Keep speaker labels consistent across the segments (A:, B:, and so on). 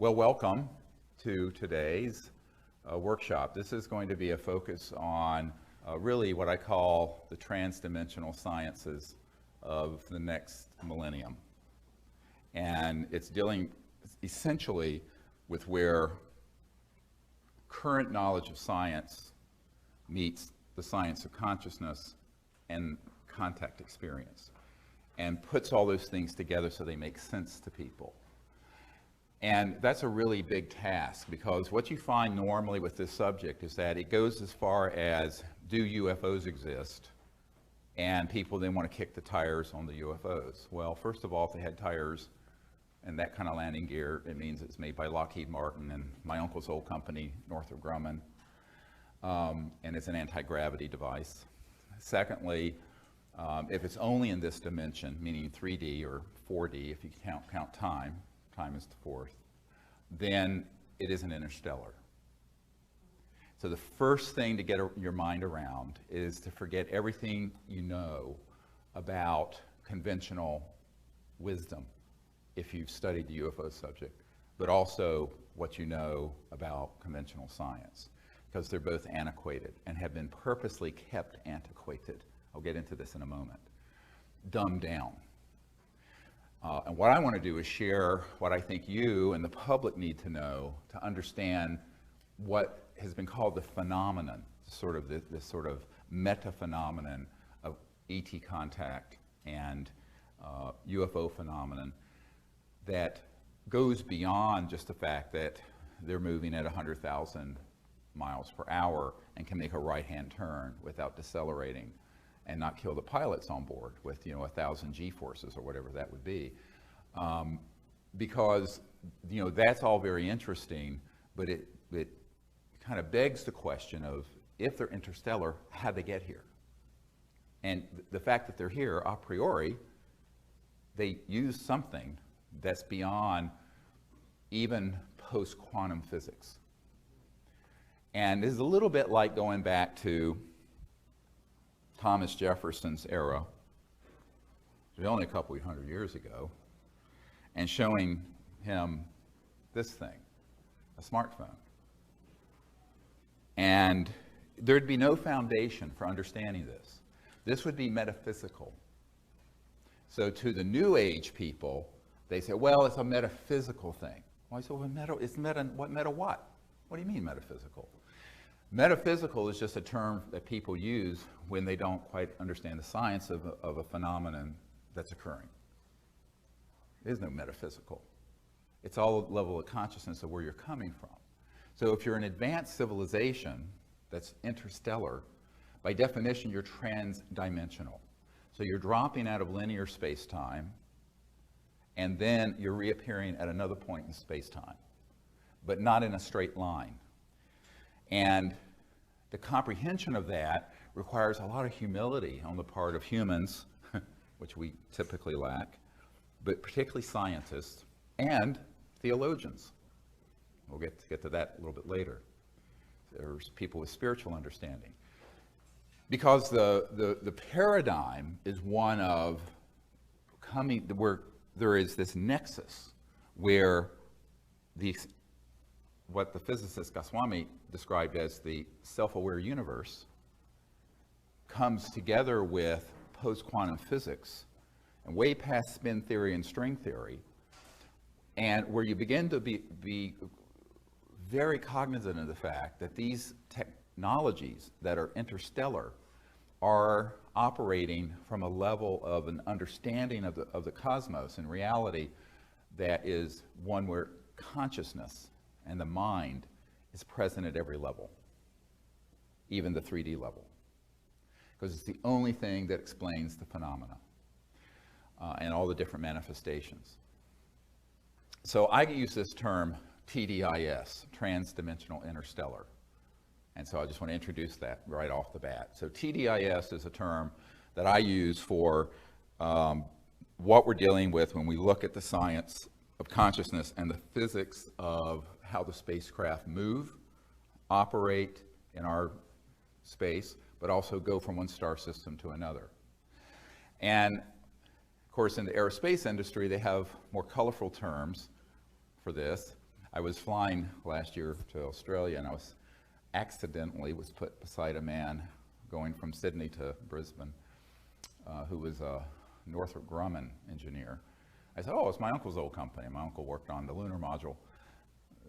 A: Well, welcome to today's workshop. This is going to be a focus on really what I call the transdimensional sciences of the next millennium. And it's dealing essentially with where current knowledge of science meets the science of consciousness and contact experience, and puts all those things together so they make sense to people. And that's a really big task, because what you find normally with this subject is that it goes as far as, do UFOs exist? And people then want to kick the tires on the UFOs. Well, first of all, if they had tires and that kind of landing gear, it means it's made by Lockheed Martin and my uncle's old company, Northrop Grumman, and it's an anti-gravity device. Secondly, if it's only in this dimension, meaning 3D or 4D, if you count time is the fourth, then it isn't interstellar. So the first thing to get your mind around is to forget everything you know about conventional wisdom, if you've studied the UFO subject, but also what you know about conventional science, because they're both antiquated and have been purposely kept antiquated. I'll get into this in a moment. Dumbed down. And what I want to do is share what I think you and the public need to know to understand what has been called the phenomenon, sort of this sort of meta-phenomenon of ET contact and UFO phenomenon that goes beyond just the fact that they're moving at 100,000 miles per hour and can make a right-hand turn without decelerating and not kill the pilots on board with 1,000 G-forces or whatever that would be, because that's all very interesting, but it kind of begs the question of, if they're interstellar, how'd they get here? And the fact that they're here a priori, they use something that's beyond even post-quantum physics. And this is a little bit like going back to Thomas Jefferson's era, which was only a couple of hundred years ago, and showing him this thing, a smartphone. And there'd be no foundation for understanding this. This would be metaphysical. So to the New Age people, they say, well, it's a metaphysical thing. Well, I said, well, what? What do you mean metaphysical? Metaphysical is just a term that people use when they don't quite understand the science of a phenomenon that's occurring. There is no metaphysical. It's all a level of consciousness of where you're coming from. So if you're an advanced civilization that's interstellar, by definition, you're transdimensional. So you're dropping out of linear space-time, and then you're reappearing at another point in space-time, but not in a straight line. And the comprehension of that requires a lot of humility on the part of humans, which we typically lack, but particularly scientists and theologians. We'll get to that a little bit later. There's people with spiritual understanding. Because the paradigm is one of where there is this nexus where what the physicist Goswami described as the self-aware universe comes together with post-quantum physics and way past spin theory and string theory, and where you begin to be very cognizant of the fact that these technologies that are interstellar are operating from a level of an understanding of the cosmos and reality that is one where consciousness and the mind is present at every level, even the 3D level, because it's the only thing that explains the phenomena and all the different manifestations. So I use this term TDIS, Transdimensional Interstellar, and so I just want to introduce that right off the bat. So TDIS is a term that I use for what we're dealing with when we look at the science of consciousness and the physics of how the spacecraft move, operate in our space, but also go from one star system to another. And of course, in the aerospace industry, they have more colorful terms for this. I was flying last year to Australia, and I accidentally was put beside a man going from Sydney to Brisbane, who was a Northrop Grumman engineer. I said, oh, it's my uncle's old company. My uncle worked on the lunar module,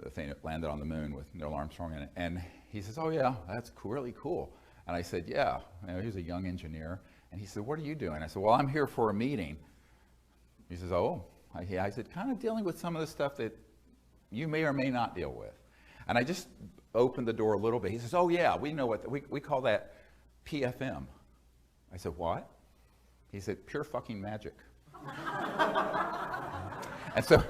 A: the thing that landed on the moon with Neil Armstrong in it. And he says, oh yeah, that's really cool. And I said, yeah. You know, he was a young engineer. And he said, what are you doing? I said, well, I'm here for a meeting. He says, oh. I said, kind of dealing with some of the stuff that you may or may not deal with. And I just opened the door a little bit. He says, oh yeah, we know what, we call that PFM. I said, what? He said, pure fucking magic. And so,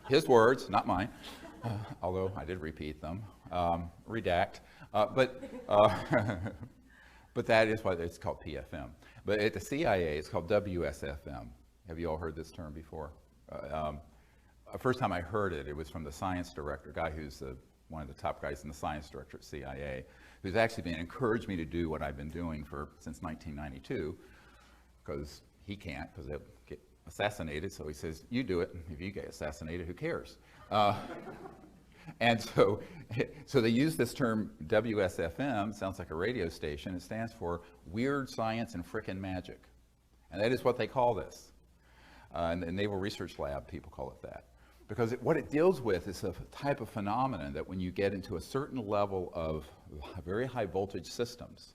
A: his words, not mine, although I did repeat them, redact, but that is why it's called PFM. But at the CIA, it's called WSFM. Have you all heard this term before? First time I heard it, it was from the science director, a guy who's one of the top guys in the science director at CIA, who's actually been encouraged me to do what I've been doing since 1992, because he can't, because they'll get assassinated. So he says, you do it. If you get assassinated, who cares? And so they use this term WSFM, sounds like a radio station. It stands for Weird Science and Frickin' Magic. And that is what they call this. And the Naval Research Lab, people call it that. Because what it deals with is a type of phenomenon that when you get into a certain level of very high voltage systems,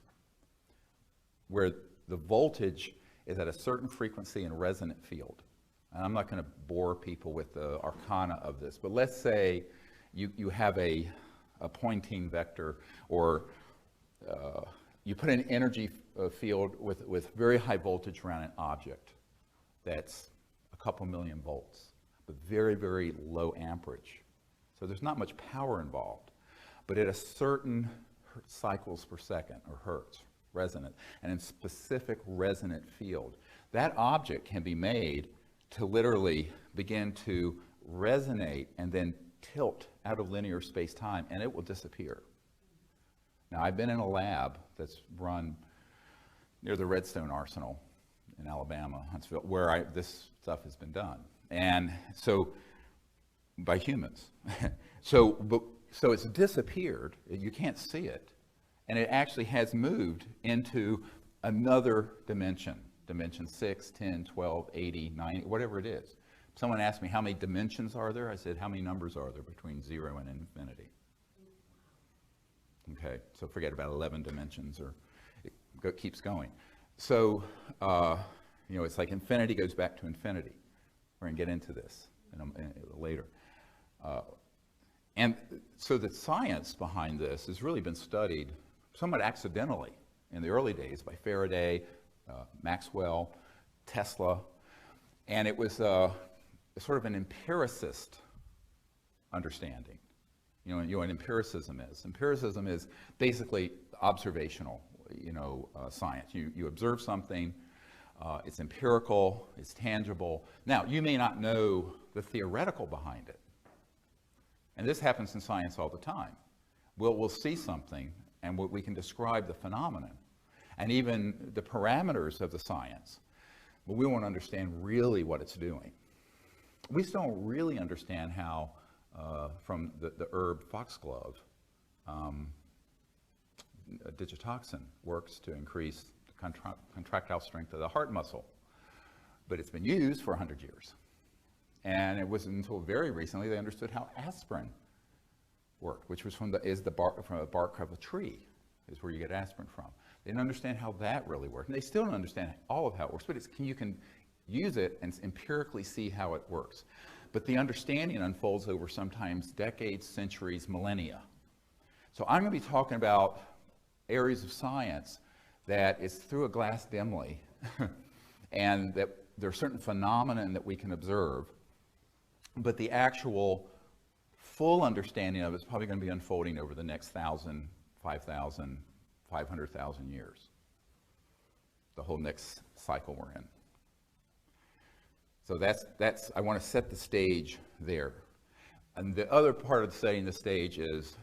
A: where the voltage is at a certain frequency and resonant field. And I'm not going to bore people with the arcana of this, but let's say you have a Poynting vector, or you put an energy field with very high voltage around an object that's a couple million volts, but very, very low amperage. So there's not much power involved, but at a certain cycles per second, or hertz, resonant, and in specific resonant field, that object can be made to literally begin to resonate and then tilt out of linear space-time, and it will disappear. Now, I've been in a lab that's run near the Redstone Arsenal in Alabama, Huntsville, where this stuff has been done, and so by humans. So it's disappeared. You can't see it, and it actually has moved into another dimension, dimension 6, 10, 12, 80, 90, whatever it is. Someone asked me, how many dimensions are there? I said, how many numbers are there between 0 and infinity? Okay, so forget about 11 dimensions, or it keeps going. So, you know, it's like infinity goes back to infinity. We're going to get into this later. And so the science behind this has really been studied somewhat accidentally in the early days by Faraday, Maxwell, Tesla, and it was sort of an empiricist understanding. You know what empiricism is. Empiricism is basically observational, science. You observe something, it's empirical, it's tangible. Now, you may not know the theoretical behind it. And this happens in science all the time. We'll see something, and we can describe the phenomenon, and even the parameters of the science, but we won't understand really what it's doing. We still don't really understand how, from the herb foxglove, a digitoxin works to increase the contractile strength of the heart muscle. But it's been used for 100 years. And it wasn't until very recently they understood how aspirin worked, which was from the bark of a tree, is where you get aspirin from. They didn't understand how that really worked. And they still don't understand all of how it works, but you can use it and empirically see how it works. But the understanding unfolds over sometimes decades, centuries, millennia. So I'm going to be talking about areas of science that is through a glass dimly, and that there are certain phenomena that we can observe, but the actual full understanding of it is probably going to be unfolding over the next 1,000, 5,000, 500,000 years, the whole next cycle we're in. So that's I want to set the stage there. And the other part of setting the stage is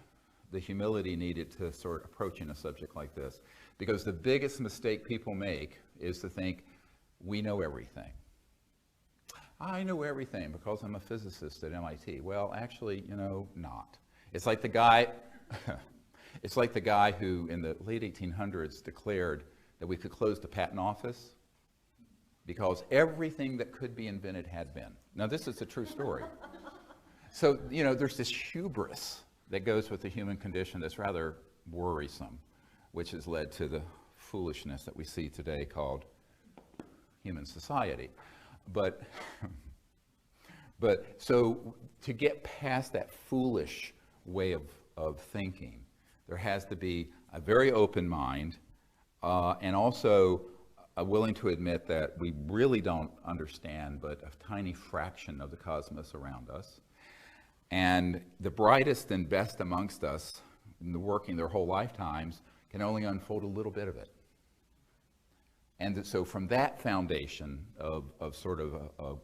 A: the humility needed to sort of approaching a subject like this. Because the biggest mistake people make is to think, we know everything. I know everything because I'm a physicist at MIT. Well, actually, not. It's like the guy, it's like the guy who in the late 1800s declared that we could close the patent office because everything that could be invented had been. Now, this is a true story. So, there's this hubris that goes with the human condition that's rather worrisome, which has led to the foolishness that we see today called human society. But so to get past that foolish way of thinking, there has to be a very open mind and also willing to admit that we really don't understand but a tiny fraction of the cosmos around us. And the brightest and best amongst us, working their whole lifetimes, can only unfold a little bit of it. And so from that foundation of sort of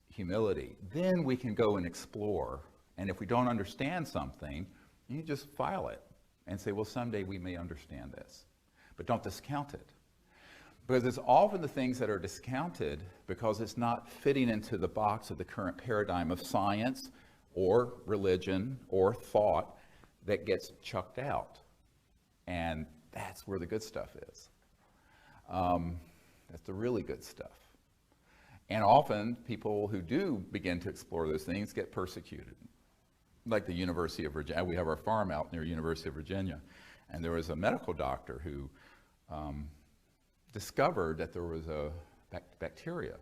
A: humility, then we can go and explore. And if we don't understand something, you just file it and say, well, someday we may understand this. But don't discount it. Because it's often the things that are discounted because it's not fitting into the box of the current paradigm of science or religion or thought that gets chucked out. And that's where the good stuff is. That's the really good stuff. And often people who do begin to explore those things get persecuted. Like the University of Virginia. We have our farm out near University of Virginia. And there was a medical doctor who discovered that there was a bacteria,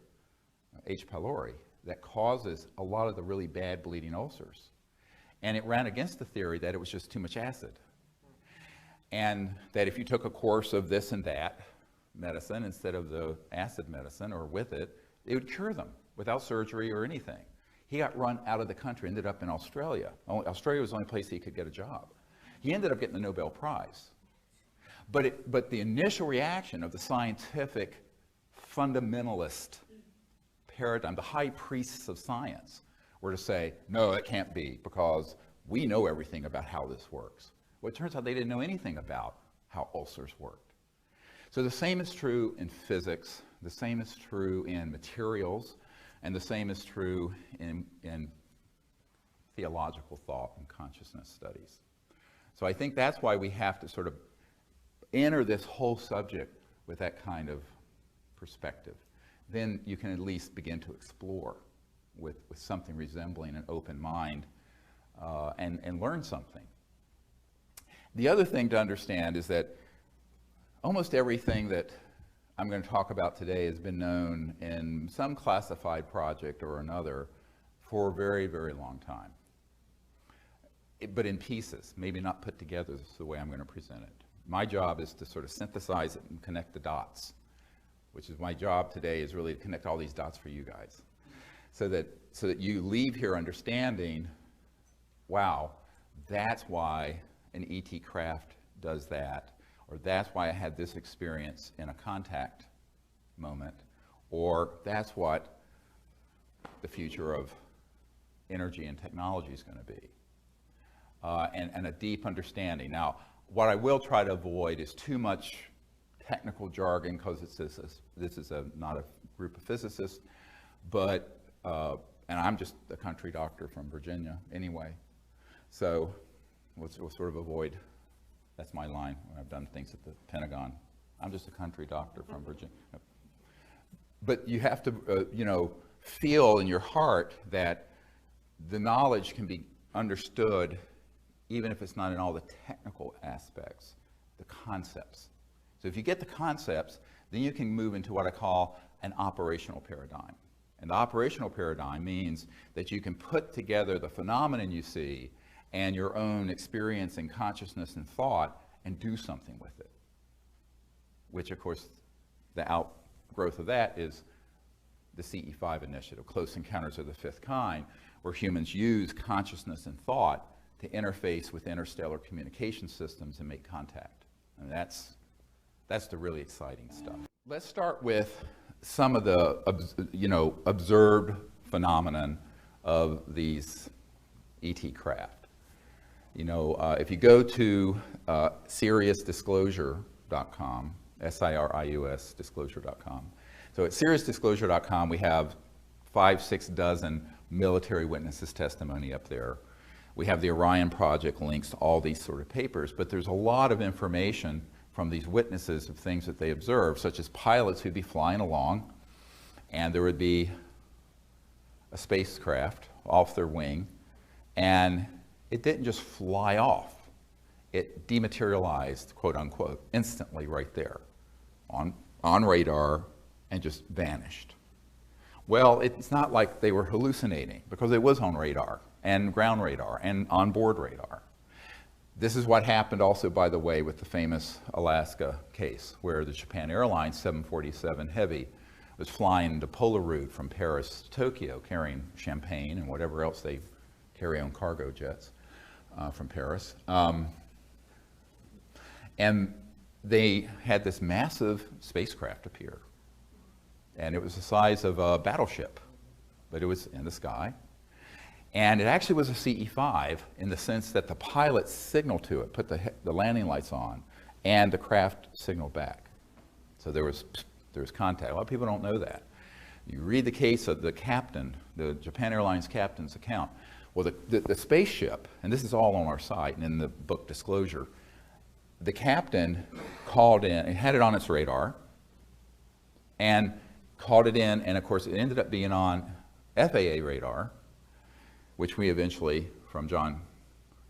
A: H. pylori, that causes a lot of the really bad bleeding ulcers. And it ran against the theory that it was just too much acid. And that if you took a course of this and that medicine instead of the acid medicine or with it, it would cure them without surgery or anything. He got run out of the country, ended up in Australia. Australia was the only place he could get a job. He ended up getting the Nobel Prize. But the initial reaction of the scientific fundamentalist paradigm, the high priests of science, were to say, no, it can't be because we know everything about how this works. Well, it turns out they didn't know anything about how ulcers worked. So the same is true in physics, the same is true in materials, and the same is true in theological thought and consciousness studies. So I think that's why we have to sort of enter this whole subject with that kind of perspective. Then you can at least begin to explore with something resembling an open mind and learn something. The other thing to understand is that almost everything that I'm going to talk about today has been known in some classified project or another for a very, very long time. But in pieces, maybe not put together the way I'm going to present it. My job is to sort of synthesize it and connect the dots, which is my job today, is really to connect all these dots for you guys. So that you leave here understanding, wow, that's why an ET craft does that, or that's why I had this experience in a contact moment, or that's what the future of energy and technology is going to be. And a deep understanding. Now, what I will try to avoid is too much technical jargon, because this is not a group of physicists, but, and I'm just a country doctor from Virginia anyway, so we'll sort of avoid, that's my line when I've done things at the Pentagon. I'm just a country doctor from Virginia. But you have to, feel in your heart that the knowledge can be understood even if it's not in all the technical aspects, the concepts. So if you get the concepts, then you can move into what I call an operational paradigm. And the operational paradigm means that you can put together the phenomenon you see and your own experience and consciousness and thought and do something with it. Which, of course, the outgrowth of that is the CE5 initiative, Close Encounters of the Fifth Kind, where humans use consciousness and thought to interface with interstellar communication systems and make contact. And that's the really exciting stuff. Let's start with some of the observed phenomenon of these ET craft. If you go to SiriusDisclosure.com, SIRIUS disclosure.com. So at SiriusDisclosure.com we have 5, 6 dozen military witnesses' testimony up there. We have the Orion Project links to all these sort of papers, but there's a lot of information from these witnesses of things that they observed, such as pilots who'd be flying along, and there would be a spacecraft off their wing, and it didn't just fly off. It dematerialized, quote unquote, instantly right there on radar and just vanished. Well, it's not like they were hallucinating, because it was on radar and ground radar and onboard radar. This is what happened also, by the way, with the famous Alaska case, where the Japan Airlines 747 Heavy was flying the polar route from Paris to Tokyo, carrying champagne and whatever else they carry on cargo jets from Paris. And they had this massive spacecraft appear. And it was the size of a battleship, but it was in the sky. And it actually was a CE-5 in the sense that the pilot signaled to it, put the landing lights on, and the craft signaled back. So there was contact. A lot of people don't know that. You read the case of the captain, the Japan Airlines captain's account. Well, the spaceship, and this is all on our site and in the book disclosure, the captain called in, and had it on its radar, and called it in, and of course it ended up being on FAA radar, which we eventually, from John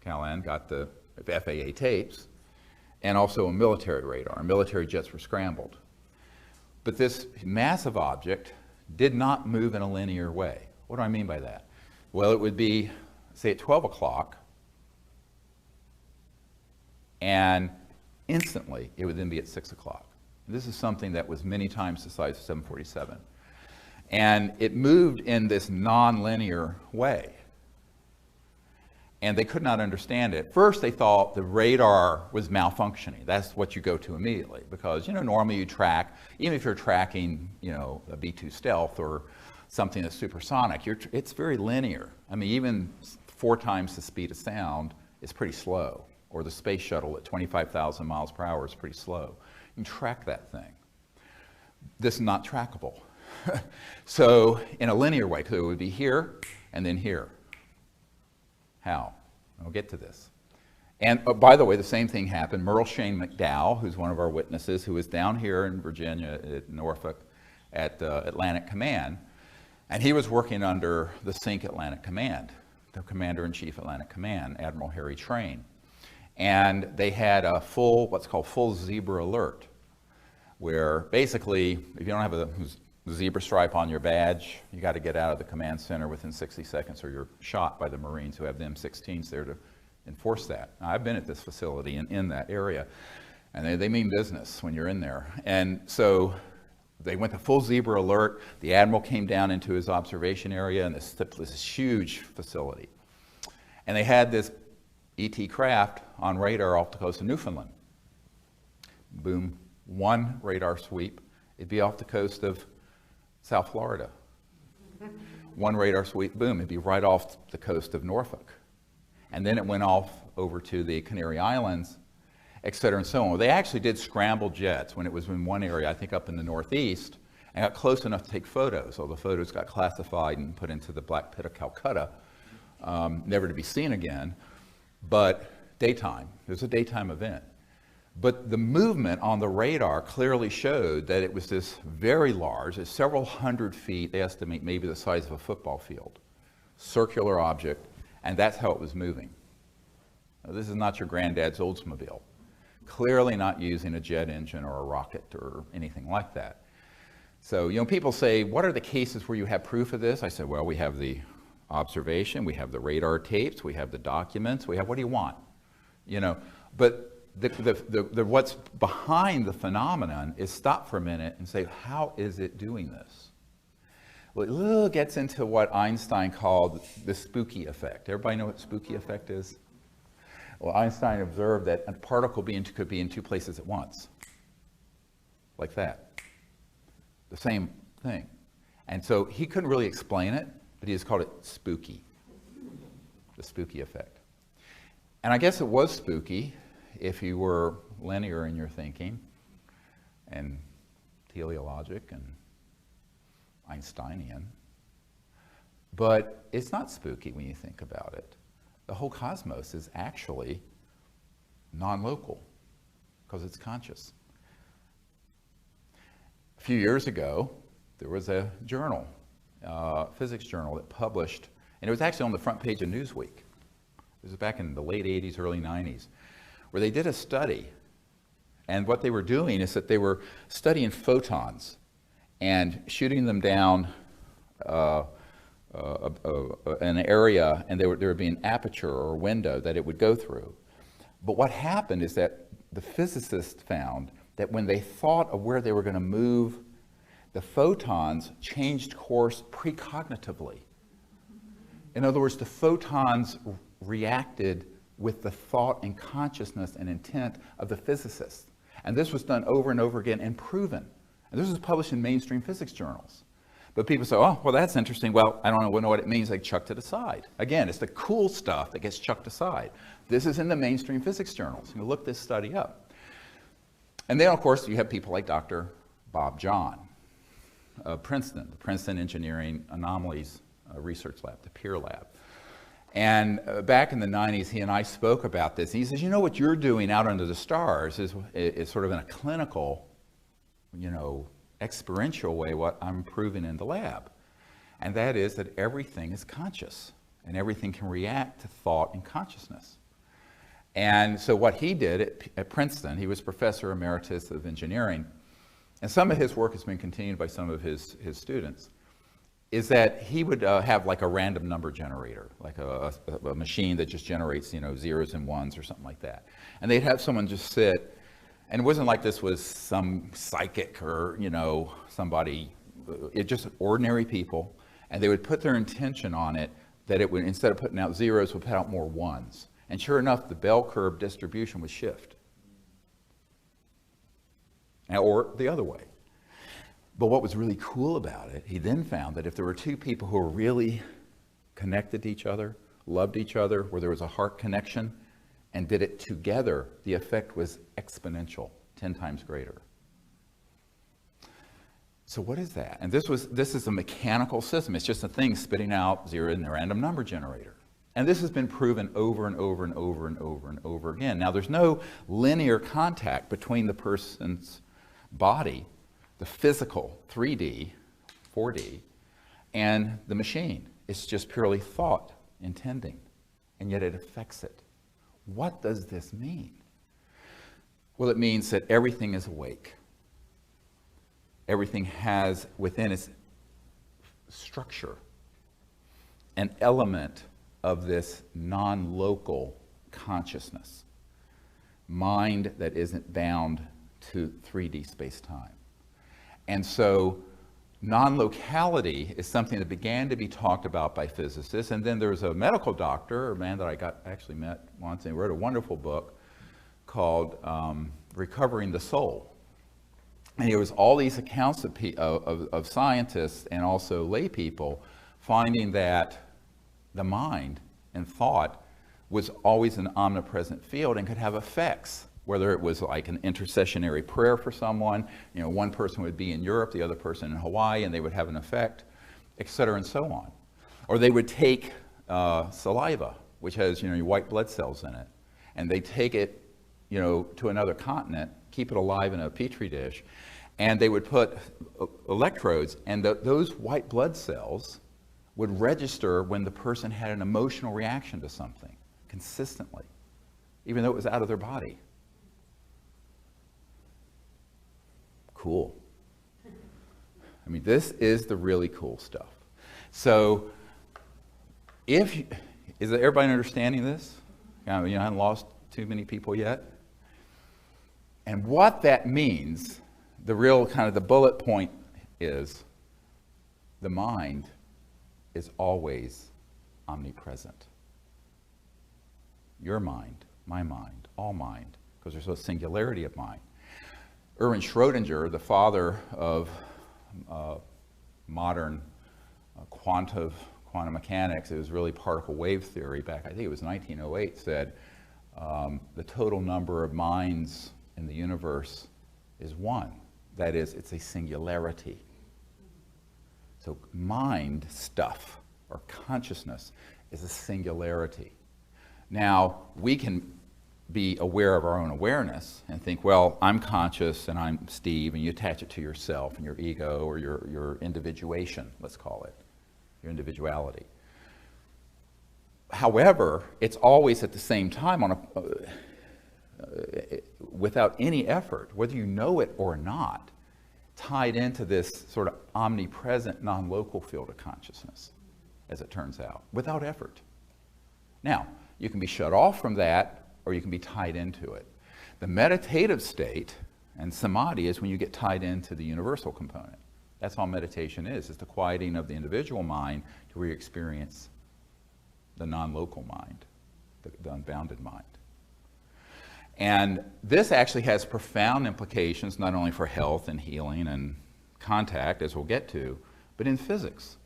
A: Callahan, got the FAA tapes, and also a military radar. Military jets were scrambled. But this massive object did not move in a linear way. What do I mean by that? Well, it would be, say, at 12 o'clock, and instantly it would then be at 6 o'clock. This is something that was many times the size of 747. And it moved in this non-linear way. And they could not understand it. First, they thought the radar was malfunctioning. That's what you go to immediately, because normally you track, even if you're tracking a B-2 stealth or something that's supersonic, it's very linear. I mean, even 4 times the speed of sound is pretty slow. Or the space shuttle at 25,000 miles per hour is pretty slow. You can track that thing. This is not trackable. So in a linear way, so it would be here and then here. How? I'll get to this. And by the way, the same thing happened. Merle Shane McDowell, who's one of our witnesses, who was down here in Virginia at Norfolk at Atlantic Command, and he was working under the SINC Atlantic Command, the Commander-in-Chief Atlantic Command, Admiral Harry Train. And they had a what's called full zebra alert, where basically, if you don't have a zebra stripe on your badge, you got to get out of the command center within 60 seconds or you're shot by the Marines who have the M16s there to enforce that. Now, I've been at this facility in that area, and they mean business when you're in there. And so they went to full zebra alert. The Admiral came down into his observation area in this huge facility. And they had this ET craft on radar off the coast of Newfoundland. Boom, one radar sweep, it'd be off the coast of South Florida. One radar sweep, boom, it'd be right off the coast of Norfolk. And then it went off over to the Canary Islands, et cetera, and so on. Well, they actually did scramble jets when it was in one area, I think up in the Northeast, and got close enough to take photos. So the photos got classified and put into the Black Pit of Calcutta, never to be seen again. But daytime, it was a daytime event. But the movement on the radar clearly showed that it was this very large, it's several hundred feet, they estimate maybe the size of a football field, circular object, and that's how it was moving. Now, this is not your granddad's Oldsmobile. Clearly not using a jet engine or a rocket or anything like that. So, people say, what are the cases where you have proof of this? I said, well, we have the observation, we have the radar tapes, we have the documents, we have, what do you want? But what's behind the phenomenon is stop for a minute and say, how is it doing this? Well, it a little gets into what Einstein called the spooky effect. Everybody know what spooky effect is? Well, Einstein observed that a particle could be in 2 places at once, like that. The same thing. And so he couldn't really explain it, but he just called it spooky, the spooky effect. And I guess it was spooky if you were linear in your thinking and teleologic and Einsteinian. But it's not spooky when you think about it. The whole cosmos is actually non-local because it's conscious. A few years ago, there was a journal, physics journal, that published, and it was actually on the front page of Newsweek. This was back in the late 80s, early 90s, where they did a study. And what they were doing is that they were studying photons and shooting them down an area, and there would be an aperture or a window that it would go through. But what happened is that the physicists found that when they thought of where they were going to move, the photons changed course precognitively. In other words, the photons reacted with the thought and consciousness and intent of the physicists. And this was done over and over again and proven. And this was published in mainstream physics journals. But people say, oh, well, that's interesting. Well, I don't know what it means. They chucked it aside. Again, it's the cool stuff that gets chucked aside. This is in the mainstream physics journals. You look this study up. And then, of course, you have people like Dr. Bob John of Princeton, the Princeton Engineering Anomalies Research Lab, the PEER lab. And back in the 90s, he and I spoke about this. And he says, you know, what you're doing out under the stars is sort of in a clinical, experiential way what I'm proving in the lab. And that is that everything is conscious and everything can react to thought and consciousness. And so what he did at Princeton, he was professor emeritus of engineering, and some of his work has been continued by some of his students, is that he would have like a random number generator, like a machine that just generates, zeros and ones or something like that. And they'd have someone just sit, and it wasn't like this was some psychic or, somebody, it's just ordinary people, and they would put their intention on it that it would, instead of putting out zeros, would put out more ones. And sure enough, the bell curve distribution would shift. Or the other way. But what was really cool about it, he then found that if there were two people who were really connected to each other, loved each other, where there was a heart connection, and did it together, the effect was exponential, 10 times greater. So what is that? And this is a mechanical system. It's just a thing spitting out zero in the random number generator. And this has been proven over and over and over and over and over again. Now, there's no linear contact between the person's body, the physical 3D, 4D, and the machine. It's just purely thought, intending, and yet it affects it. What does this mean? Well, it means that everything is awake. Everything has within its structure an element of this non-local consciousness, mind that isn't bound to 3D space-time. And so non-locality is something that began to be talked about by physicists, and then there was a medical doctor, a man that I actually met once, and he wrote a wonderful book called Recovering the Soul. And there was all these accounts of scientists and also lay people finding that the mind and thought was always an omnipresent field and could have effects, whether it was like an intercessionary prayer for someone, one person would be in Europe, the other person in Hawaii, and they would have an effect, et cetera, and so on. Or they would take saliva, which has, your white blood cells in it, and they take it, to another continent, keep it alive in a petri dish, and they would put electrodes, and those white blood cells would register when the person had an emotional reaction to something consistently, even though it was out of their body. Cool. I mean, this is the really cool stuff. So, is everybody understanding this? I haven't lost too many people yet. And what that means, the real kind of the bullet point is the mind is always omnipresent. Your mind, my mind, all mind, because there's a singularity of mind. Erwin Schrödinger, the father of modern quantum mechanics, it was really particle wave theory back, I think it was 1908, said the total number of minds in the universe is one. That is, it's a singularity. So mind stuff, or consciousness is a singularity. Now, we can be aware of our own awareness and think, well, I'm conscious and I'm Steve, and you attach it to yourself and your ego or your individuation, let's call it, your individuality. However, it's always at the same time without any effort, whether you know it or not, tied into this sort of omnipresent non-local field of consciousness, as it turns out, without effort. Now, you can be shut off from that, or you can be tied into it. The meditative state and samadhi is when you get tied into the universal component. That's all meditation is. It's the quieting of the individual mind to where you experience the non-local mind, the unbounded mind. And this actually has profound implications not only for health and healing and contact, as we'll get to, but in physics.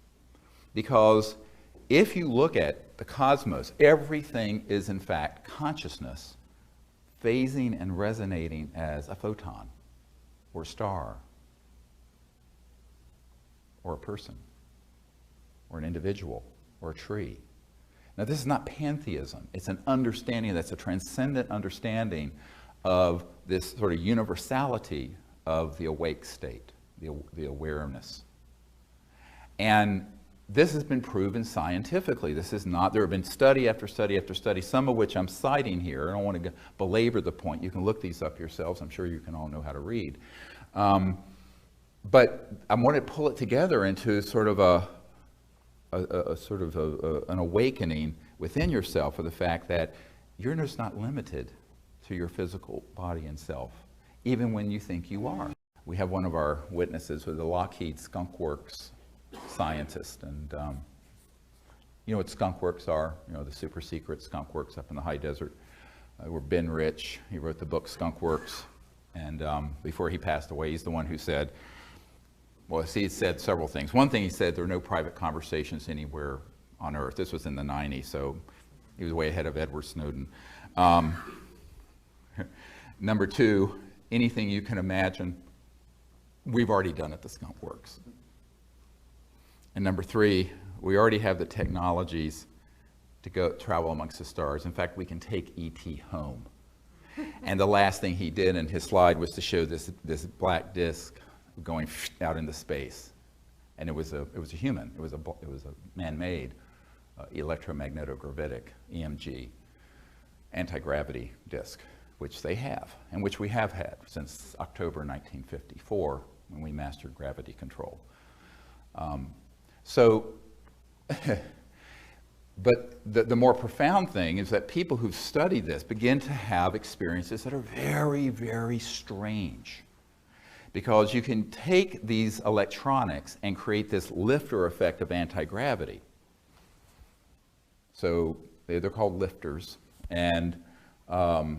A: Because if you look at the cosmos, everything is in fact consciousness phasing and resonating as a photon or a star or a person or an individual or a tree. Now, this is not pantheism. It's an understanding that's a transcendent understanding of this sort of universality of the awake state, the awareness. And this has been proven scientifically. This is not, there have been study after study after study, some of which I'm citing here. I don't want to belabor the point. You can look these up yourselves. I'm sure you can all know how to read. But I want to pull it together into sort of an awakening within yourself of the fact that you're just not limited to your physical body and self, even when you think you are. We have one of our witnesses with the Lockheed Skunk Works scientist, and you know what skunk works are? You know, the super secret skunk works up in the high desert. Where Ben Rich, he wrote the book Skunk Works, and before he passed away, he's the one who said, well, he said several things. One thing he said, there are no private conversations anywhere on Earth. This was in the 90s, so he was way ahead of Edward Snowden. Number two, anything you can imagine, we've already done at the Skunk Works. And number three, we already have the technologies to go travel amongst the stars. In fact, we can take ET home. And the last thing he did in his slide was to show this black disk going out into space, and it was a human. It was a man-made electromagnetogravitic EMG anti-gravity disk, which they have, and which we have had since October 1954 when we mastered gravity control. But the more profound thing is that people who've studied this begin to have experiences that are very, very strange. Because you can take these electronics and create this lifter effect of anti-gravity. So they're called lifters. And the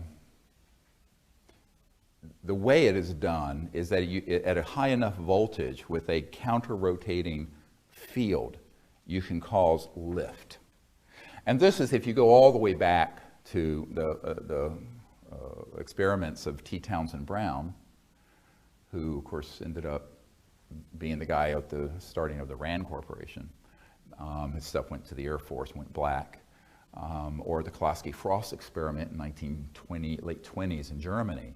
A: way it is done is that at a high enough voltage with a counter-rotating field, you can cause lift. And this is if you go all the way back to the experiments of T. Townsend Brown, who, of course, ended up being the guy at the starting of the RAND Corporation. His stuff went to the Air Force, went black. Or the Klossky-Frost experiment in late 20s in Germany.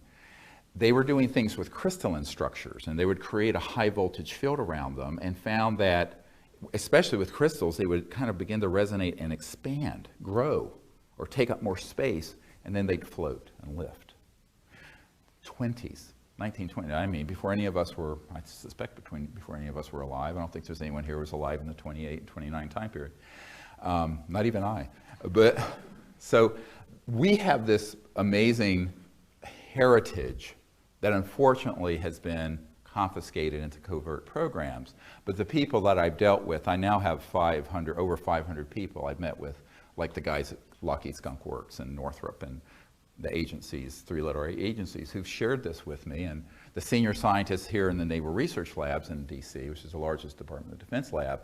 A: They were doing things with crystalline structures, and they would create a high voltage field around them, and found that, especially with crystals, they would kind of begin to resonate and expand, grow, or take up more space, and then they'd float and lift. 1920, I mean, before any of us were, I suspect before any of us were alive. I don't think there's anyone here who was alive in the 28 and 29 time period. Not even I. But, so we have this amazing heritage that unfortunately has been confiscated into covert programs. But the people that I've dealt with, I now have over 500 people I've met with, like the guys at Lockheed Skunk Works and Northrop and the agencies, three-letter agencies, who've shared this with me. And the senior scientist here in the Naval Research Labs in DC, which is the largest Department of Defense lab,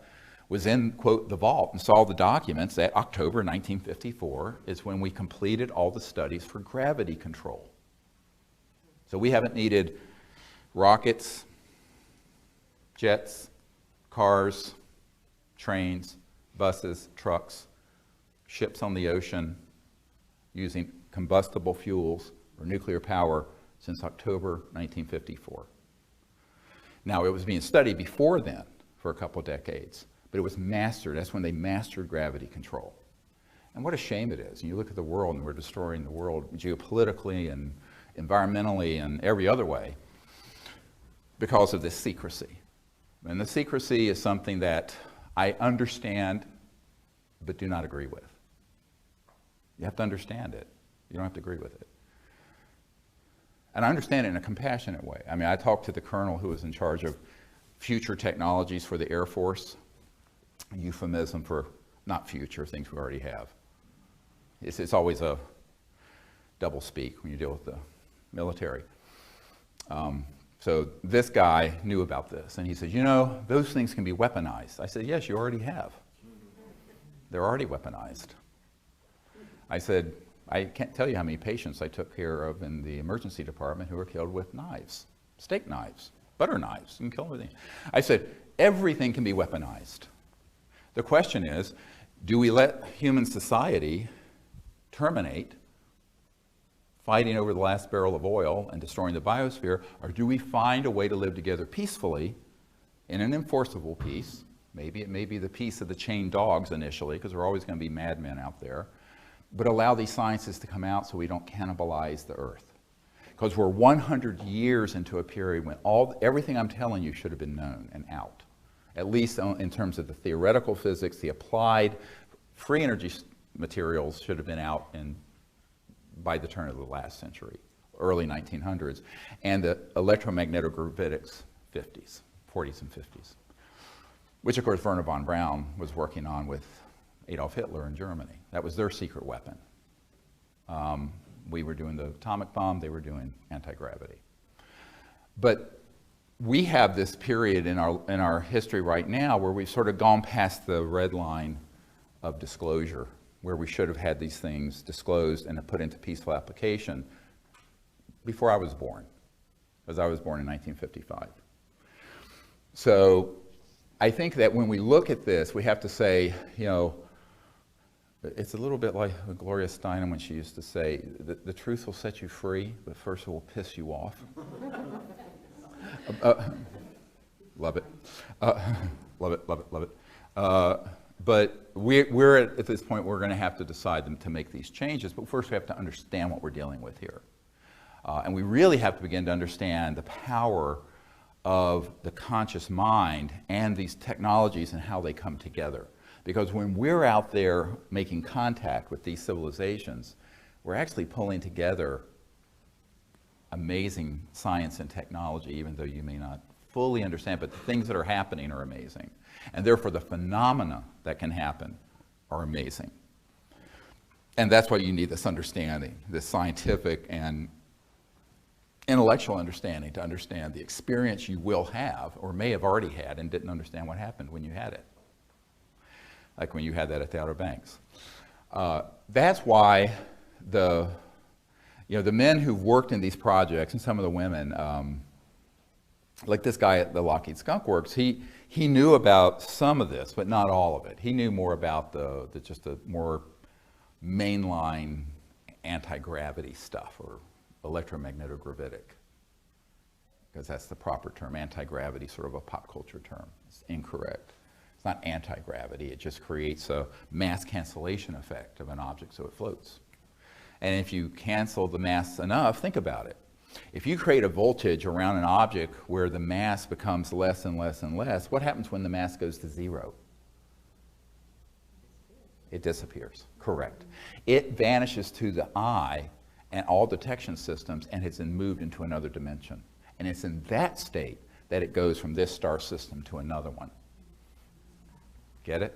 A: was in, quote, the vault and saw the documents that October 1954 is when we completed all the studies for gravity control. So we haven't needed rockets, jets, cars, trains, buses, trucks, ships on the ocean using combustible fuels or nuclear power since October 1954. Now, it was being studied before then for a couple decades, but it was mastered. That's when they mastered gravity control. And what a shame it is. You look at the world, and we're destroying the world geopolitically and environmentally and every other way because of this secrecy. And the secrecy is something that I understand but do not agree with. You have to understand it. You don't have to agree with it. And I understand it in a compassionate way. I mean, I talked to the colonel who was in charge of future technologies for the Air Force, a euphemism for not future, things we already have. It's always a double speak when you deal with the military. So this guy knew about this, and he said, you know, those things can be weaponized. I said, yes, you already have. They're already weaponized. I said, I can't tell you how many patients I took care of in the emergency department who were killed with knives, steak knives, butter knives. You can kill everything. I said, everything can be weaponized. The question is, do we let human society terminate fighting over the last barrel of oil and destroying the biosphere, or do we find a way to live together peacefully in an enforceable peace? Maybe it may be the peace of the chained dogs initially, because there are always going to be madmen out there, but allow these sciences to come out so we don't cannibalize the earth. Because we're 100 years into a period when everything I'm telling you should have been known and out, at least in terms of the theoretical physics. The applied free energy materials should have been out by the turn of the last century, early 1900s, and the electromagnetogravitics 40s and 50s, which of course Werner von Braun was working on with Adolf Hitler in Germany. That was their secret weapon. We were doing the atomic bomb, they were doing anti-gravity. But we have this period in our history right now where we've sort of gone past the red line of disclosure, where we should have had these things disclosed and put into peaceful application before I was born, because I was born in 1955. So I think that when we look at this, we have to say, you know, it's a little bit like Gloria Steinem when she used to say, the truth will set you free, but first it will piss you off. Love it. Love it, love it, love it. But we're at this point, we're going to have to decide to make these changes, but first we have to understand what we're dealing with here. And we really have to begin to understand the power of the conscious mind and these technologies and how they come together. Because when we're out there making contact with these civilizations, we're actually pulling together amazing science and technology, even though you may not fully understand, but the things that are happening are amazing. And therefore the phenomena that can happen are amazing. And that's why you need this understanding, this scientific and intellectual understanding to understand the experience you will have or may have already had and didn't understand what happened when you had it. Like when you had that at the Outer Banks. That's why the men who've worked in these projects and some of the women, like this guy at the Lockheed Skunk Works, he knew about some of this, but not all of it. He knew more about just the more mainline anti-gravity stuff, or electromagnetogravitic, because that's the proper term. Anti-gravity, sort of a pop culture term. It's incorrect. It's not anti-gravity. It just creates a mass cancellation effect of an object so it floats. And if you cancel the mass enough, think about it. If you create a voltage around an object where the mass becomes less and less and less, what happens when the mass goes to zero? It disappears. Correct. It vanishes to the eye and all detection systems, and it's then moved into another dimension. And it's in that state that it goes from this star system to another one. Get it?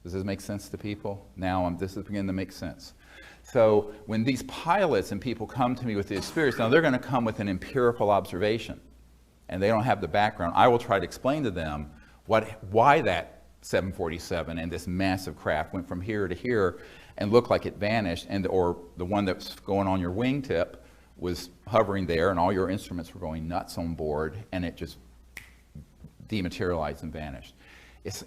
A: Does this make sense to people? Now this is beginning to make sense. So when these pilots and people come to me with the experience, now they're going to come with an empirical observation, and they don't have the background. I will try to explain to them why that 747 and this massive craft went from here to here and looked like it vanished, or the one that's going on your wingtip was hovering there and all your instruments were going nuts on board and it just dematerialized and vanished.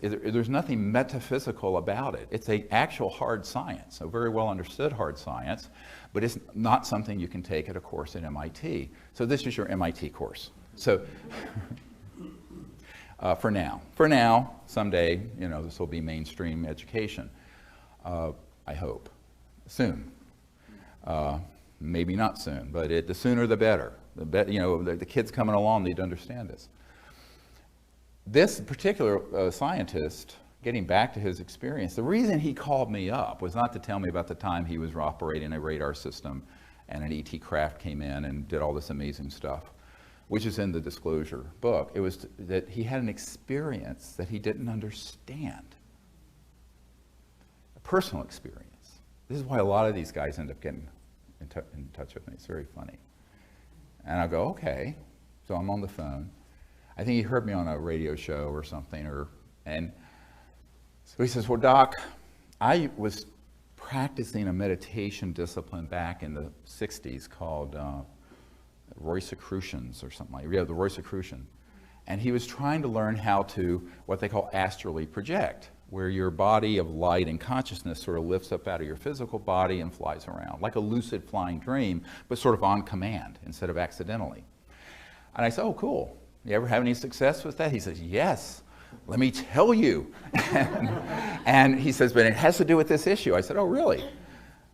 A: There's nothing metaphysical about it. It's an actual hard science, a very well understood hard science, but it's not something you can take at a course at MIT. So this is your MIT course. So for now, someday, this will be mainstream education. I hope. Soon. Maybe not soon, but the sooner the better. The kids coming along need to understand this. This particular scientist, getting back to his experience, the reason he called me up was not to tell me about the time he was operating a radar system and an ET craft came in and did all this amazing stuff, which is in the disclosure book. It was that he had an experience that he didn't understand, a personal experience. This is why a lot of these guys end up getting in touch with me. It's very funny. And I'll go, okay. So I'm on the phone. I think he heard me on a radio show or something, and so he says, well, Doc, I was practicing a meditation discipline back in the 60s called Rosicrucians or something like that. Yeah, the Rosicrucian. And he was trying to learn how to, what they call astrally project, where your body of light and consciousness sort of lifts up out of your physical body and flies around, like a lucid flying dream, but sort of on command instead of accidentally. And I said, oh, cool. You ever have any success with that? He says, yes, let me tell you. And he says, but it has to do with this issue. I said, oh, really?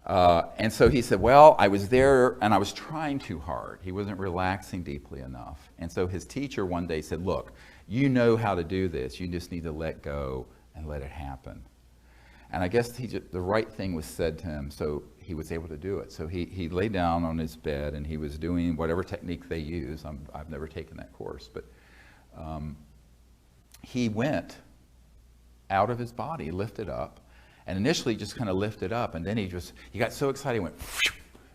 A: And so he said, well, I was there and I was trying too hard. He wasn't relaxing deeply enough. And so his teacher one day said, look, you know how to do this. You just need to let go and let it happen. And I guess the right thing was said to him, so he was able to do it. So he lay down on his bed and he was doing whatever technique they use. I've never taken that course, but he went out of his body, lifted up, and initially just kind of lifted up, and then he got so excited, he went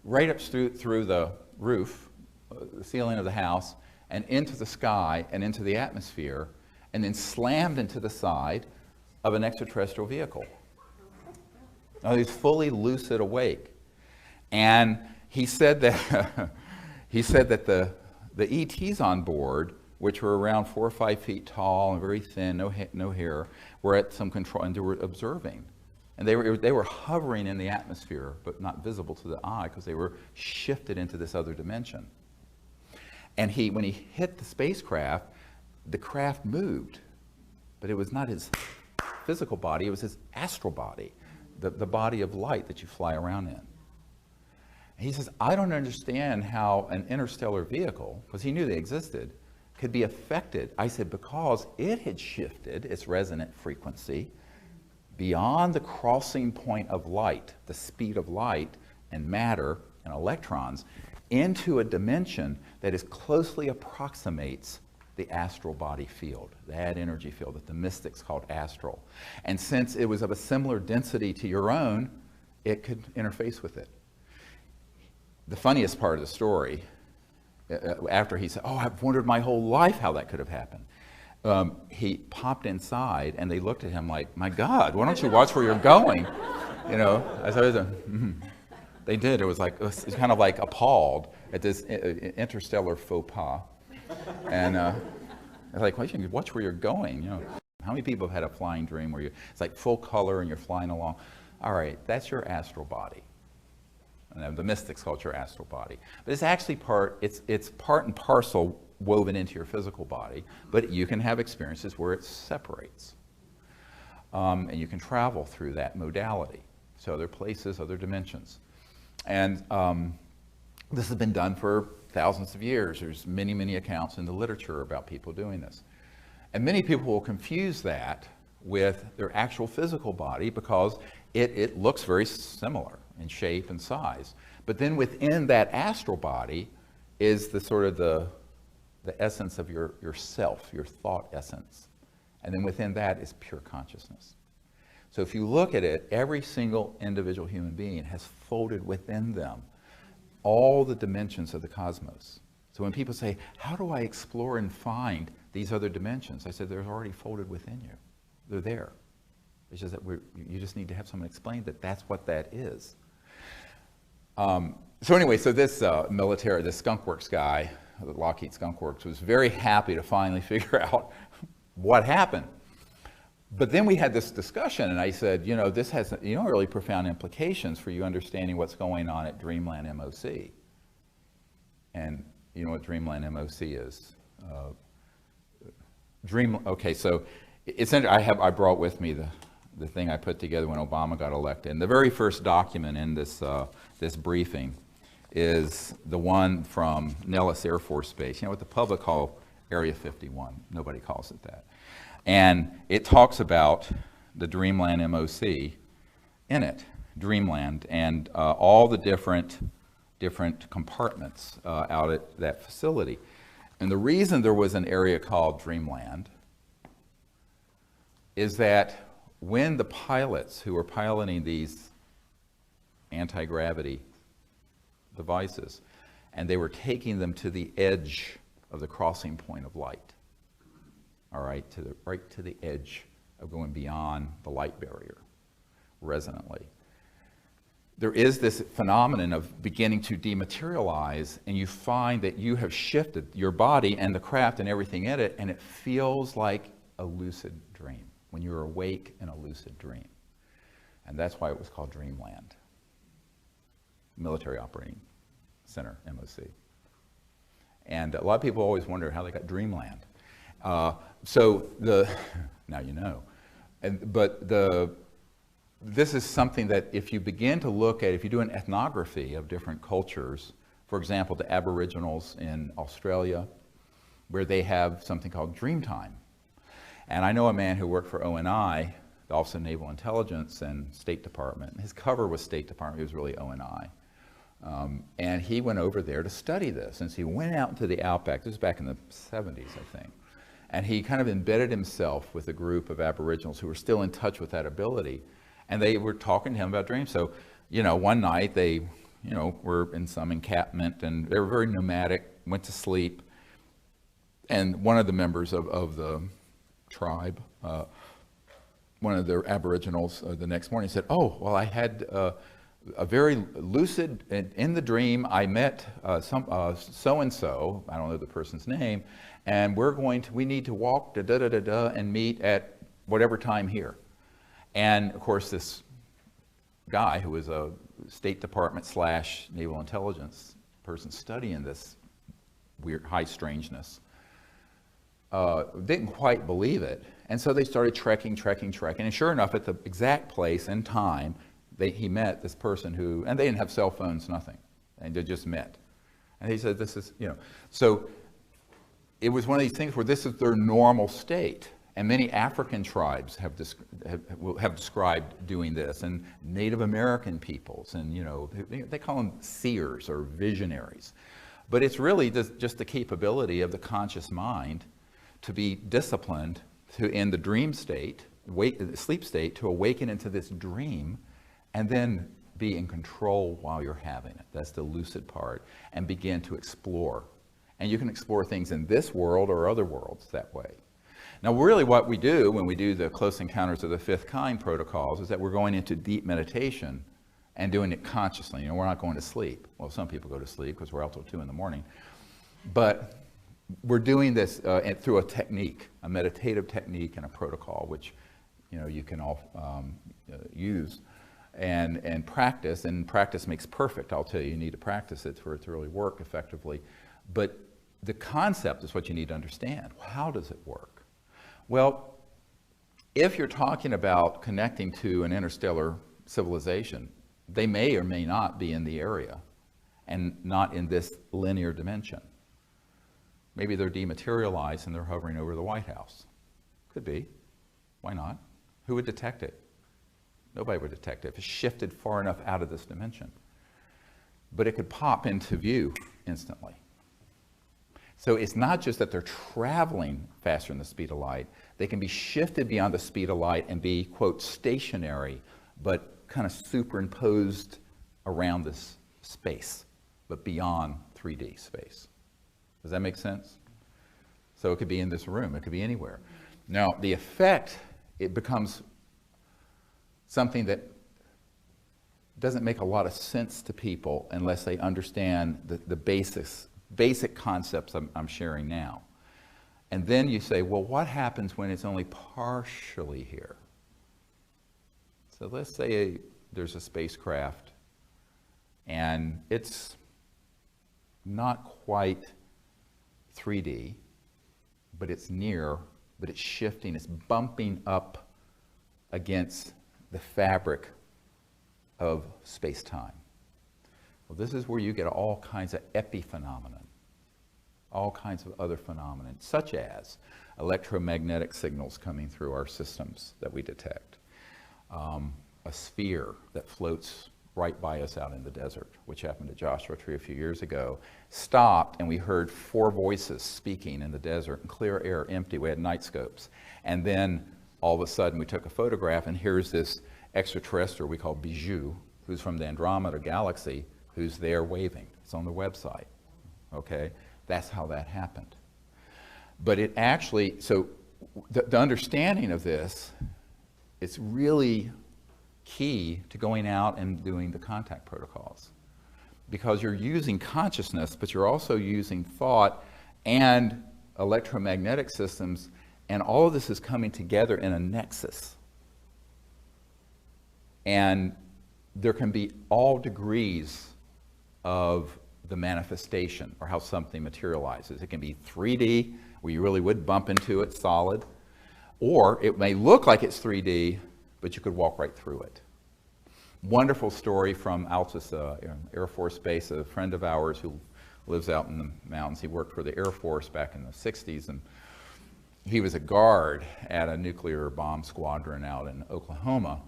A: right up through the roof, the ceiling of the house, and into the sky and into the atmosphere, and then slammed into the side of an extraterrestrial vehicle. Now, he's fully lucid awake. And he said that the ETs on board, which were around 4 or 5 feet tall and very thin, no hair, were at some control, and they were observing. And they were hovering in the atmosphere, but not visible to the eye because they were shifted into this other dimension. And when he hit the spacecraft, the craft moved, but it was not his physical body, it was his astral body. The body of light that you fly around in. And he says, I don't understand how an interstellar vehicle, because he knew they existed, could be affected. I said, because it had shifted its resonant frequency beyond the crossing point of light, the speed of light and matter and electrons, into a dimension that is closely approximates the astral body field, that energy field that the mystics called astral. And since it was of a similar density to your own, it could interface with it. The funniest part of the story, after he said, oh, I've wondered my whole life how that could have happened. He popped inside and they looked at him like, my God, why don't you watch where you're going? As I was they did. It was kind of like appalled at this interstellar faux pas. And like, well, you can watch where you're going. How many people have had a flying dream where it's like full color and you're flying along? All right, that's your astral body. And the mystics call it your astral body. But it's actually it's part and parcel woven into your physical body, but you can have experiences where it separates. And you can travel through that modality. So other places, other dimensions. And this has been done for thousands of years. There's many, many accounts in the literature about people doing this. And many people will confuse that with their actual physical body because it looks very similar in shape and size. But then within that astral body is the sort of the essence of your self, your thought essence. And then within that is pure consciousness. So if you look at it, every single individual human being has folded within them all the dimensions of the cosmos. So when people say, how do I explore and find these other dimensions? I said, they're already folded within you. They're there. It's just that you just need to have someone explain that that's what that is. So anyway, so this this Skunk Works guy, the Lockheed Skunk Works, was very happy to finally figure out what happened. But then we had this discussion, and I said, you know, this has really profound implications for you understanding what's going on at Dreamland MOC. And you know what Dreamland MOC is? Okay, so I brought with me the thing I put together when Obama got elected. And the very first document in this briefing is the one from Nellis Air Force Base. You know what the public call Area 51. Nobody calls it that. And it talks about the Dreamland MOC in it, Dreamland, and all the different compartments out at that facility. And the reason there was an area called Dreamland is that when the pilots who were piloting these anti-gravity devices, and they were taking them to the edge of the crossing point of light, all right, right to the edge of going beyond the light barrier, resonantly. There is this phenomenon of beginning to dematerialize, and you find that you have shifted your body and the craft and everything in it, and it feels like a lucid dream, when you're awake in a lucid dream. And that's why it was called Dreamland, Military Operating Center, MOC. And a lot of people always wonder how they got Dreamland. Now you know. This is something that if you begin to look at, if you do an ethnography of different cultures, for example, the Aboriginals in Australia, where they have something called dream time. And I know a man who worked for ONI, the Office of Naval Intelligence and State Department. His cover was State Department, he was really ONI. And he went over there to study this. And so he went out into the outback, this was back in the 70s, I think. And he kind of embedded himself with a group of Aboriginals who were still in touch with that ability. And they were talking to him about dreams. So, you know, one night they, were in some encampment and they were very nomadic, went to sleep. And one of the members of the tribe, one of their Aboriginals the next morning said, oh, well, I had a very lucid, in the dream, I met so-and-so, I don't know the person's name, and we need to walk and meet at whatever time here. And of course, this guy who was a State Department / Naval Intelligence person studying this weird high strangeness didn't quite believe it. And so they started trekking. And sure enough, at the exact place and time, he met this person and they didn't have cell phones, nothing. And they just met. And he said, this is, So it was one of these things where this is their normal state. And many African tribes have described doing this, and Native American peoples, and they call them seers or visionaries. But it's really just the capability of the conscious mind to be disciplined in the dream state, sleep state, to awaken into this dream, and then be in control while you're having it. That's the lucid part, and begin to explore. And you can explore things in this world or other worlds that way. Now, really what we do when we do the Close Encounters of the Fifth Kind protocols is that we're going into deep meditation and doing it consciously. We're not going to sleep. Well, some people go to sleep because we're out till 2 in the morning. But we're doing this through a technique, a meditative technique and a protocol, which you can all use and practice. And practice makes perfect. I'll tell you, you need to practice it for it to really work effectively. But the concept is what you need to understand. How does it work? Well, if you're talking about connecting to an interstellar civilization, they may or may not be in the area and not in this linear dimension. Maybe they're dematerialized and they're hovering over the White House. Could be. Why not? Who would detect it? Nobody would detect it if it's shifted far enough out of this dimension. But it could pop into view instantly. So it's not just that they're traveling faster than the speed of light. They can be shifted beyond the speed of light and be, quote, stationary, but kind of superimposed around this space, but beyond 3D space. Does that make sense? So it could be in this room. It could be anywhere. Now, the effect, it becomes something that doesn't make a lot of sense to people unless they understand the basic concepts I'm sharing now. And then you say, well, what happens when it's only partially here? So let's say there's a spacecraft and it's not quite 3D, but it's near, but it's shifting, it's bumping up against the fabric of space-time. Well, this is where you get all kinds of epiphenomenon, all kinds of other phenomena, such as electromagnetic signals coming through our systems that we detect, a sphere that floats right by us out in the desert, which happened at Joshua Tree a few years ago, stopped and we heard 4 voices speaking in the desert in clear air, empty. We had night scopes. And then all of a sudden we took a photograph and here's this extraterrestrial we call Bijou, who's from the Andromeda galaxy, who's there waving. It's on the website, okay? That's how that happened. But it actually, so the understanding of this, it's really key to going out and doing the contact protocols, because you're using consciousness, but you're also using thought and electromagnetic systems, and all of this is coming together in a nexus. And there can be all degrees of the manifestation or how something materializes. It can be 3D, where you really would bump into it solid, or it may look like it's 3D, but you could walk right through it. Wonderful story from Altus Air Force Base. A friend of ours who lives out in the mountains, he worked for the Air Force back in the 60s, and he was a guard at a nuclear bomb squadron out in Oklahoma.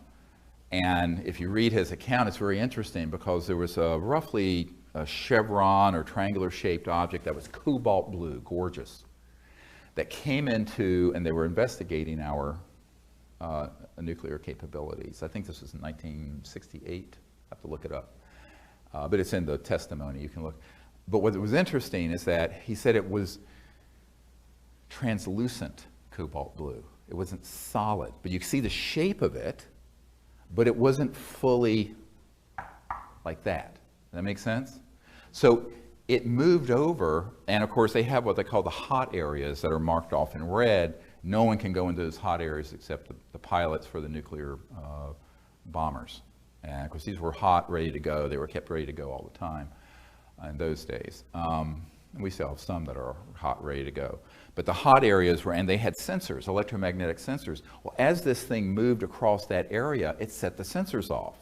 A: And if you read his account, it's very interesting, because there was roughly a chevron or triangular shaped object that was cobalt blue, gorgeous, that came into, and they were investigating our nuclear capabilities. I think this was in 1968. I have to look it up. But it's in the testimony, you can look. But what was interesting is that he said it was translucent cobalt blue. It wasn't solid, but you could see the shape of it, but it wasn't fully like that. Does that make sense? So it moved over, and of course they have what they call the hot areas that are marked off in red. No one can go into those hot areas except the pilots for the nuclear bombers. And of course these were hot, ready to go. They were kept ready to go all the time in those days. We still have some that are hot, ready to go. But the hot areas were, and they had sensors, electromagnetic sensors. Well, as this thing moved across that area, it set the sensors off.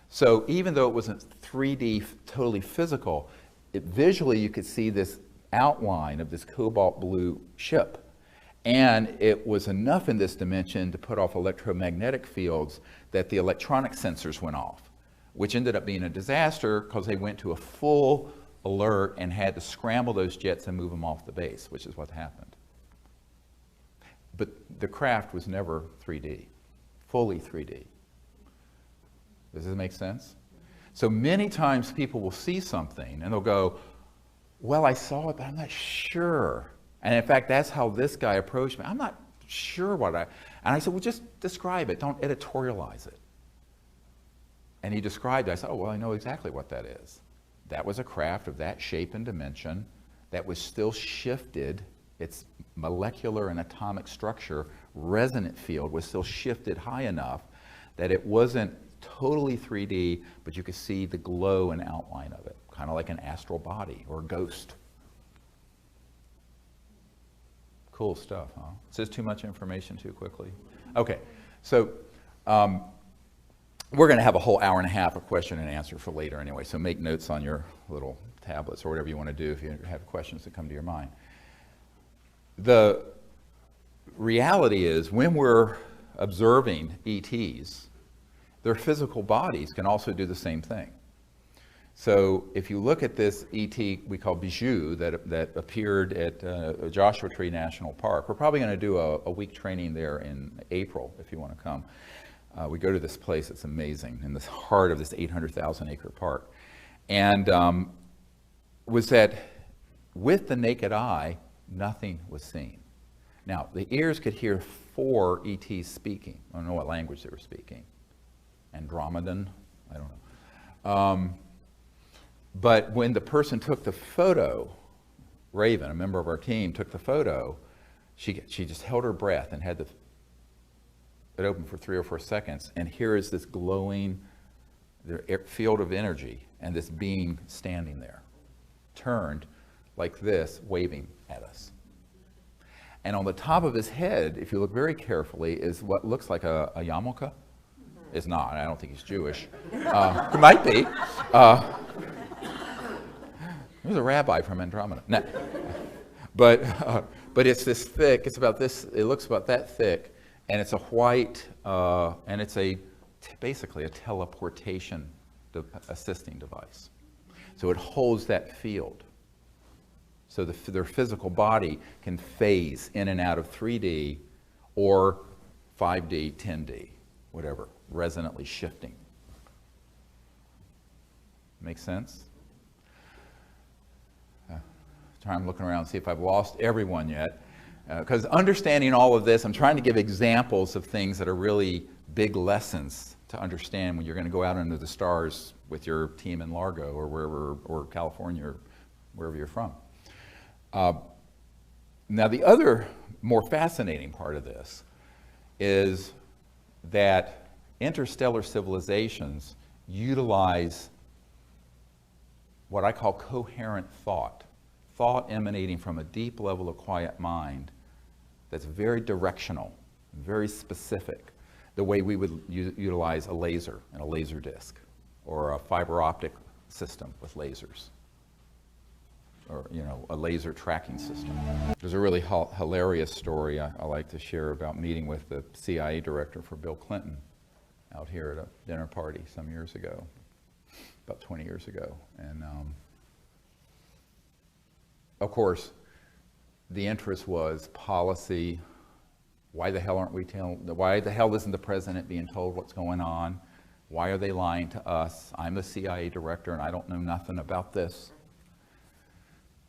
A: So even though it wasn't 3D, totally physical, visually you could see this outline of this cobalt blue ship. And it was enough in this dimension to put off electromagnetic fields that the electronic sensors went off, which ended up being a disaster because they went to a full alert and had to scramble those jets and move them off the base, which is what happened. But the craft was never 3D, fully 3D. Does this make sense? So many times people will see something and they'll go, well, I saw it, but I'm not sure. And in fact, that's how this guy approached me. I'm not sure what and I said, well, just describe it. Don't editorialize it. And he described it. I said, oh, well, I know exactly what that is. That was a craft of that shape and dimension that was still shifted. Its molecular and atomic structure, resonant field, was still shifted high enough that it wasn't totally 3D, but you could see the glow and outline of it, kind of like an astral body or a ghost. Cool stuff, huh? Is this too much information too quickly? Okay, so we're going to have a whole hour and a half of question and answer for later anyway, so make notes on your little tablets or whatever you want to do if you have questions that come to your mind. The reality is, when we're observing ETs, their physical bodies can also do the same thing. So if you look at this ET we call Bijou that appeared at Joshua Tree National Park, we're probably going to do a week training there in April if you want to come. We go to this place, it's amazing, in the heart of this 800,000 acre park. And was that with the naked eye, nothing was seen. Now, the ears could hear 4 ETs speaking. I don't know what language they were speaking. Andromedan? I don't know. But when the person took the photo, Raven, a member of our team, took the photo, she just held her breath and had it open for 3 or 4 seconds, and here is this glowing field of energy, and this being standing there, turned like this, waving at us. And on the top of his head, if you look very carefully, is what looks like a yarmulke. It's not. I don't think he's Jewish. It might be. He was a rabbi from Andromeda. No. But it's this thick. It's about this. It looks about that thick, and it's a white, and it's basically a teleportation assisting device. So it holds that field. So their physical body can phase in and out of 3D or 5D, 10D, whatever, resonantly shifting. Make sense? I'm looking around to see if I've lost everyone yet. Because understanding all of this, I'm trying to give examples of things that are really big lessons to understand when you're going to go out into the stars with your team in Largo or wherever, or California, or wherever you're from. Now, the other more fascinating part of this is that interstellar civilizations utilize what I call coherent thought emanating from a deep level of quiet mind that's very directional, very specific, the way we would utilize a laser and a laser disc, or a fiber optic system with lasers, or a laser tracking system. There's a really hilarious story I like to share about meeting with the CIA director for Bill Clinton out here at a dinner party some years ago, about 20 years ago. And of course, the interest was policy. Why the hell why the hell isn't the president being told what's going on? Why are they lying to us? I'm the CIA director and I don't know nothing about this.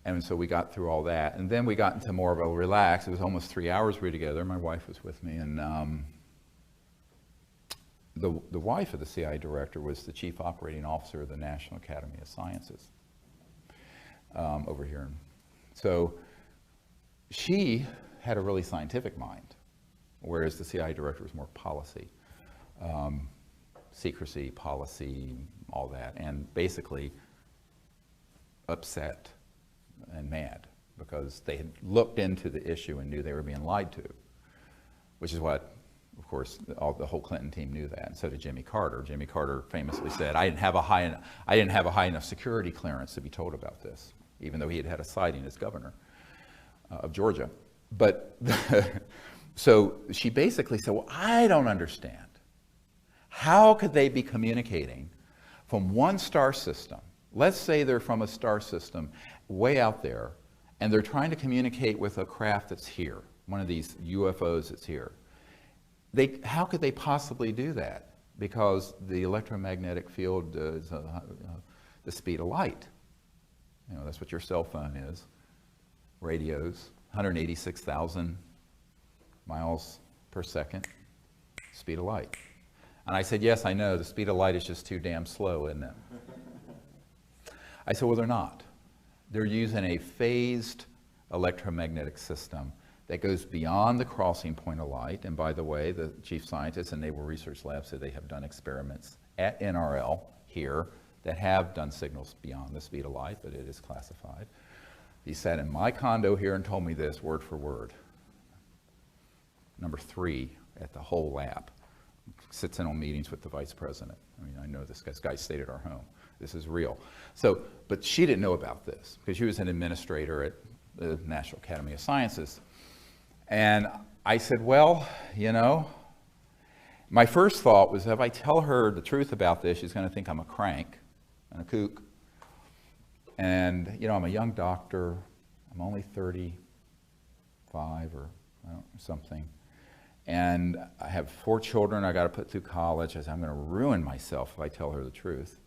A: And so we got through all that. And then we got into more of a relax. It was almost 3 hours we were together. My wife was with me. And the wife of the CIA director was the chief operating officer of the National Academy of Sciences over here. So she had a really scientific mind, whereas the CIA director was more policy, secrecy, policy, all that, and basically upset and mad because they had looked into the issue and knew they were being lied to, which is what, of course, the whole Clinton team knew that, and so did Jimmy Carter. Jimmy Carter famously said, "I didn't have a high enough security clearance to be told about this," even though he had had a sighting as governor of Georgia. But so she basically said, "Well, I don't understand. How could they be communicating from one star system? Let's say they're from a star system way out there, and they're trying to communicate with a craft that's here, one of these UFOs that's here. How could they possibly do that? Because the electromagnetic field is the speed of light. That's what your cell phone is. Radios, 186,000 miles per second, speed of light." And I said, "Yes, I know, the speed of light is just too damn slow, isn't it?" I said, "Well, they're not. They're using a phased electromagnetic system that goes beyond the crossing point of light." And by the way, the chief scientists in Naval Research Lab said they have done experiments at NRL here that have done signals beyond the speed of light, but it is classified. He sat in my condo here and told me this word for word. Number 3 at the whole lab. Sits in on meetings with the vice president. I mean, I know this guy stayed at our home. This is real. So, but she didn't know about this because she was an administrator at the National Academy of Sciences. And I said, "Well, my first thought was if I tell her the truth about this, she's going to think I'm a crank and a kook. And, I'm a young doctor. I'm only 35 or something. And I have 4 children I got to put through college. I said, I'm going to ruin myself if I tell her the truth."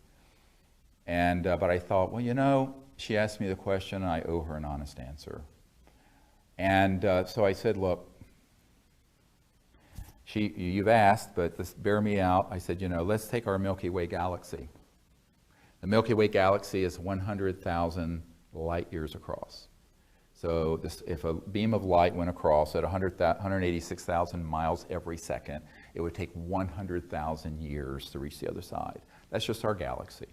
A: And, but I thought, well, she asked me the question and I owe her an honest answer. And so I said, "Look, you've asked, but bear me out." I said, let's take our Milky Way galaxy. The Milky Way galaxy is 100,000 light years across. So this, if a beam of light went across at 186,000 miles every second, it would take 100,000 years to reach the other side. That's just our galaxy.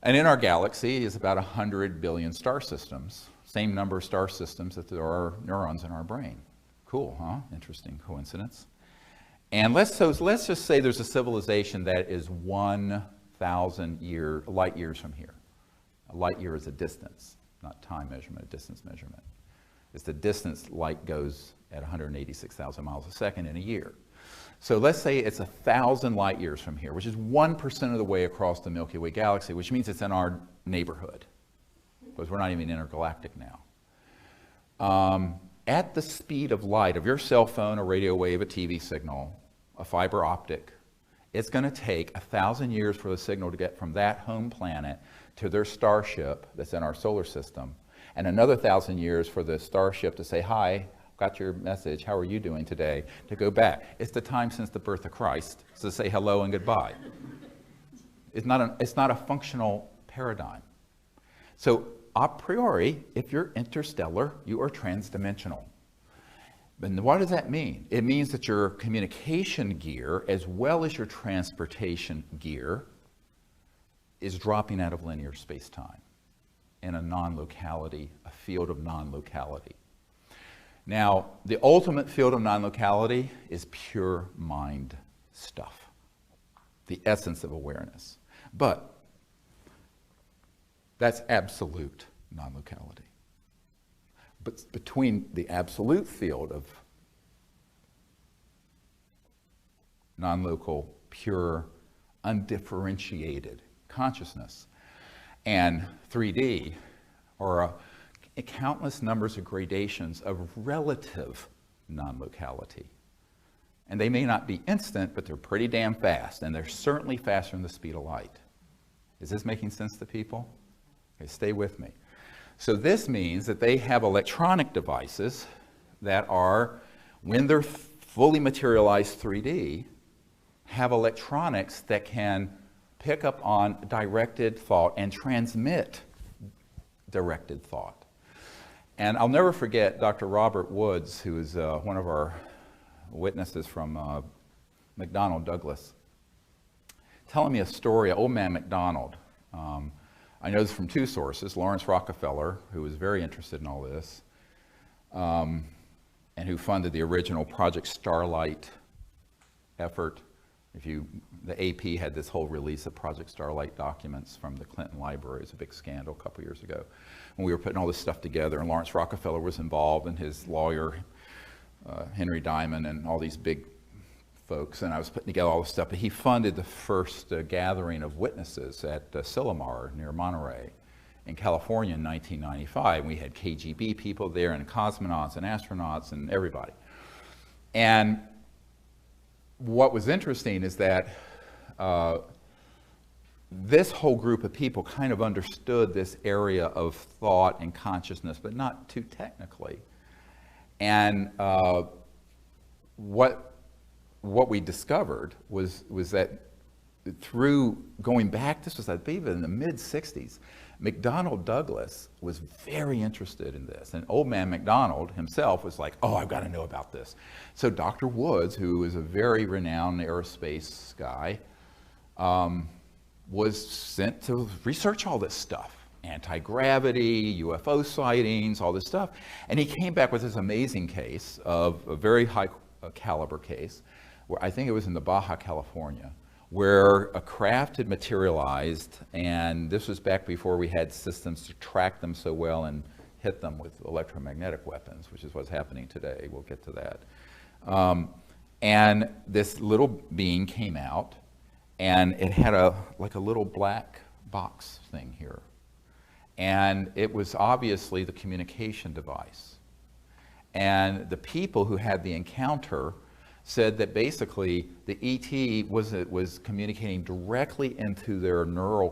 A: And in our galaxy is about 100 billion star systems. Same number of star systems that there are neurons in our brain. Cool, huh? Interesting coincidence. And let's just say there's a civilization that is 1,000 light years from here. A light year is a distance, not time measurement, a distance measurement. It's the distance light goes at 186,000 miles a second in a year. So let's say it's 1,000 light years from here, which is 1% of the way across the Milky Way galaxy, which means it's in our neighborhood, because we're not even intergalactic now. At the speed of light of your cell phone, a radio wave, a TV signal, a fiber optic, it's going to take 1,000 years for the signal to get from that home planet to their starship that's in our solar system, and another 1,000 years for the starship to say, hi, got your message, how are you doing today, to go back. It's the time since the birth of Christ, so to say hello and goodbye. It's not a functional paradigm. So a priori, if you're interstellar, you are transdimensional. And what does that mean? It means that your communication gear, as well as your transportation gear, is dropping out of linear space-time in a non-locality, a field of non-locality. Now, the ultimate field of non-locality is pure mind stuff, the essence of awareness. But that's absolute non-locality. But between the absolute field of non-local, pure, undifferentiated consciousness and 3D are countless numbers of gradations of relative non-locality. And they may not be instant, but they're pretty damn fast, and they're certainly faster than the speed of light. Is this making sense to people? Okay, stay with me. So this means that they have electronic devices that are, when they're fully materialized 3D, have electronics that can pick up on directed thought and transmit directed thought. And I'll never forget Dr. Robert Woods, who is one of our witnesses from McDonnell Douglas, telling me a story, old man McDonald. I know this from two sources, Lawrence Rockefeller, who was very interested in all this, and who funded the original Project Starlight effort. The AP had this whole release of Project Starlight documents from the Clinton Library. It was a big scandal a couple years ago when we were putting all this stuff together, and Lawrence Rockefeller was involved, and his lawyer, Henry Diamond, and all these big folks, and I was putting together all this stuff. But he funded the first gathering of witnesses at Silomar near Monterey in California in 1995. We had KGB people there, and cosmonauts and astronauts and everybody. And what was interesting is that this whole group of people kind of understood this area of thought and consciousness, but not too technically. And what we discovered was that through going back, this was I believe in the mid-60s, McDonnell Douglas was very interested in this. And old man McDonald himself was like, oh, I've got to know about this. So Dr. Woods, who is a very renowned aerospace guy, was sent to research all this stuff. Anti-gravity, UFO sightings, all this stuff. And he came back with this amazing case of a very high caliber case, where I think it was in the Baja California, where a craft had materialized, and this was back before we had systems to track them so well and hit them with electromagnetic weapons, which is what's happening today. We'll get to that. And this little being came out, and it had like a little black box thing here. And it was obviously the communication device. And the people who had the encounter said that basically the ET was communicating directly into their neural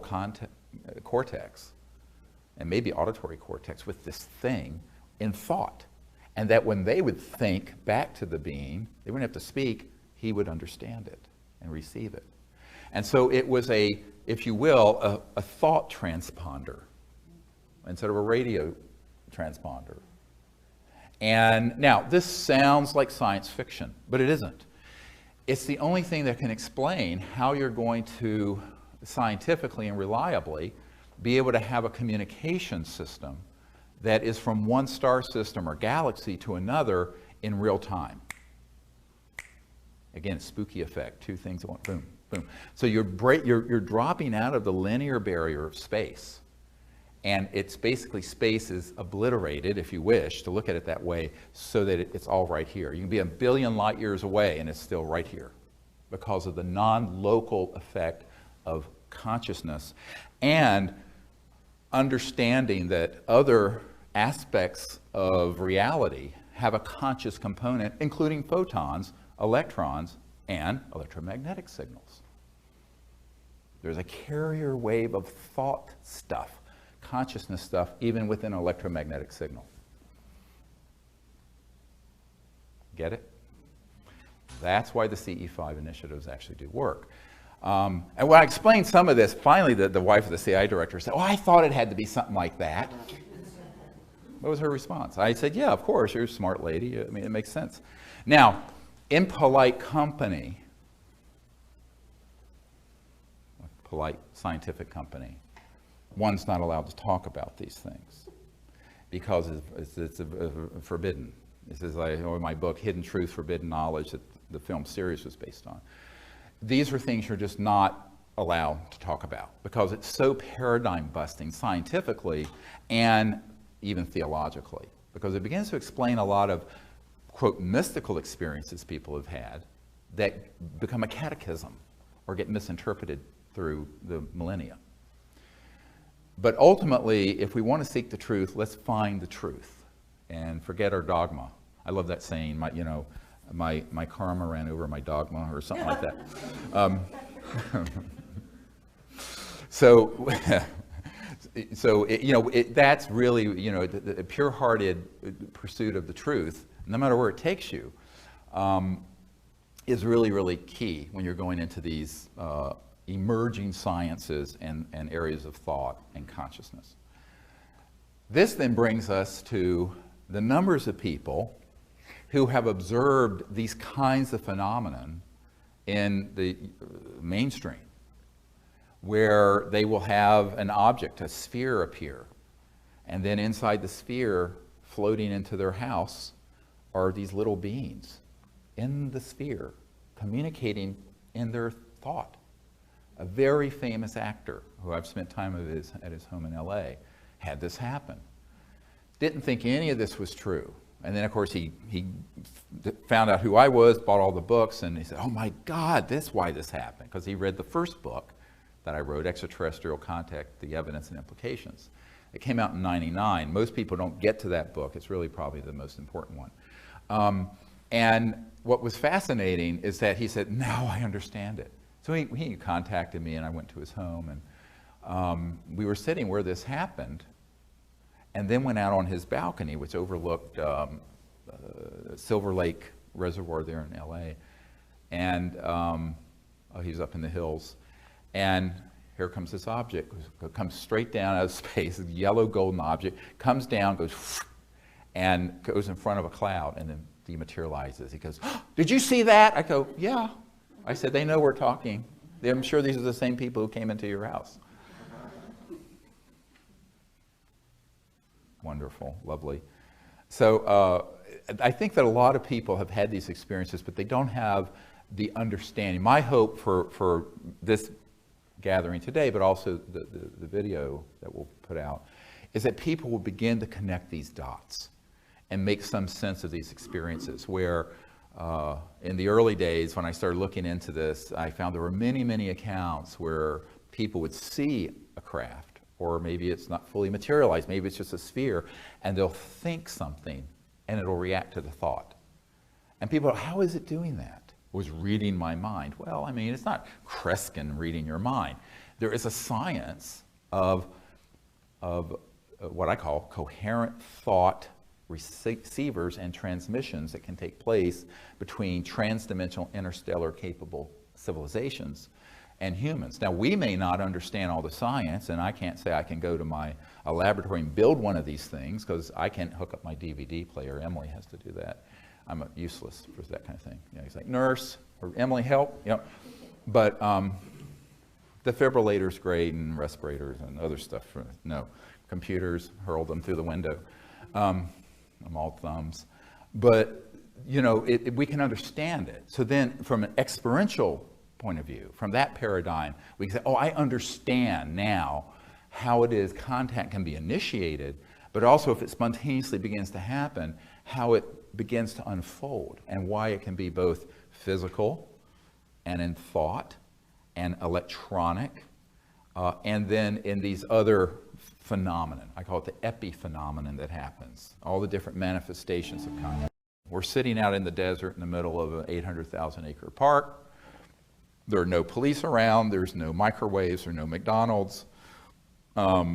A: cortex, and maybe auditory cortex, with this thing in thought. And that when they would think back to the being, they wouldn't have to speak, he would understand it and receive it. And so it was if you will, a thought transponder instead of a radio transponder. And now, this sounds like science fiction, but it isn't. It's the only thing that can explain how you're going to scientifically and reliably be able to have a communication system that is from one star system or galaxy to another in real time. Again, spooky effect, two things at once, boom, boom. So you're dropping out of the linear barrier of space. And it's basically space is obliterated, if you wish, to look at it that way, so that it's all right here. You can be a billion light years away and it's still right here because of the non-local effect of consciousness and understanding that other aspects of reality have a conscious component, including photons, electrons, and electromagnetic signals. There's a carrier wave of thought stuff, consciousness stuff, even within an electromagnetic signal. Get it? That's why the CE5 initiatives actually do work. And when I explained some of this, finally the wife of the CI director said, "Oh, I thought it had to be something like that." What was her response? I said, "Yeah, of course, you're a smart lady. I mean, it makes sense." Now, in polite company, polite scientific company, one's not allowed to talk about these things because it's forbidden. This is like my book, Hidden Truth, Forbidden Knowledge, that the film series was based on. These are things you're just not allowed to talk about because it's so paradigm busting scientifically and even theologically, because it begins to explain a lot of, quote, mystical experiences people have had that become a catechism or get misinterpreted through the millennia. But ultimately, if we want to seek the truth, let's find the truth and forget our dogma. I love that saying, my karma ran over my dogma, or something like that. That's really, the pure-hearted pursuit of the truth, no matter where it takes you, is really, really key when you're going into these emerging sciences and areas of thought and consciousness. This then brings us to the numbers of people who have observed these kinds of phenomenon in the mainstream, where they will have an object, a sphere, appear, and then inside the sphere, floating into their house, are these little beings in the sphere, communicating in their thought. A very famous actor, who I've spent time at his home in LA, had this happen. Didn't think any of this was true. And then, of course, he found out who I was, bought all the books, and he said, "Oh my God, that's why this happened." Because he read the first book that I wrote, Extraterrestrial Contact, The Evidence and Implications. It came out in '99. Most people don't get to that book. It's really probably the most important one. And what was fascinating is that he said, "Now I understand it." So he contacted me, and I went to his home, and we were sitting where this happened, and then went out on his balcony, which overlooked Silver Lake Reservoir there in LA. And he's up in the hills. And here comes this object, comes straight down out of space, a yellow golden object, comes down, goes, and goes in front of a cloud, and then dematerializes. He goes, "Oh, did you see that?" I go, "Yeah." I said, "They know we're talking. I'm sure these are the same people who came into your house." Wonderful, lovely. So I think that a lot of people have had these experiences, but they don't have the understanding. My hope for this gathering today, but also the video that we'll put out, is that people will begin to connect these dots and make some sense of these experiences, where in the early days when I started looking into this, I found there were many, many accounts where people would see a craft, or maybe it's not fully materialized, maybe it's just a sphere, and they'll think something and it'll react to the thought. And people are, "How is it doing that?" It was reading my mind. Well, I mean, it's not Kreskin reading your mind. There is a science of what I call coherent thought receivers and transmissions that can take place between transdimensional interstellar capable civilizations and humans. Now, we may not understand all the science, and I can't say I can go to a laboratory and build one of these things, because I can't hook up my DVD player. Emily has to do that. I'm useless for that kind of thing. You know, he's like, nurse, or Emily, help. You know, but defibrillators great, and respirators and other stuff. No, computers, hurl them through the window. I'm all thumbs. But, you know, we can understand it. So then, from an experiential point of view, from that paradigm, we can say, oh, I understand now how it is contact can be initiated, but also if it spontaneously begins to happen, how it begins to unfold, and why it can be both physical and in thought and electronic, and then in these other phenomenon. I call it the epiphenomenon that happens, all the different manifestations of contact. We're sitting out in the desert in the middle of an 800,000 acre park. There are no police around, there's no microwaves, there are no McDonald's, there are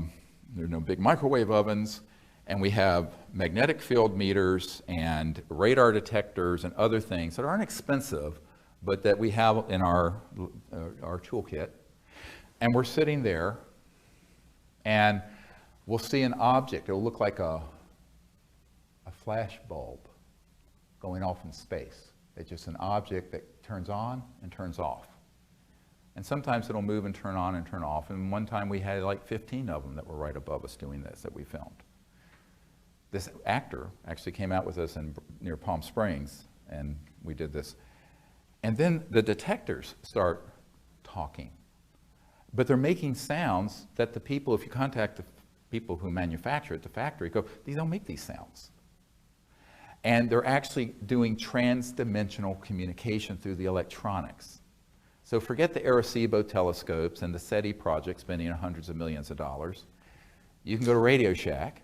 A: no big microwave ovens, and we have magnetic field meters and radar detectors and other things that aren't expensive, but that we have in our toolkit. And we're sitting there, and we'll see an object. It'll look like a flash bulb going off in space. It's just an object that turns on and turns off. And sometimes it'll move and turn on and turn off. And one time we had like 15 of them that were right above us doing this that we filmed. This actor actually came out with us near Palm Springs, and we did this. And then the detectors start talking. But they're making sounds that the people, if you contact the people who manufacture it, the factory, go, these don't make these sounds. And they're actually doing transdimensional communication through the electronics. So forget the Arecibo telescopes and the SETI project spending hundreds of millions of dollars. You can go to Radio Shack,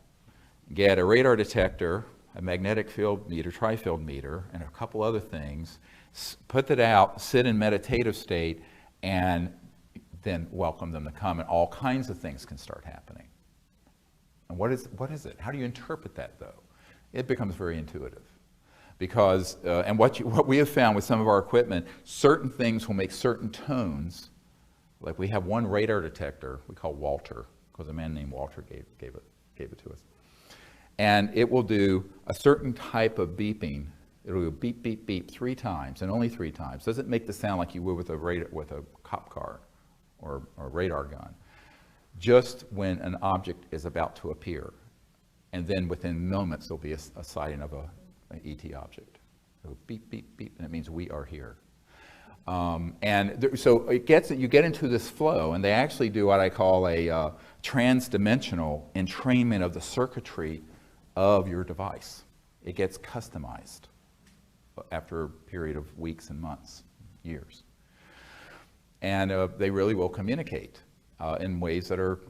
A: get a radar detector, a magnetic field meter, tri-field meter, and a couple other things, put that out, sit in meditative state, and then welcome them to come, and all kinds of things can start happening. And what is it? How do you interpret that, though? It becomes very intuitive. Because, and what we have found with some of our equipment, certain things will make certain tones. Like we have one radar detector we call Walter, because a man named Walter gave it to us. And it will do a certain type of beeping. It'll go beep, beep, beep 3 times, and only 3 times. Doesn't make the sound like you would with a cop car or a radar gun. Just when an object is about to appear. And then within moments, there'll be a sighting of an ET object. It'll beep, beep, beep, and it means we are here. So you get into this flow, and they actually do what I call a transdimensional entrainment of the circuitry of your device. It gets customized after a period of weeks and months, years. And they really will communicate in ways that are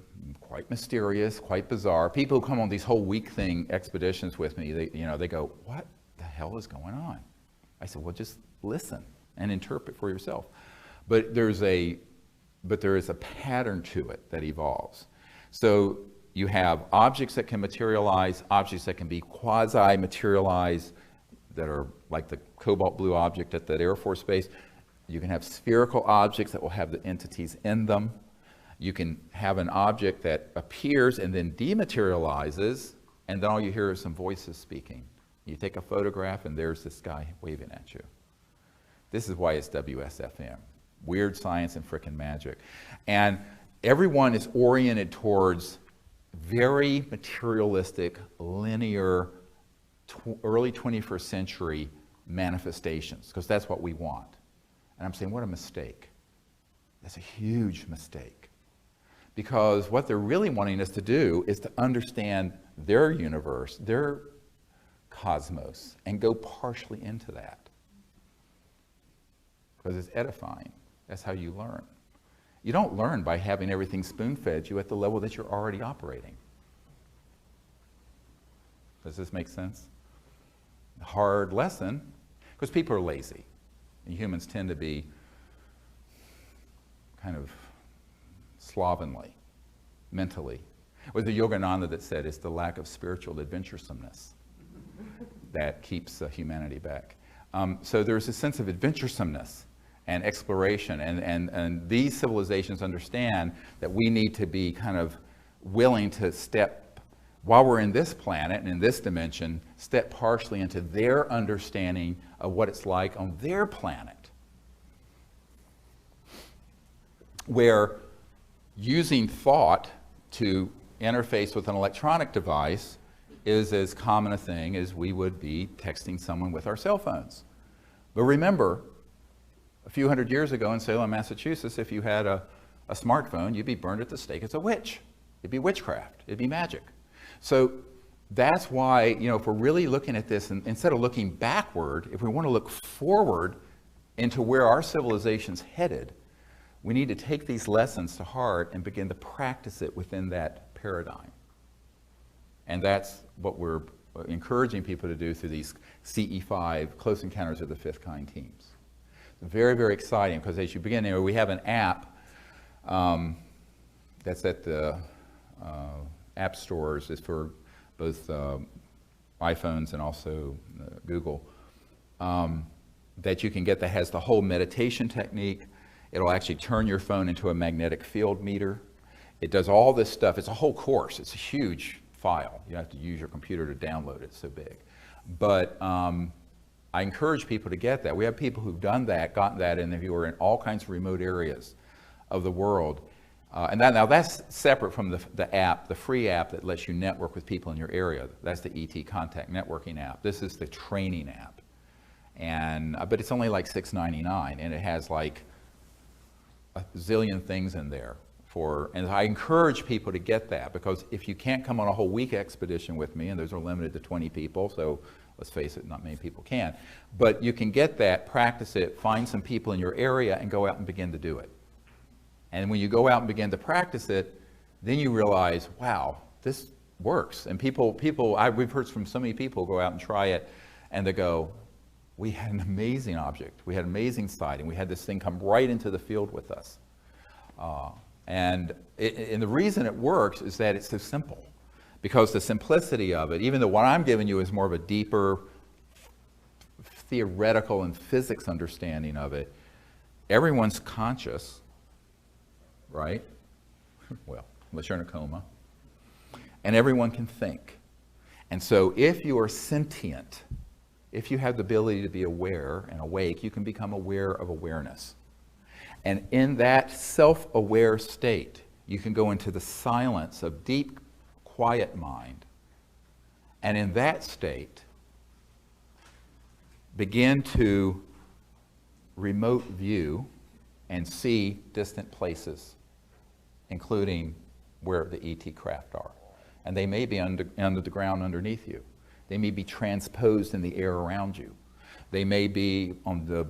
A: quite mysterious, quite bizarre. People who come on these whole week thing expeditions with me, they go, what the hell is going on? I said, well, just listen and interpret for yourself. But there is a pattern to it that evolves. So you have objects that can materialize, objects that can be quasi-materialized, that are like the cobalt blue object at that Air Force Base. You can have spherical objects that will have the entities in them. You can have an object that appears and then dematerializes, and then all you hear is some voices speaking. You take a photograph, and there's this guy waving at you. This is why it's WSFM. Weird science and frickin' magic. And everyone is oriented towards very materialistic, linear, early 21st century manifestations, because that's what we want. And I'm saying, what a mistake. That's a huge mistake. Because what they're really wanting us to do is to understand their universe, their cosmos, and go partially into that. Because it's edifying. That's how you learn. You don't learn by having everything spoon-fed you at the level that you're already operating. Does this make sense? A hard lesson, because people are lazy. And humans tend to be kind of slovenly, mentally. It was the Yogananda that said it's the lack of spiritual adventuresomeness that keeps humanity back. So there's a sense of adventuresomeness. and exploration. And these civilizations understand that we need to be kind of willing to step, while we're in this planet and in this dimension, step partially into their understanding of what it's like on their planet, where using thought to interface with an electronic device is as common a thing as we would be texting someone with our cell phones. But remember, a few hundred years ago in Salem, Massachusetts, if you had a smartphone, you'd be burned at the stake as a witch. It'd be witchcraft. It'd be magic. So that's why, you know, if we're really looking at this, and instead of looking backward, if we want to look forward into where our civilization's headed, we need to take these lessons to heart and begin to practice it within that paradigm. And that's what we're encouraging people to do through these CE5, Close Encounters of the Fifth Kind teams. Very, very exciting, because as you begin there, we have an app that's at the app stores. It's for both iPhones and also Google, that you can get that has the whole meditation technique. It'll actually turn your phone into a magnetic field meter. It does all this stuff. It's a whole course. It's a huge file. You have to use your computer to download it. It's so big. But I encourage people to get that. We have people who've done that, gotten that, and who are in all kinds of remote areas of the world. And now that's separate from the app, the free app that lets you network with people in your area. That's the ET Contact Networking app. This is the training app. And but it's only like $6.99, and it has like a zillion things in there. And I encourage people to get that, because if you can't come on a whole week expedition with me, and those are limited to 20 people, so let's face it, not many people can, but you can get that, practice it, find some people in your area, and go out and begin to do it. And when you go out and begin to practice it, then you realize, wow, this works. And we've heard from so many people go out and try it, and they go, we had an amazing object, we had amazing sighting, we had this thing come right into the field with us. And the reason it works is that it's so simple, because the simplicity of it, even though what I'm giving you is more of a deeper theoretical and physics understanding of it, everyone's conscious, right? Well, unless you're in a coma. And everyone can think. And so if you are sentient, if you have the ability to be aware and awake, you can become aware of awareness. And in that self-aware state, you can go into the silence of deep, quiet mind. And in that state, begin to remote view and see distant places, including where the ET craft are. And they may be under the ground underneath you. They may be transposed in the air around you. They may be on the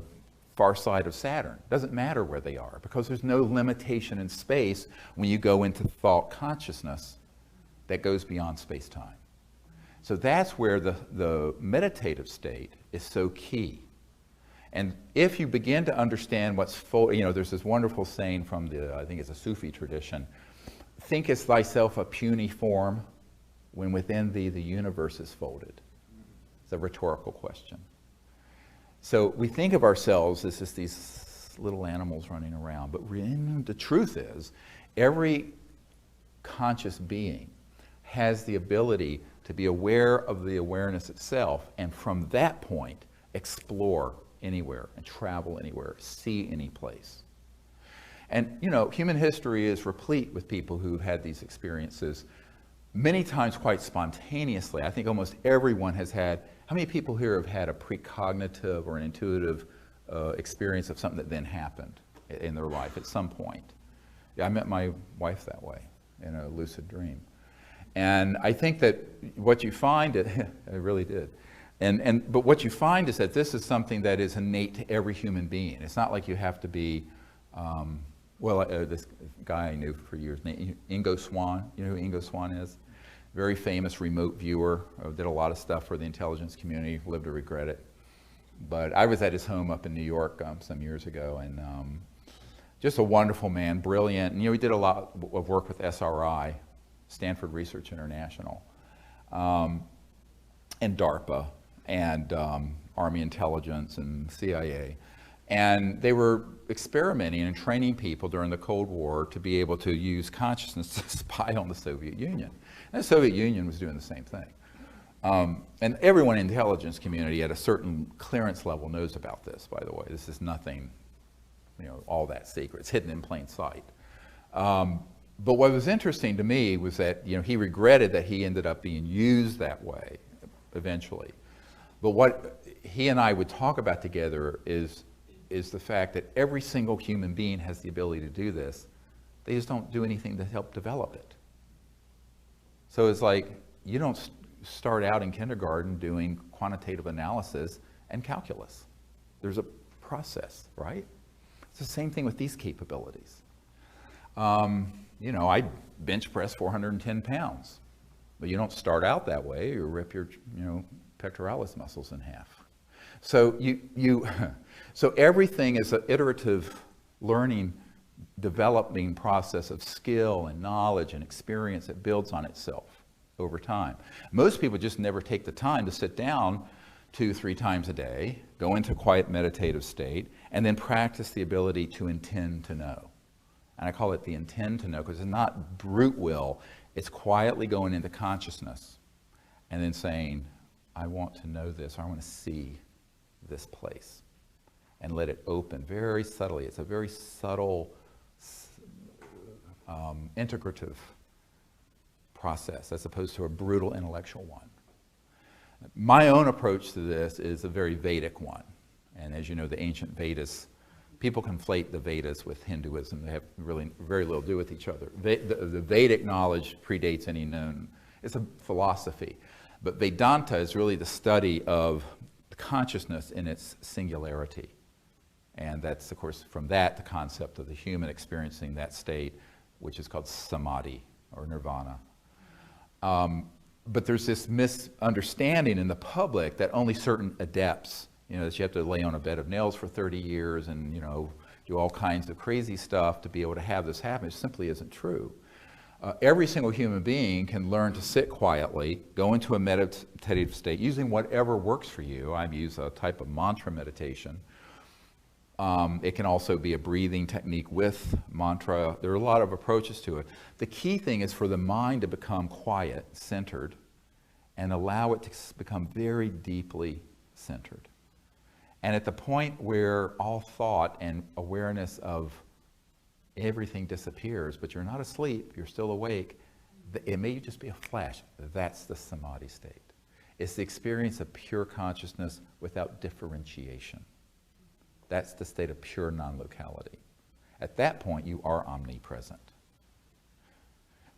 A: far side of Saturn. Doesn't matter where they are, because there's no limitation in space when you go into thought consciousness that goes beyond space-time. So that's where the meditative state is so key. And if you begin to understand what's there's this wonderful saying from I think it's a Sufi tradition, thinkest thyself a puny form when within thee the universe is folded. It's a rhetorical question. So we think of ourselves as just these little animals running around, but the truth is, every conscious being has the ability to be aware of the awareness itself, and from that point, explore anywhere and travel anywhere, see any place. And human history is replete with people who've had these experiences, many times quite spontaneously. I think almost everyone has had. How many people here have had a precognitive or an intuitive experience of something that then happened in their life at some point? Yeah, I met my wife that way in a lucid dream. And I think that what you find, I really did. But what you find is that this is something that is innate to every human being. It's not like you have to be, this guy I knew for years, Ingo Swann. You know who Ingo Swann is? Very famous remote viewer, did a lot of stuff for the intelligence community, lived to regret it. But I was at his home up in New York some years ago, and just a wonderful man, brilliant. And he did a lot of work with SRI, Stanford Research International, and DARPA, and Army Intelligence and CIA. And they were experimenting and training people during the Cold War to be able to use consciousness to spy on the Soviet Union. And the Soviet Union was doing the same thing. And everyone in the intelligence community at a certain clearance level knows about this, by the way. This is nothing, all that secret. It's hidden in plain sight. But what was interesting to me was that, he regretted that he ended up being used that way eventually. But what he and I would talk about together is the fact that every single human being has the ability to do this. They just don't do anything to help develop it. So it's like, you don't start out in kindergarten doing quantitative analysis and calculus. There's a process, right? It's the same thing with these capabilities. I bench press 410 pounds, but you don't start out that way. You rip your, pectoralis muscles in half. So so everything is an iterative learning, developing process of skill and knowledge and experience that builds on itself over time. Most people just never take the time to sit down 2-3 times a day, go into a quiet meditative state, and then practice the ability to intend to know. And I call it the intend to know because it's not brute will. It's quietly going into consciousness and then saying, I want to know this, or I want to see this place. And let it open very subtly. It's a very subtle, integrative process as opposed to a brutal intellectual one. My own approach to this is a very Vedic one. And as you know, the ancient Vedas, people conflate the Vedas with Hinduism. They have really very little to do with each other. The Vedic knowledge predates any known, it's a philosophy. But Vedanta is really the study of consciousness in its singularity. And that's, of course, from that, the concept of the human experiencing that state, which is called samadhi or nirvana. But there's this misunderstanding in the public that only certain adepts, that you have to lay on a bed of nails for 30 years and, do all kinds of crazy stuff to be able to have this happen. It simply isn't true. Every single human being can learn to sit quietly, go into a meditative state, using whatever works for you. I use a type of mantra meditation. It can also be a breathing technique with mantra. There are a lot of approaches to it. The key thing is for the mind to become quiet, centered, and allow it to become very deeply centered. And at the point where all thought and awareness of everything disappears, but you're not asleep, you're still awake, it may just be a flash. That's the samadhi state. It's the experience of pure consciousness without differentiation. That's the state of pure non-locality. At that point, you are omnipresent.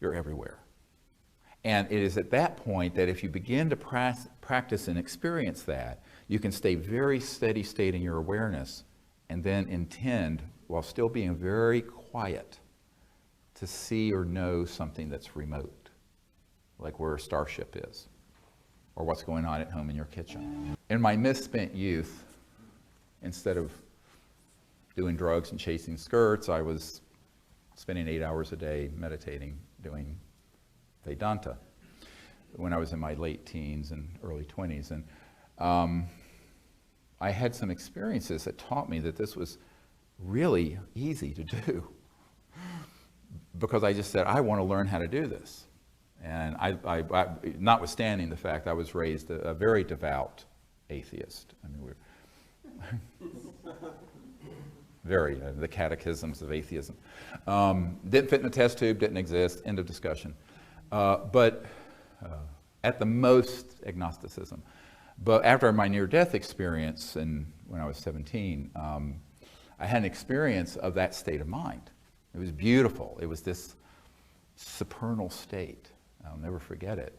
A: You're everywhere. And it is at that point that if you begin to practice and experience that, you can stay very steady state in your awareness and then intend, while still being very quiet, to see or know something that's remote, like where a starship is, or what's going on at home in your kitchen. In my misspent youth, instead of doing drugs and chasing skirts, I was spending 8 hours a day meditating, doing Vedanta, when I was in my late teens and early 20s. And I had some experiences that taught me that this was really easy to do, because I just said, I want to learn how to do this. And I notwithstanding the fact I was raised a very devout atheist. I mean, we're the catechisms of atheism. Didn't fit in a test tube, didn't exist, end of discussion. But at the most, agnosticism. But after my near-death experience, when I was 17, I had an experience of that state of mind. It was beautiful. It was this supernal state. I'll never forget it.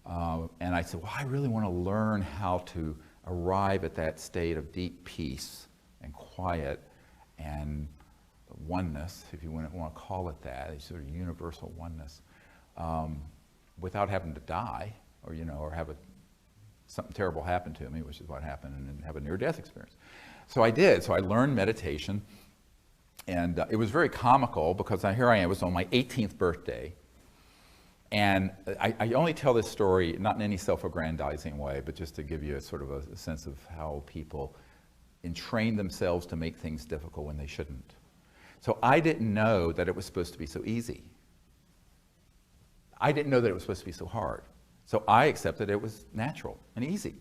A: And I said, well, I really want to learn how to arrive at that state of deep peace and quiet and oneness, if you want to call it that, a sort of universal oneness, without having to die or have something terrible happen to me, which is what happened, and then have a near-death experience. So I did. So I learned meditation, and it was very comical because here I am. It was on my 18th birthday, and I only tell this story not in any self-aggrandizing way, but just to give you a sort of a sense of how people and train themselves to make things difficult when they shouldn't. So I didn't know that it was supposed to be so easy. I didn't know that it was supposed to be so hard. So I accepted it was natural and easy.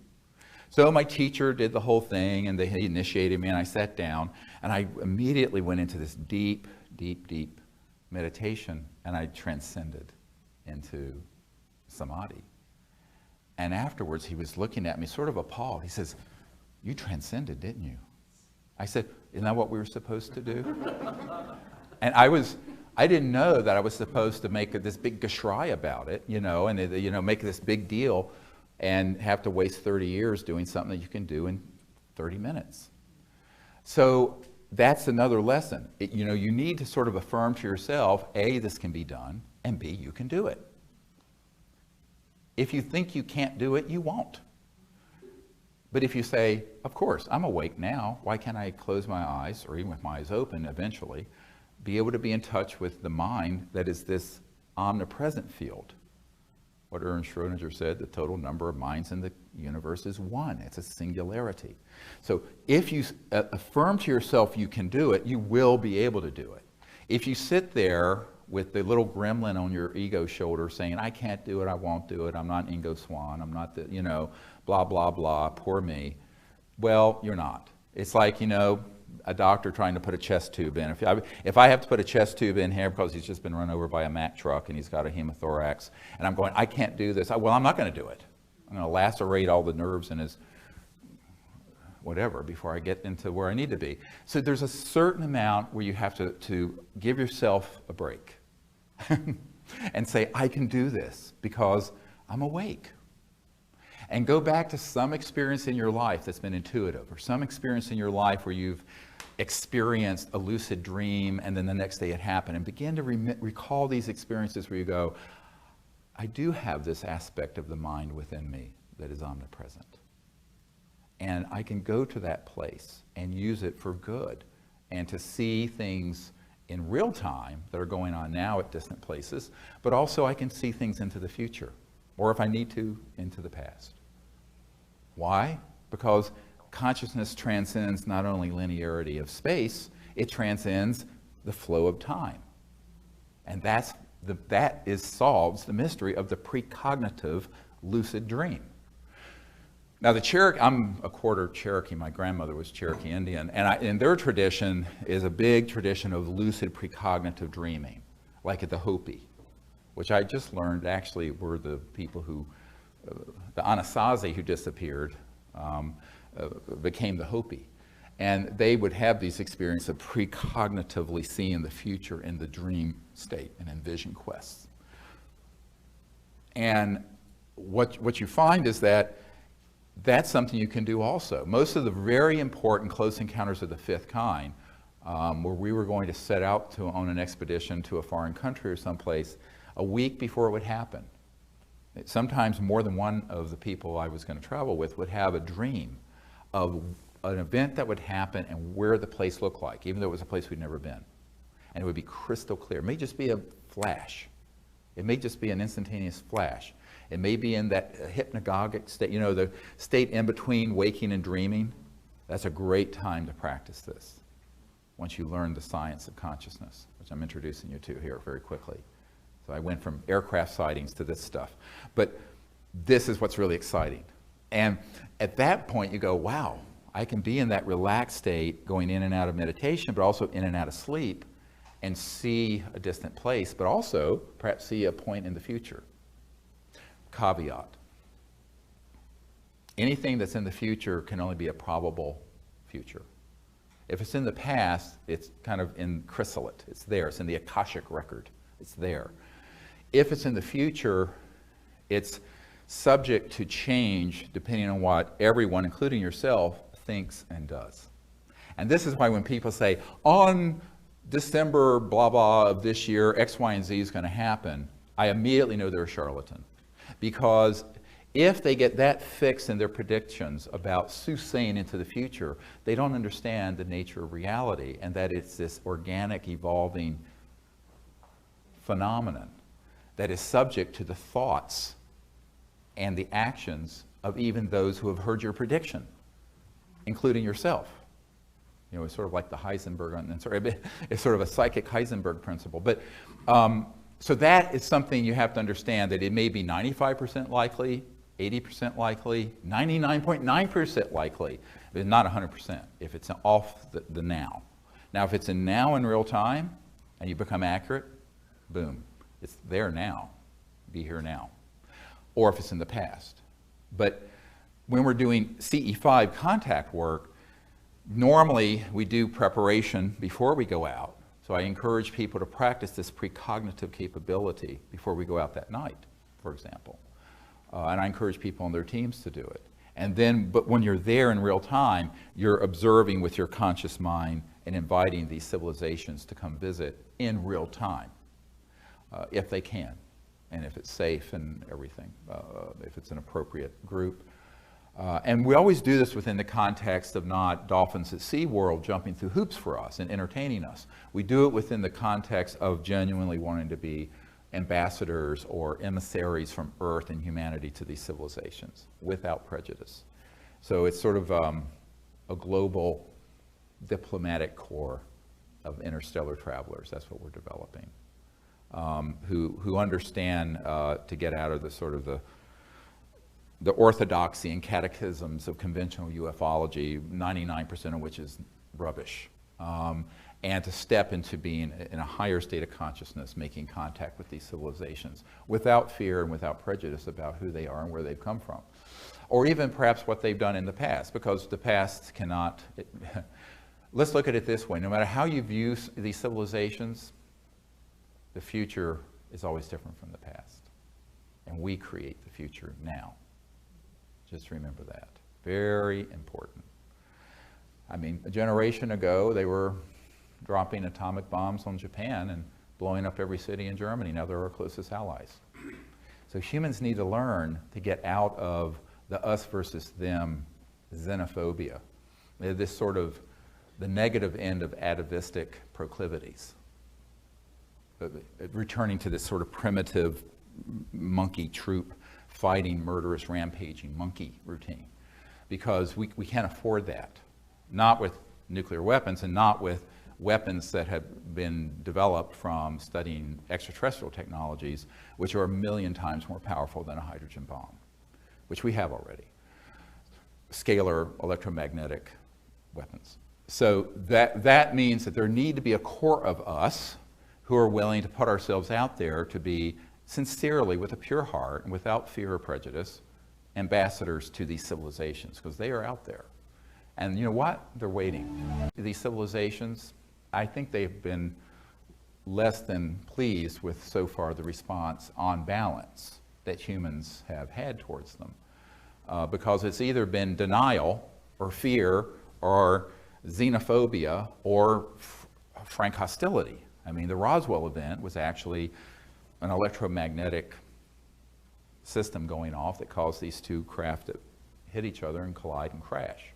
A: So my teacher did the whole thing, and he initiated me, and I sat down, and I immediately went into this deep, deep, deep meditation, and I transcended into samadhi. And afterwards, he was looking at me sort of appalled. He says, "You transcended, didn't you?" I said, "Isn't that what we were supposed to do?" And I didn't know that I was supposed to make this big gashrai about it, and make this big deal and have to waste 30 years doing something that you can do in 30 minutes. So that's another lesson. You need to sort of affirm to yourself, A, this can be done, and B, you can do it. If you think you can't do it, you won't. But if you say, of course, I'm awake now, why can't I close my eyes, or even with my eyes open eventually, be able to be in touch with the mind that is this omnipresent field? What Ernst Schrödinger said, the total number of minds in the universe is one. It's a singularity. So if you affirm to yourself you can do it, you will be able to do it. If you sit there with the little gremlin on your ego shoulder saying, I can't do it, I won't do it, I'm not Ingo Swann, I'm not the, blah, blah, blah, poor me. Well, you're not. It's like, a doctor trying to put a chest tube in. If I have to put a chest tube in here because he's just been run over by a Mack truck and he's got a hemothorax, and I'm going, I can't do this. Well, I'm not going to do it. I'm going to lacerate all the nerves in his whatever before I get into where I need to be. So there's a certain amount where you have to give yourself a break and say, I can do this because I'm awake. And go back to some experience in your life that's been intuitive, or some experience in your life where you've experienced a lucid dream and then the next day it happened, and begin to recall these experiences where you go, I do have this aspect of the mind within me that is omnipresent. And I can go to that place and use it for good, and to see things in real time that are going on now at distant places, but also I can see things into the future, or if I need to, into the past. Why? Because consciousness transcends not only linearity of space, it transcends the flow of time. And that solves the mystery of the precognitive lucid dream. Now I'm a quarter Cherokee, my grandmother was Cherokee Indian, and their tradition is a big tradition of lucid precognitive dreaming, like at the Hopi, which I just learned actually were the people who, the Anasazi who disappeared, became the Hopi. And they would have these experiences of precognitively seeing the future in the dream state and in vision quests. And what you find is that that's something you can do also. Most of the very important close encounters of the fifth kind, where we were going to set out on an expedition to a foreign country or someplace a week before it would happen. Sometimes more than one of the people I was going to travel with would have a dream of an event that would happen and where the place looked like, even though it was a place we'd never been. And it would be crystal clear. It may just be a flash. It may just be an instantaneous flash. It may be in that hypnagogic state, the state in between waking and dreaming. That's a great time to practice this once you learn the science of consciousness, which I'm introducing you to here very quickly. So I went from aircraft sightings to this stuff. But this is what's really exciting. And at that point you go, wow, I can be in that relaxed state, going in and out of meditation, but also in and out of sleep, and see a distant place, but also perhaps see a point in the future. Caveat. Anything that's in the future can only be a probable future. If it's in the past, it's kind of in chrysalid. It's there. It's in the Akashic record. It's there. If it's in the future, it's subject to change depending on what everyone, including yourself, thinks and does. And this is why when people say, on December blah blah of this year, X, Y, and Z is going to happen, I immediately know they're a charlatan. Because if they get that fixed in their predictions about soothsaying into the future, they don't understand the nature of reality, and that it's this organic, evolving phenomenon that is subject to the thoughts and the actions of even those who have heard your prediction, including yourself. You know, it's sort of like the Heisenberg, and it's sort of a psychic Heisenberg principle. But so that is something you have to understand, that it may be 95% likely, 80% likely, 99.9% likely, but it's not 100% if it's off the now. Now, if it's in now in real time and you become accurate, boom, it's there now, be here now. Or if it's in the past. But when we're doing CE5 contact work, normally we do preparation before we go out. So I encourage people to practice this precognitive capability before we go out that night, for example. And I encourage people on their teams to do it. And then, but when you're there in real time, you're observing with your conscious mind and inviting these civilizations to come visit in real time, if they can, and if it's safe and everything, if it's an appropriate group. And we always do this within the context of not dolphins at SeaWorld jumping through hoops for us and entertaining us. We do it within the context of genuinely wanting to be ambassadors or emissaries from Earth and humanity to these civilizations without prejudice. So it's sort of a global diplomatic corps of interstellar travelers. That's what we're developing, who understand to get out of the sort of the orthodoxy and catechisms of conventional ufology, 99% of which is rubbish, and to step into being in a higher state of consciousness, making contact with these civilizations without fear and without prejudice about who they are and where they've come from. Or even perhaps what they've done in the past, because the past cannot, let's look at it this way, no matter how you view these civilizations, the future is always different from the past. And we create the future now. Just remember that. Very important. I mean, a generation ago, they were dropping atomic bombs on Japan and blowing up every city in Germany. Now they're our closest allies. So humans need to learn to get out of the us versus them xenophobia. This sort of the negative end of atavistic proclivities. Returning to this sort of primitive monkey troop fighting, murderous, rampaging monkey routine. Because we can't afford that. Not with nuclear weapons and not with weapons that have been developed from studying extraterrestrial technologies, which are 1,000,000 times more powerful than a hydrogen bomb, which we have already. Scalar electromagnetic weapons. So that means that there need to be a core of us who are willing to put ourselves out there to be sincerely, with a pure heart and without fear or prejudice, ambassadors to these civilizations, because they are out there. And you know what? They're waiting. These civilizations, I think they've been less than pleased with so far the response on balance that humans have had towards them. Because it's either been denial or fear or xenophobia or frank hostility. I mean, the Roswell event was actually an electromagnetic system going off that caused these two craft to hit each other and collide and crash.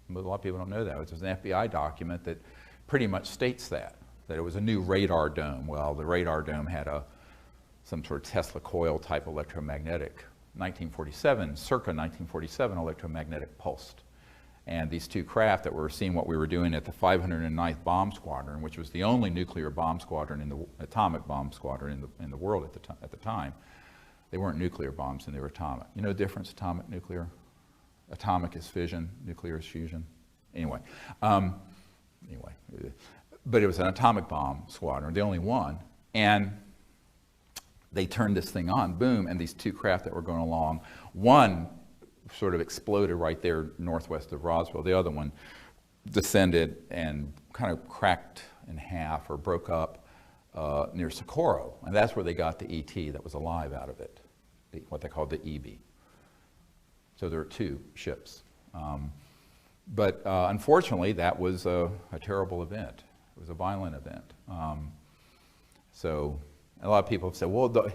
A: But a lot of people don't know that. There's an FBI document that pretty much states that it was a new radar dome. Well, the radar dome had some sort of Tesla coil type electromagnetic, circa 1947 electromagnetic pulse. And these two craft that were seeing what we were doing at the 509th Bomb Squadron, which was the only nuclear bomb squadron atomic bomb squadron in the world at the time, they weren't nuclear bombs and they were atomic. You know the difference, atomic, nuclear? Atomic is fission, nuclear is fusion. Anyway, but it was an atomic bomb squadron, the only one. And they turned this thing on, boom, and these two craft that were going along, one sort of exploded right there northwest of Roswell. The other one descended and kind of cracked in half or broke up near Socorro. And that's where they got the ET that was alive out of it, what they called the EB. So there are two ships. But unfortunately, that was a terrible event. It was a violent event. So a lot of people have said, well,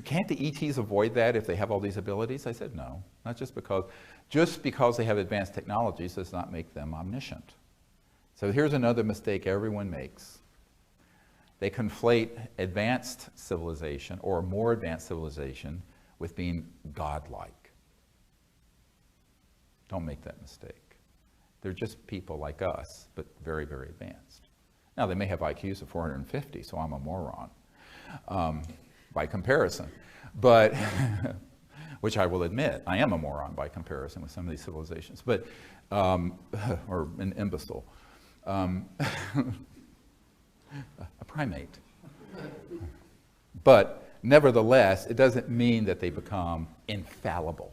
A: can't the ETs avoid that if they have all these abilities? I said, no, not just because they have advanced technologies does not make them omniscient. So here's another mistake everyone makes. They conflate advanced civilization or more advanced civilization with being godlike. Don't make that mistake. They're just people like us, but very, very advanced. Now, they may have IQs of 450, so I'm a moron by comparison. But, which I will admit, I am a moron by comparison with some of these civilizations, but, or an imbecile. A primate. But nevertheless, it doesn't mean that they become infallible.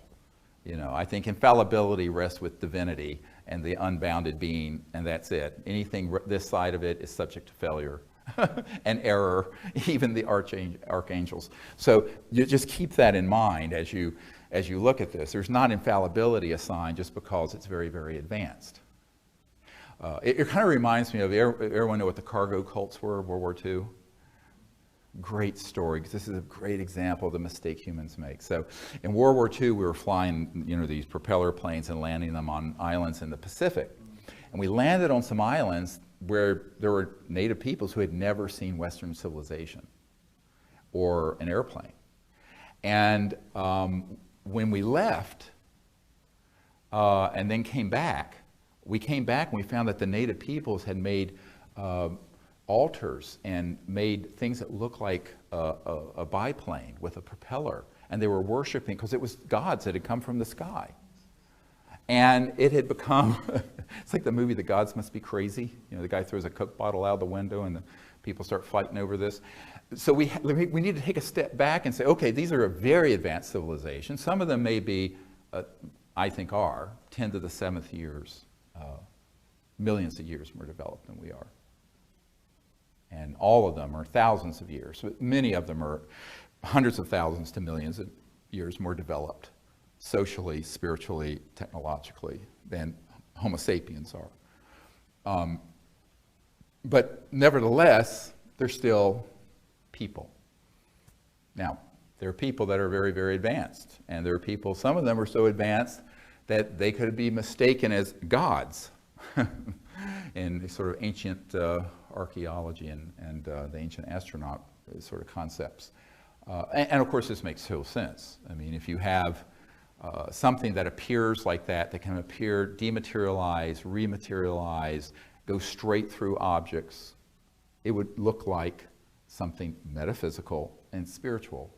A: You know, I think infallibility rests with divinity and the unbounded being, and that's it. Anything this side of it is subject to failure and error, even the archangels. So you just keep that in mind as you look at this. There's not infallibility assigned just because it's very, very advanced. It kind of reminds me of, everyone know what the cargo cults were of World War II? Great story, because this is a great example of the mistake humans make. So in World War II, we were flying, you know, these propeller planes and landing them on islands in the Pacific. And we landed on some islands where there were native peoples who had never seen Western civilization or an airplane. And when we left and then came back and we found that the native peoples had made altars and made things that looked like a biplane with a propeller. And they were worshiping, because it was gods that had come from the sky. And it had become, it's like the movie The Gods Must Be Crazy. You know, the guy throws a Coke bottle out the window and the people start fighting over this. So we need to take a step back and say, okay, these are a very advanced civilization. Some of them may be, I think are, 10 to the 7th years, millions of years more developed than we are. And all of them are thousands of years. But many of them are hundreds of thousands to millions of years more developed, socially, spiritually, technologically, than Homo sapiens are. But nevertheless, they're still people. Now, there are people that are very, very advanced. And there are people, some of them are so advanced that they could be mistaken as gods in sort of ancient archaeology and the ancient astronaut sort of concepts. And of course, this makes total sense. I mean, if you have something that appears like that can appear, dematerialize, rematerialize, go straight through objects, it would look like something metaphysical and spiritual.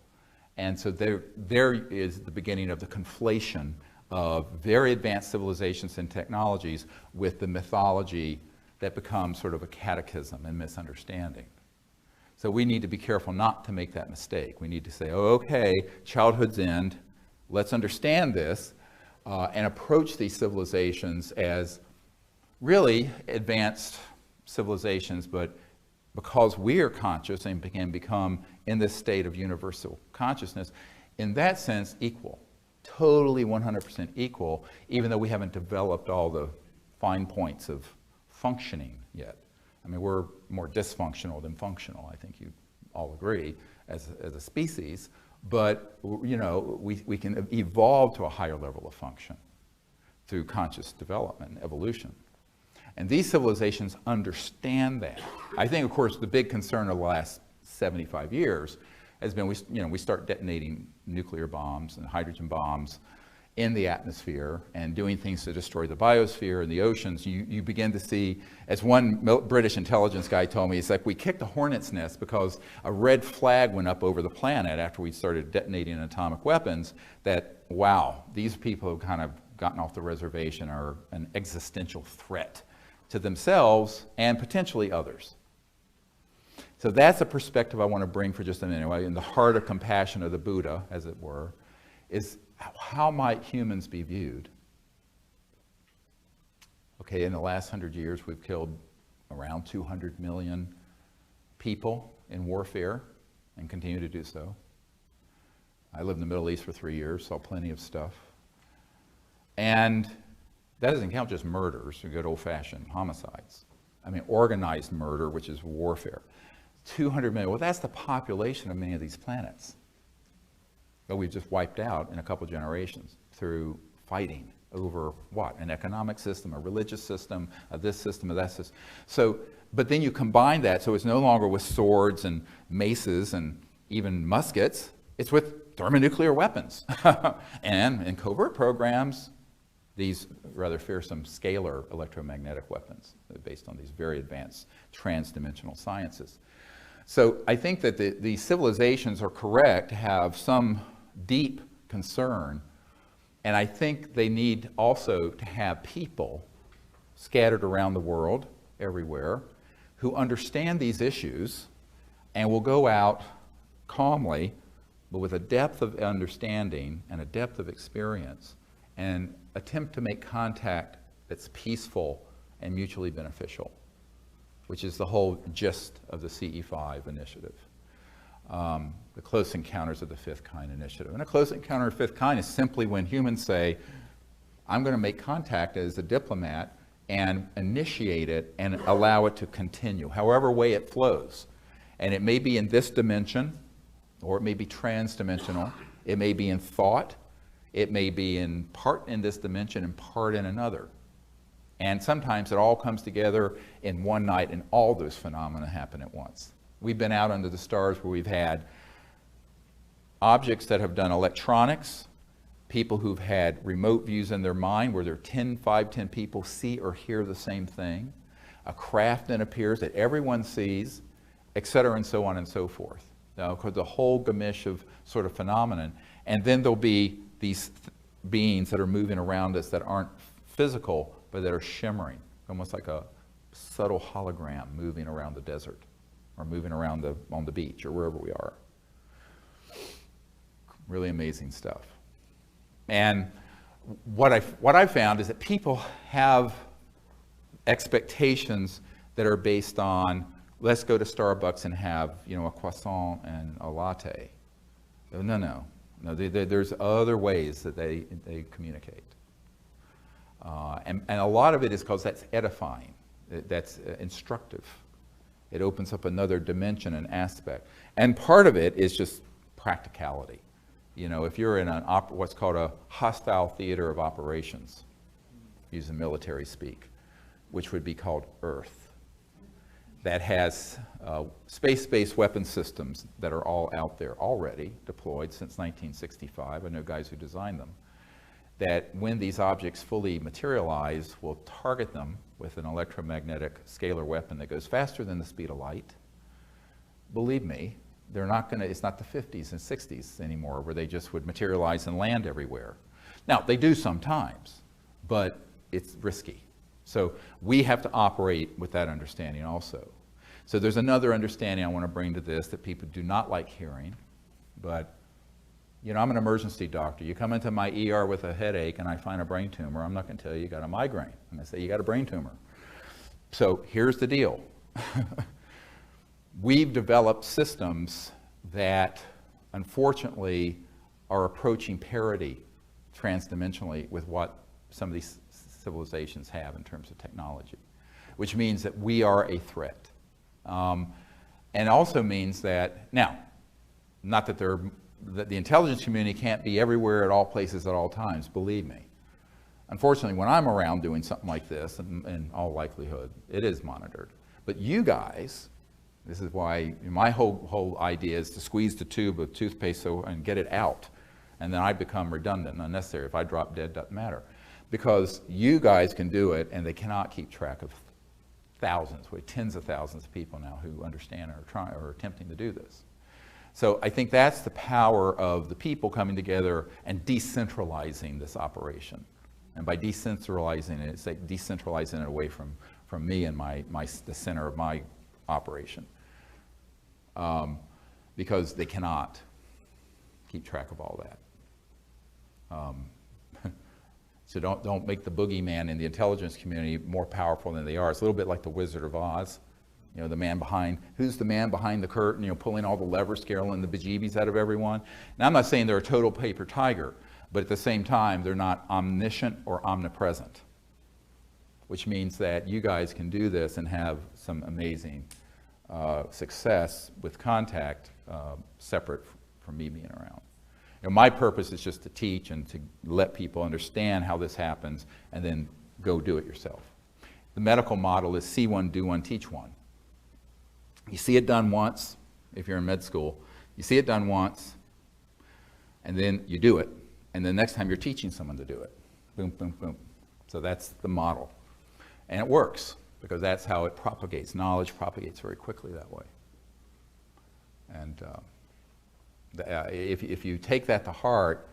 A: And so there is the beginning of the conflation of very advanced civilizations and technologies with the mythology that becomes sort of a catechism and misunderstanding. So we need to be careful not to make that mistake. We need to say, oh, okay, childhood's end, let's understand this and approach these civilizations as really advanced civilizations, but because we are conscious and can become in this state of universal consciousness, in that sense, equal. Totally 100% equal, even though we haven't developed all the fine points of functioning yet. I mean, we're more dysfunctional than functional, I think you all agree, as a species, but you know, we can evolve to a higher level of function through conscious development and evolution. And these civilizations understand that. I think, of course, the big concern of the last 75 years has been, we start detonating nuclear bombs and hydrogen bombs in the atmosphere and doing things to destroy the biosphere and the oceans. You begin to see, as one British intelligence guy told me, it's like we kicked a hornet's nest because a red flag went up over the planet after we started detonating atomic weapons, that, wow, these people have kind of gotten off the reservation, are an existential threat to themselves and potentially others. So that's a perspective I want to bring for just a minute. In the heart of compassion of the Buddha, as it were, is how might humans be viewed? Okay, in the last 100 years, we've killed around 200 million people in warfare and continue to do so. I lived in the Middle East for 3 years, saw plenty of stuff. And that doesn't count just murders, or good old-fashioned homicides. I mean, organized murder, which is warfare. 200 million, well, that's the population of many of these planets. But we've just wiped out in a couple generations through fighting over what? An economic system, a religious system, this system, that system. So, but then you combine that, so it's no longer with swords and maces and even muskets, it's with thermonuclear weapons. And in covert programs, these rather fearsome scalar electromagnetic weapons based on these very advanced transdimensional sciences. So I think that the civilizations are correct to have some deep concern, and I think they need also to have people scattered around the world, everywhere, who understand these issues and will go out calmly, but with a depth of understanding and a depth of experience, and attempt to make contact that's peaceful and mutually beneficial, which is the whole gist of the CE5 initiative, the Close Encounters of the Fifth Kind initiative. And a close encounter of the fifth kind is simply when humans say, I'm going to make contact as a diplomat and initiate it and allow it to continue, however way it flows. And it may be in this dimension, or it may be transdimensional. It may be in thought. It may be in part in this dimension and part in another. And sometimes it all comes together in one night and all those phenomena happen at once. We've been out under the stars where we've had objects that have done electronics, people who've had remote views in their mind where there are 5, 10 people see or hear the same thing, a craft then appears that everyone sees, et cetera, and so on and so forth. Now, the whole gamish of sort of phenomenon. And then there'll be these beings that are moving around us that aren't physical, but that are shimmering, almost like a subtle hologram moving around the desert or moving around on the beach or wherever we are. Really amazing stuff. And what I found is that people have expectations that are based on, let's go to Starbucks and have, a croissant and a latte. No, there's other ways that they communicate. And a lot of it is because that's edifying, that's instructive. It opens up another dimension and aspect. And part of it is just practicality. If you're in what's called a hostile theater of operations, using military speak, which would be called Earth, that has space-based weapon systems that are all out there already deployed since 1965. I know guys who designed them. That when these objects fully materialize, will target them with an electromagnetic scalar weapon that goes faster than the speed of light. Believe me, they're not going to, it's not the 50s and 60s anymore where they just would materialize and land everywhere. Now, they do sometimes, but it's risky. So we have to operate with that understanding also. So there's another understanding I want to bring to this that people do not like hearing, but I'm an emergency doctor. You come into my ER with a headache and I find a brain tumor, I'm not going to tell you you got a migraine. I'm going to say you got a brain tumor. So here's the deal. We've developed systems that unfortunately are approaching parity transdimensionally with what some of these civilizations have in terms of technology, which means that we are a threat. And also means that, now, not that the intelligence community can't be everywhere at all places at all times, believe me. Unfortunately, when I'm around doing something like this, in all likelihood, it is monitored. But you guys, this is why my whole idea is to squeeze the tube of toothpaste and get it out. And then I become redundant and unnecessary. If I drop dead, doesn't matter. Because you guys can do it, and they cannot keep track of thousands, tens of thousands of people now who understand or attempting to do this. So I think that's the power of the people coming together and decentralizing this operation. And by decentralizing it, it's like decentralizing it away from me and the center of my operation. Because they cannot keep track of all that. So don't make the boogeyman in the intelligence community more powerful than they are. It's a little bit like the Wizard of Oz. The man behind, who's the man behind the curtain, pulling all the levers, scaling the bejeebies out of everyone. Now, I'm not saying they're a total paper tiger, but at the same time, they're not omniscient or omnipresent, which means that you guys can do this and have some amazing success with contact separate from me being around. My purpose is just to teach and to let people understand how this happens and then go do it yourself. The medical model is see one, do one, teach one. You see it done once, if you're in med school, you see it done once, and then you do it, and the next time you're teaching someone to do it. boom, boom, boom. So that's the model. And it works, because that's how it propagates. Knowledge propagates very quickly that way. And if you take that to heart,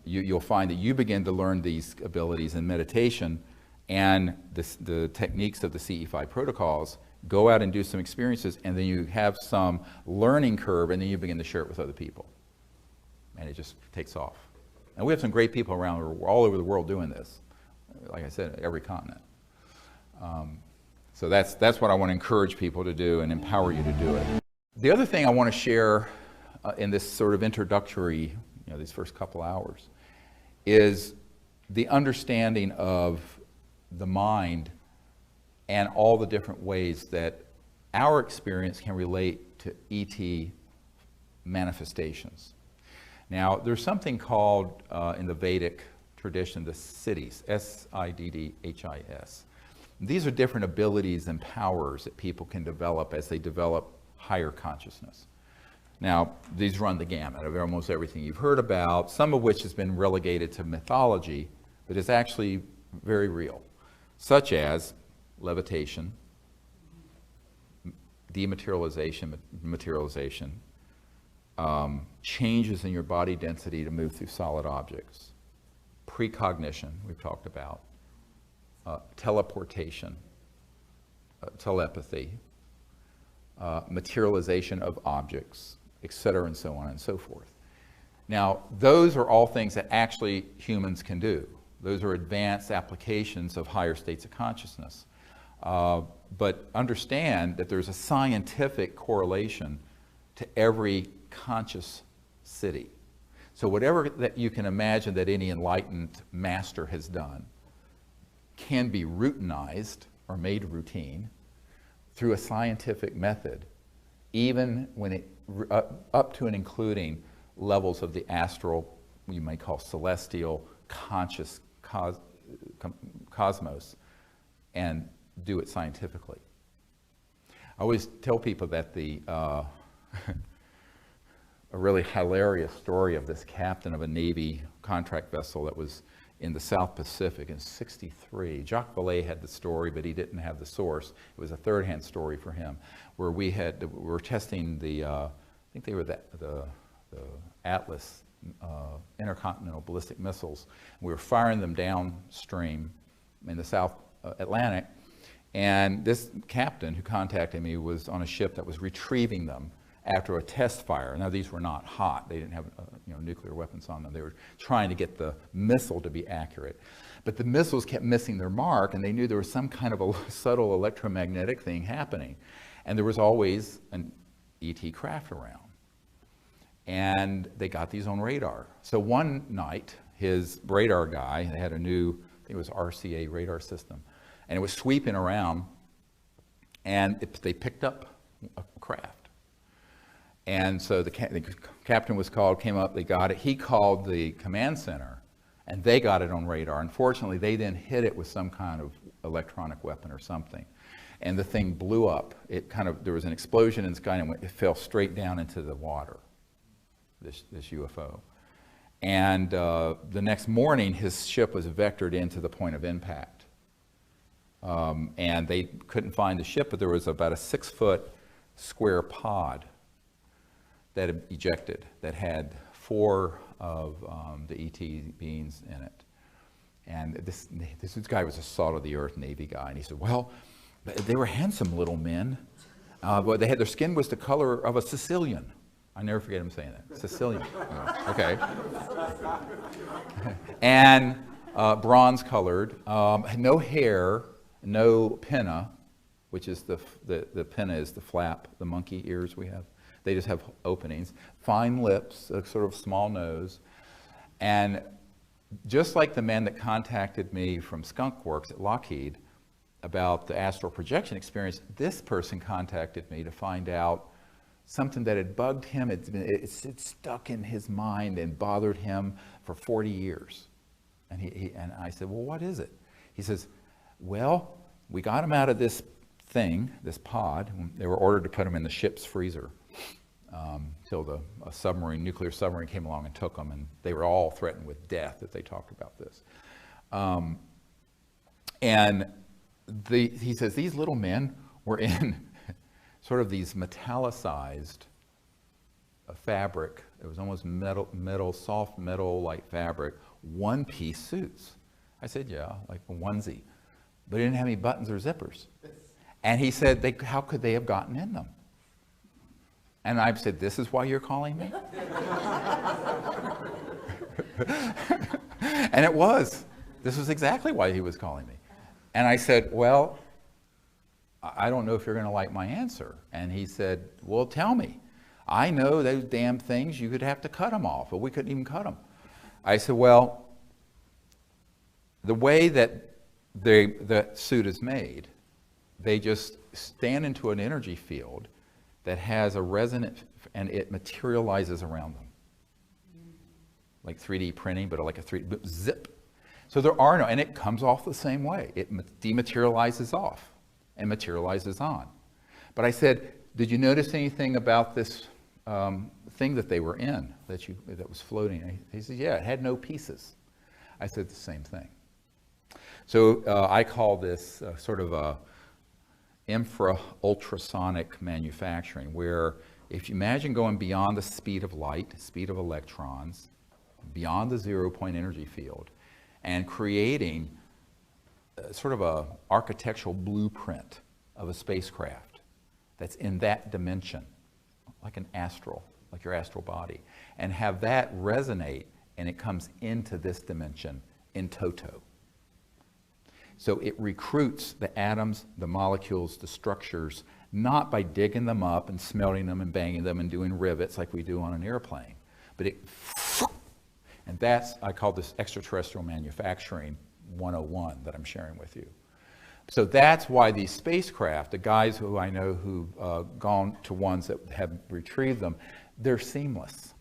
A: you'll find that you begin to learn these abilities in meditation, and the techniques of the CE5 protocols. Go out and do some experiences, and then you have some learning curve, and then you begin to share it with other people. And it just takes off. And we have some great people around all over the world doing this. Like I said, every continent. So that's what I want to encourage people to do and empower you to do it. The other thing I want to share in this sort of introductory, these first couple hours, is the understanding of the mind and all the different ways that our experience can relate to ET manifestations. Now, there's something called, in the Vedic tradition, the siddhis, S-I-D-D-H-I-S. These are different abilities and powers that people can develop as they develop higher consciousness. Now, these run the gamut of almost everything you've heard about, some of which has been relegated to mythology, but is actually very real, such as levitation, dematerialization, materialization, changes in your body density to move through solid objects, precognition, we've talked about, teleportation, telepathy, materialization of objects, etc., and so on and so forth. Now, those are all things that actually humans can do. Those are advanced applications of higher states of consciousness. But understand that there's a scientific correlation to every conscious city. So whatever that you can imagine that any enlightened master has done can be routinized or made routine through a scientific method, even when it up to and including levels of the astral, you may call celestial, conscious cosmos, and do it scientifically. I always tell people that a really hilarious story of this captain of a Navy contract vessel that was in the South Pacific in '63. Jacques Vallée had the story, but he didn't have the source. It was a third-hand story for him, where we were testing I think they were the Atlas intercontinental ballistic missiles. We were firing them downstream in the South Atlantic, and this captain who contacted me was on a ship that was retrieving them after a test fire. Now, these were not hot. They didn't have nuclear weapons on them. They were trying to get the missile to be accurate. But the missiles kept missing their mark, and they knew there was some kind of a subtle electromagnetic thing happening. And there was always an ET craft around. And they got these on radar. So one night, his radar guy, they had a new, I think it was RCA radar system, and it was sweeping around, and they picked up a craft. And so the captain was called, came up, they got it. He called the command center, and they got it on radar. Unfortunately, they then hit it with some kind of electronic weapon or something. And the thing blew up. There was an explosion in the sky, and it fell straight down into the water, this UFO. And the next morning, his ship was vectored into the point of impact. And they couldn't find the ship, but there was about a 6-foot square pod that had ejected, that had 4 of the ET beings in it. And this guy was a salt-of-the-earth Navy guy, and he said, well, they were handsome little men, but their skin was the color of a Sicilian. I never forget him saying that, Sicilian. Okay. And bronze-colored, no hair, no pinna, which is the pinna is the flap, the monkey ears we have. They just have openings, fine lips, a sort of small nose. And just like the man that contacted me from Skunk Works at Lockheed about the astral projection experience, this person contacted me to find out something that had bugged him. It's stuck in his mind and bothered him for 40 years. And I said, well, what is it? He says, well, we got him out of this thing, this pod. They were ordered to put him in the ship's freezer till a nuclear submarine came along and took them, and they were all threatened with death if they talked about this. And he says these little men were in sort of these metallicized fabric. It was almost metal, soft metal-like fabric, one-piece suits. I said, yeah, like a onesie. But it didn't have any buttons or zippers. And he said, how could they have gotten in them? And I said, this is why you're calling me? And it was. This was exactly why he was calling me. And I said, well, I don't know if you're going to like my answer. And he said, well, tell me. I know those damn things, you could have to cut them off, but we couldn't even cut them. I said, well, the way that the suit is made, they just stand into an energy field that has a resonant, and it materializes around them. Like 3D printing, but like a 3D zip. So there are no, and it comes off the same way. It dematerializes off and materializes on. But I said, did you notice anything about this thing that they were in, that was floating? He said, yeah, it had no pieces. I said the same thing. So I call this sort of a infra-ultrasonic manufacturing, where if you imagine going beyond the speed of light, speed of electrons, beyond the zero-point energy field, and creating sort of a architectural blueprint of a spacecraft that's in that dimension, like an astral, like your astral body, and have that resonate, and it comes into this dimension in toto. So it recruits the atoms, the molecules, the structures, not by digging them up and smelting them and banging them and doing rivets like we do on an airplane, but it, and that's, I call this extraterrestrial manufacturing 101 that I'm sharing with you. So that's why these spacecraft, the guys who I know who've gone to ones that have retrieved them, they're seamless.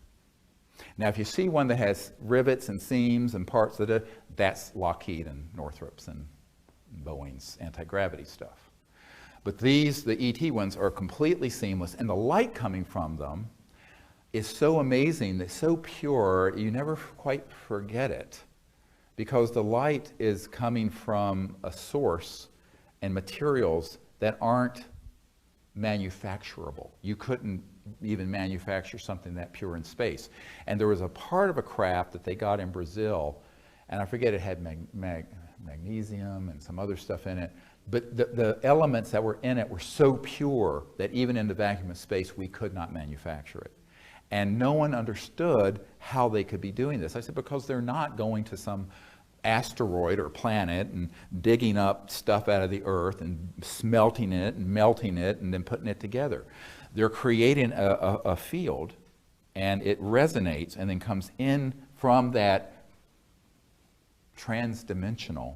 A: Now, if you see one that has rivets and seams and parts of it, that's Lockheed and Northrop's and Boeing's anti-gravity stuff. But these, the ET ones, are completely seamless, and the light coming from them is so amazing, it's so pure, you never quite forget it, because the light is coming from a source and materials that aren't manufacturable. You couldn't even manufacture something that pure in space. And there was a part of a craft that they got in Brazil, and I forget, it had magnesium and some other stuff in it, but the elements that were in it were so pure that even in the vacuum of space we could not manufacture it. And no one understood how they could be doing this. I said, because they're not going to some asteroid or planet and digging up stuff out of the earth and smelting it and melting it and then putting it together. They're creating a field, and it resonates and then comes in from that transdimensional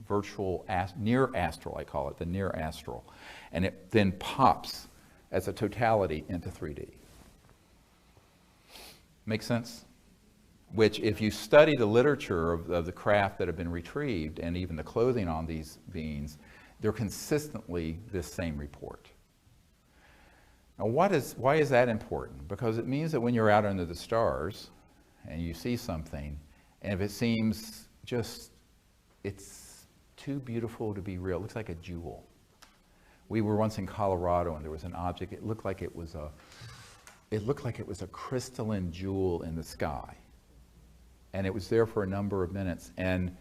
A: virtual near astral, I call it, the near astral, and it then pops as a totality into 3D. Make sense? Which, if you study the literature of the craft that have been retrieved and even the clothing on these beings, they're consistently this same report. Now, why is that important? Because it means that when you're out under the stars and you see something, and if it seems just, it's too beautiful to be real, it looks like a jewel. We were once in Colorado and there was an object, it looked like it was a crystalline jewel in the sky. And it was there for a number of minutes, and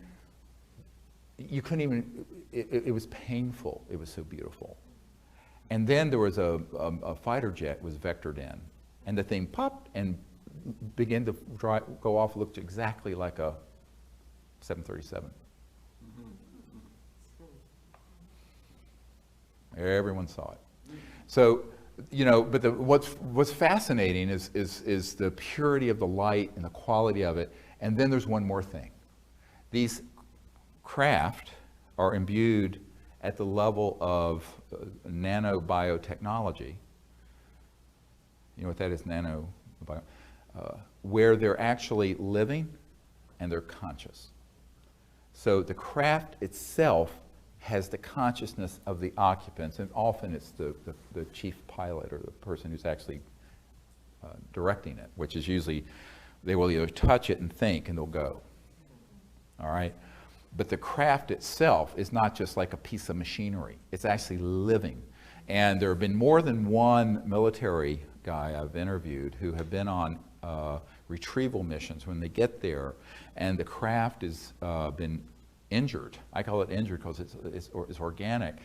A: you couldn't even, it was painful, it was so beautiful. And then there was a fighter jet was vectored in, and the thing popped and began to go off, looked exactly like a 737. Everyone saw it. So, you know, but what's fascinating is the purity of the light and the quality of it. And then there's one more thing. These craft are imbued at the level of nanobiotechnology. You know what that is, nanobio? Where they're actually living and they're conscious. So the craft itself has the consciousness of the occupants, and often it's the chief pilot or the person who's actually directing it, which is usually, they will either touch it and think and they'll go. All right? But the craft itself is not just like a piece of machinery. It's actually living. And there have been more than one military guy I've interviewed who have been on retrieval missions when they get there, and the craft has been injured. I call it injured because it's organic.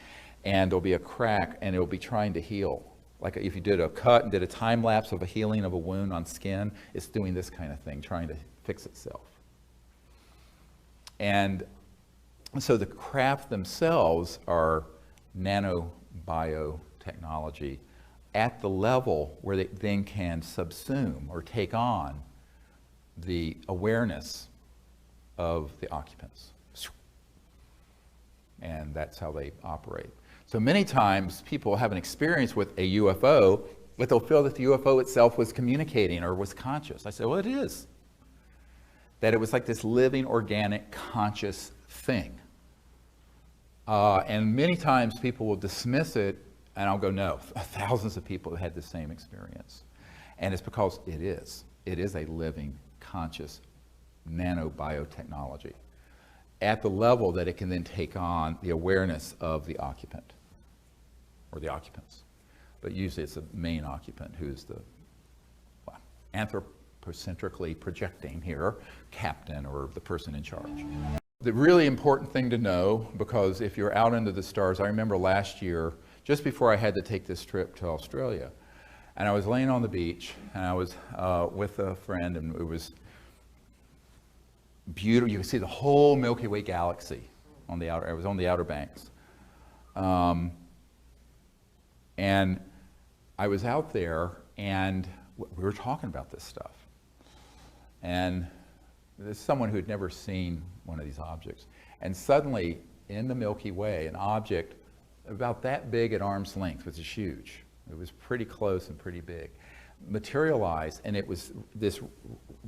A: And there'll be a crack, and it'll be trying to heal. Like if you did a cut and did a time lapse of a healing of a wound on skin, it's doing this kind of thing, trying to fix itself. And so the craft themselves are nanobiotechnology at the level where they then can subsume or take on the awareness of the occupants. And that's how they operate. So many times people have an experience with a UFO, but they'll feel that the UFO itself was communicating or was conscious. I say, well, it is. That it was like this living, organic, conscious thing. And many times people will dismiss it, and I'll go, no, thousands of people have had the same experience. And it's because it is. It is a living, conscious nanobiotechnology at the level that it can then take on the awareness of the occupant or the occupants. But usually it's the main occupant who's the anthropocentrically projecting here, captain or the person in charge. The really important thing to know, because if you're out into the stars, I remember last year, just before I had to take this trip to Australia, and I was laying on the beach, and I was with a friend, and it was beautiful. You could see the whole Milky Way galaxy on the outer. I was on the Outer Banks, and I was out there, and we were talking about this stuff. And there's someone who had never seen one of these objects, and suddenly in the Milky Way, an object about that big at arm's length, which is huge. It was pretty close and pretty big, materialized, and it was this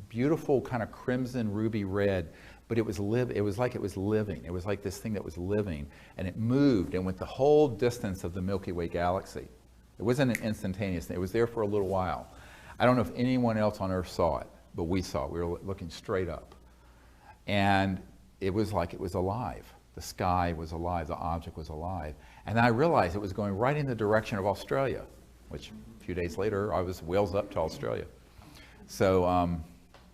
A: beautiful kind of crimson ruby red, but it was like it was living. It was like this thing that was living, and it moved and went the whole distance of the Milky Way galaxy. It wasn't an instantaneous thing. It was there for a little while. I don't know if anyone else on Earth saw it, but we saw it. We were looking straight up, and it was like it was alive. The sky was alive. The object was alive. And then I realized it was going right in the direction of Australia, which a few days later, I was wheels up to Australia. So,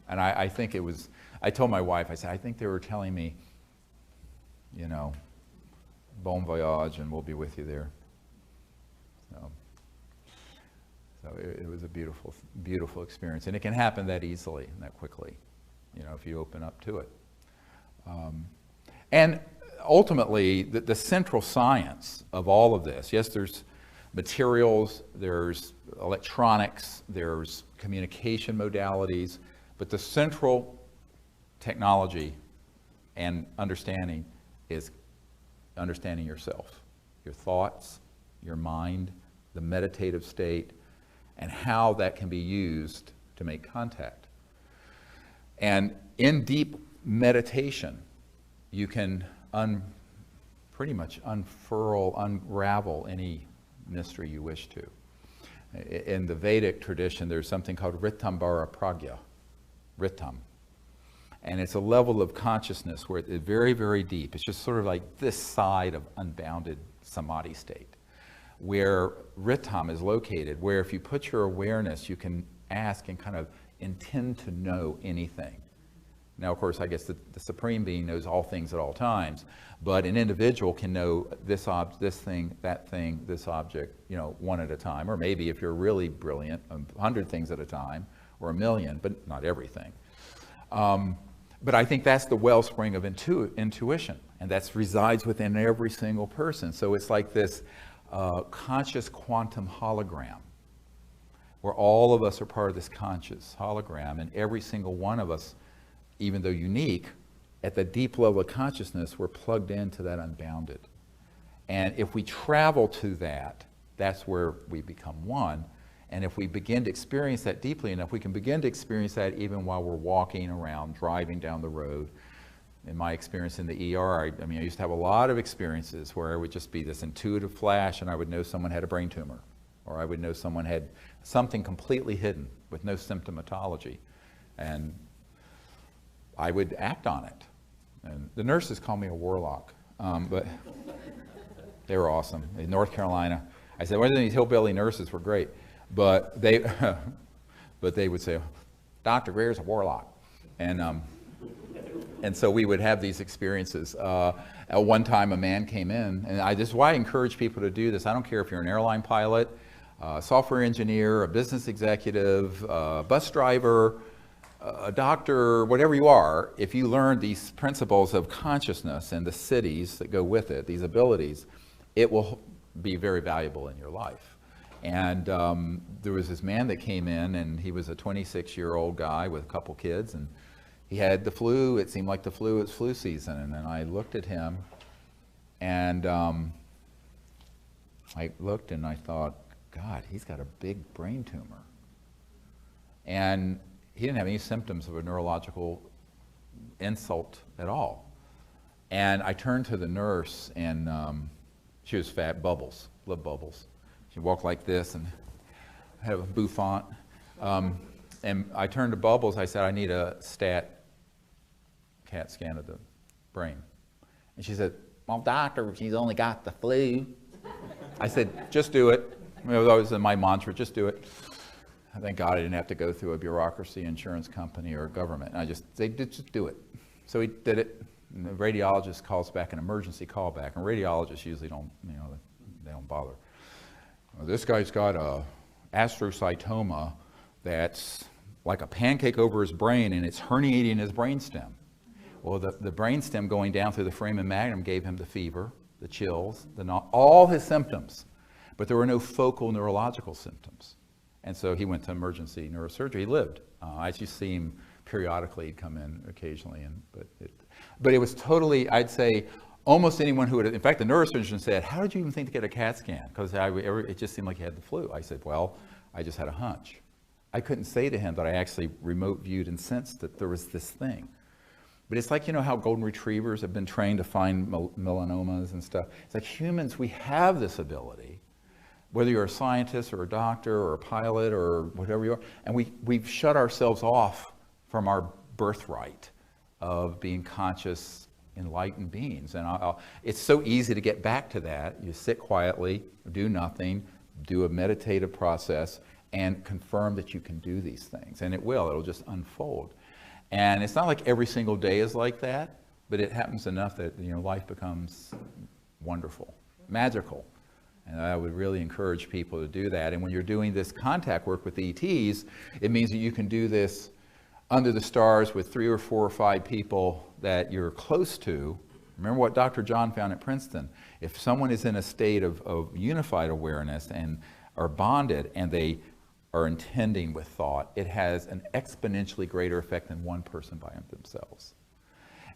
A: and I think it was, I told my wife, I said, I think they were telling me, you know, bon voyage, and we'll be with you there. So it was a beautiful, beautiful experience. And it can happen that easily and that quickly, you know, if you open up to it. And ultimately, the central science of all of this, yes, there's materials, there's electronics, there's communication modalities, but the central technology and understanding is understanding yourself, your thoughts, your mind, the meditative state, and how that can be used to make contact. And in deep meditation, you can pretty much unravel any mystery you wish to. In the Vedic tradition, there's something called Ritambara Pragya, Ritam. And it's a level of consciousness where it's very, very deep. It's just sort of like this side of unbounded samadhi state, where Ritam is located, where if you put your awareness, you can ask and kind of intend to know anything. Now, of course, I guess the Supreme Being knows all things at all times, but an individual can know this thing, that thing, this object, you know, one at a time, or maybe if you're really brilliant, 100 things at a time, or 1,000,000, but not everything. But I think that's the wellspring of intuition, and that resides within every single person. So it's like this conscious quantum hologram, where all of us are part of this conscious hologram, and every single one of us, even though unique, at the deep level of consciousness, we're plugged into that unbounded. And if we travel to that, that's where we become one. And if we begin to experience that deeply enough, we can begin to experience that even while we're walking around, driving down the road. In my experience in the ER, I used to have a lot of experiences where it would just be this intuitive flash, and I would know someone had a brain tumor, or I would know someone had something completely hidden with no symptomatology. And I would act on it. And the nurses call me a warlock, but they were awesome. In North Carolina, I said, well, these hillbilly nurses were great, but they, but they would say, Dr. Greer's a warlock. And so we would have these experiences. At one time, a man came in, and this is why I encourage people to do this. I don't care if you're an airline pilot, software engineer, a business executive, bus driver, a doctor, whatever you are, if you learn these principles of consciousness and the cities that go with it, these abilities, it will be very valuable in your life. And there was this man that came in, and he was a 26-year-old guy with a couple kids, and he had the flu. It seemed like the flu was flu season. And then I looked at him, and I looked and I thought, God, he's got a big brain tumor. And he didn't have any symptoms of a neurological insult at all. And I turned to the nurse, and she was fat, Bubbles, loved Bubbles. She walked like this and had a bouffant. And I turned to Bubbles, I said, I need a CAT scan of the brain. And she said, well, doctor, she's only got the flu. I said, just do it. It was always my mantra, just do it. Thank God I didn't have to go through a bureaucracy, insurance company, or government. And I just said, just do it. So he did it. And the radiologist calls back an emergency callback. And radiologists usually don't, they don't bother. Well, this guy's got a astrocytoma that's like a pancake over his brain, and it's herniating his brainstem. Well, the brainstem going down through the foramen magnum gave him the fever, the chills, all his symptoms. But there were no focal neurological symptoms. And so he went to emergency neurosurgery. He lived. I just see him periodically. He'd come in occasionally. But it was totally, I'd say, almost anyone who would, in fact, the neurosurgeon said, how did you even think to get a CAT scan? Because it just seemed like he had the flu. I said, well, I just had a hunch. I couldn't say to him that I actually remote viewed and sensed that there was this thing. But it's like, how golden retrievers have been trained to find melanomas and stuff. It's like humans, we have this ability, whether you're a scientist or a doctor or a pilot or whatever you are, and we've shut ourselves off from our birthright of being conscious, enlightened beings. And it's so easy to get back to that. You sit quietly, do nothing, do a meditative process, and confirm that you can do these things. And it'll just unfold. And it's not like every single day is like that, but it happens enough that life becomes wonderful, magical. And I would really encourage people to do that. And when you're doing this contact work with ETs, it means that you can do this under the stars with 3 or 4 or 5 people that you're close to. Remember what Dr. John found at Princeton. If someone is in a state of unified awareness and are bonded and they are intending with thought, it has an exponentially greater effect than one person by themselves.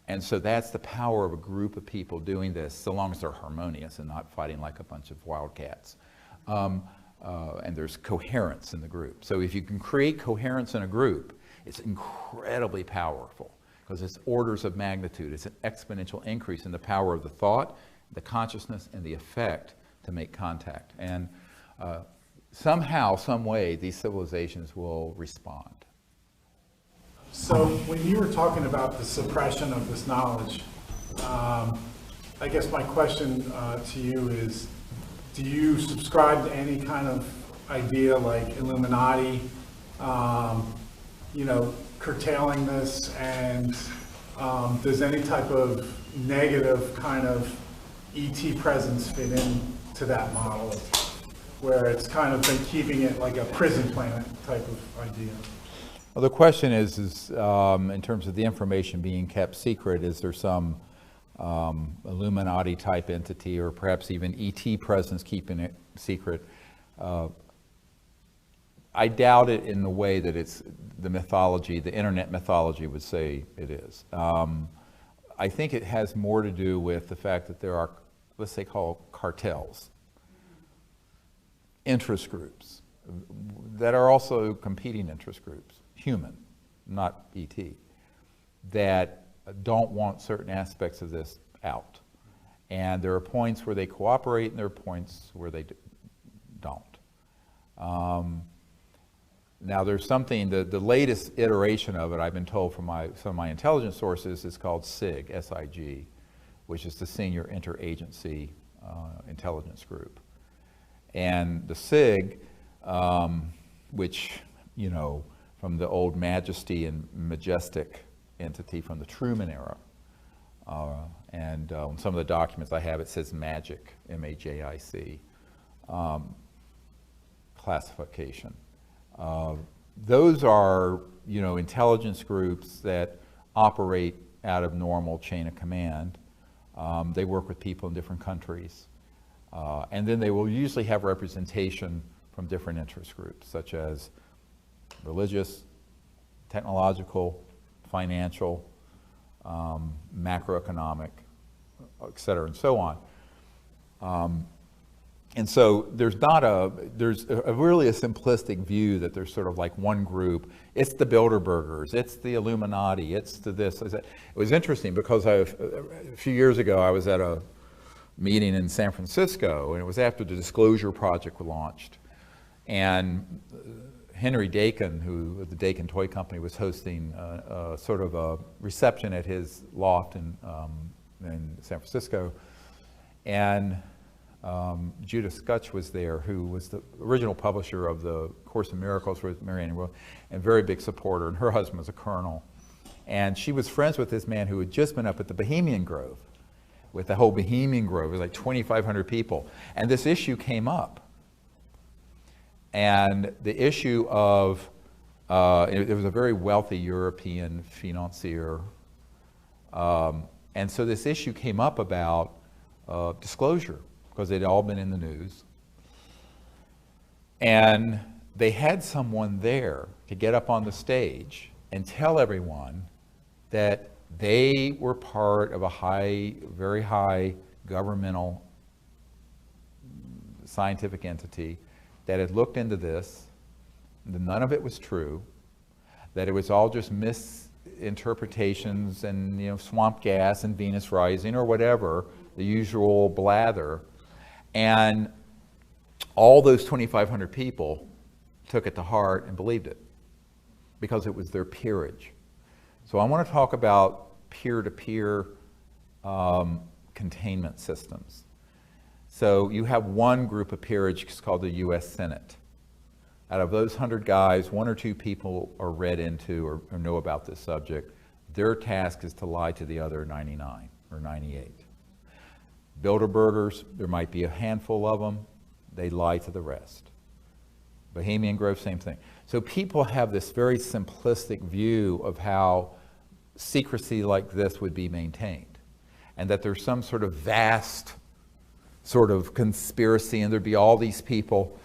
A: And so that's the power of a group of people doing this, so long as they're harmonious and not fighting like a bunch of wildcats. And there's coherence in the group. So if you can create coherence in a group, it's incredibly powerful because it's orders of magnitude. It's an exponential increase in the power of the thought, the consciousness, and the effect to make contact. And somehow, some way, these civilizations will respond.
B: So when you were talking about the suppression of this knowledge, I guess my question to you is, do you subscribe to any kind of idea like Illuminati, curtailing this, and does any type of negative kind of ET presence fit into that model, where it's kind of been keeping it like a prison planet type of idea?
A: Well, the question is in terms of the information being kept secret, is there some Illuminati type entity or perhaps even ET presence keeping it secret? I doubt it in the way that it's the mythology, the internet mythology would say it is. I think it has more to do with the fact that there are, let's say, called cartels, interest groups that are also competing interest groups, human, not ET, that don't want certain aspects of this out. And there are points where they cooperate and there are points where they don't. Now there's something, the latest iteration of it, I've been told from some of my intelligence sources, is called SIG, S-I-G, which is the Senior Interagency Intelligence Group. And the SIG, which, you know, from the old Majesty and Majestic entity from the Truman era, and some of the documents I have, it says MAJIC, M-A-J-I-C, classification. Those are, you know, intelligence groups that operate out of normal chain of command. They work with people in different countries. And then they will usually have representation from different interest groups, such as religious, technological, financial, macroeconomic, et cetera, and so on. And so there's really a simplistic view that there's sort of like one group. It's the Bilderbergers, it's the Illuminati, it's the this. It was interesting because a few years ago I was at a meeting in San Francisco, and it was after the Disclosure Project was launched. And Henry Dakin, who the Dakin Toy Company, was hosting sort of a reception at his loft in San Francisco. And Judith Skutch was there, who was the original publisher of the Course in Miracles with Marianne Will, and very big supporter, and her husband was a colonel. And she was friends with this man who had just been up at the Bohemian Grove, with the whole Bohemian Grove. It was like 2,500 people. And this issue came up. And the issue of, it was a very wealthy European financier. And so this issue came up about disclosure, because they'd all been in the news. And they had someone there to get up on the stage and tell everyone that they were part of a very high governmental scientific entity that had looked into this, that none of it was true, that it was all just misinterpretations and, you know, swamp gas and Venus rising or whatever, the usual blather. And all those 2,500 people took it to heart and believed it because it was their peerage. So I want to talk about peer-to-peer containment systems. So you have one group of peerage called the U.S. Senate. Out of those 100 guys, 1 or 2 people are read into or know about this subject. Their task is to lie to the other 99 or 98. Bilderbergers, there might be a handful of them. They lie to the rest. Bohemian Grove, same thing. So people have this very simplistic view of how secrecy like this would be maintained, and that there's some sort of vast sort of conspiracy, and there'd be all these people.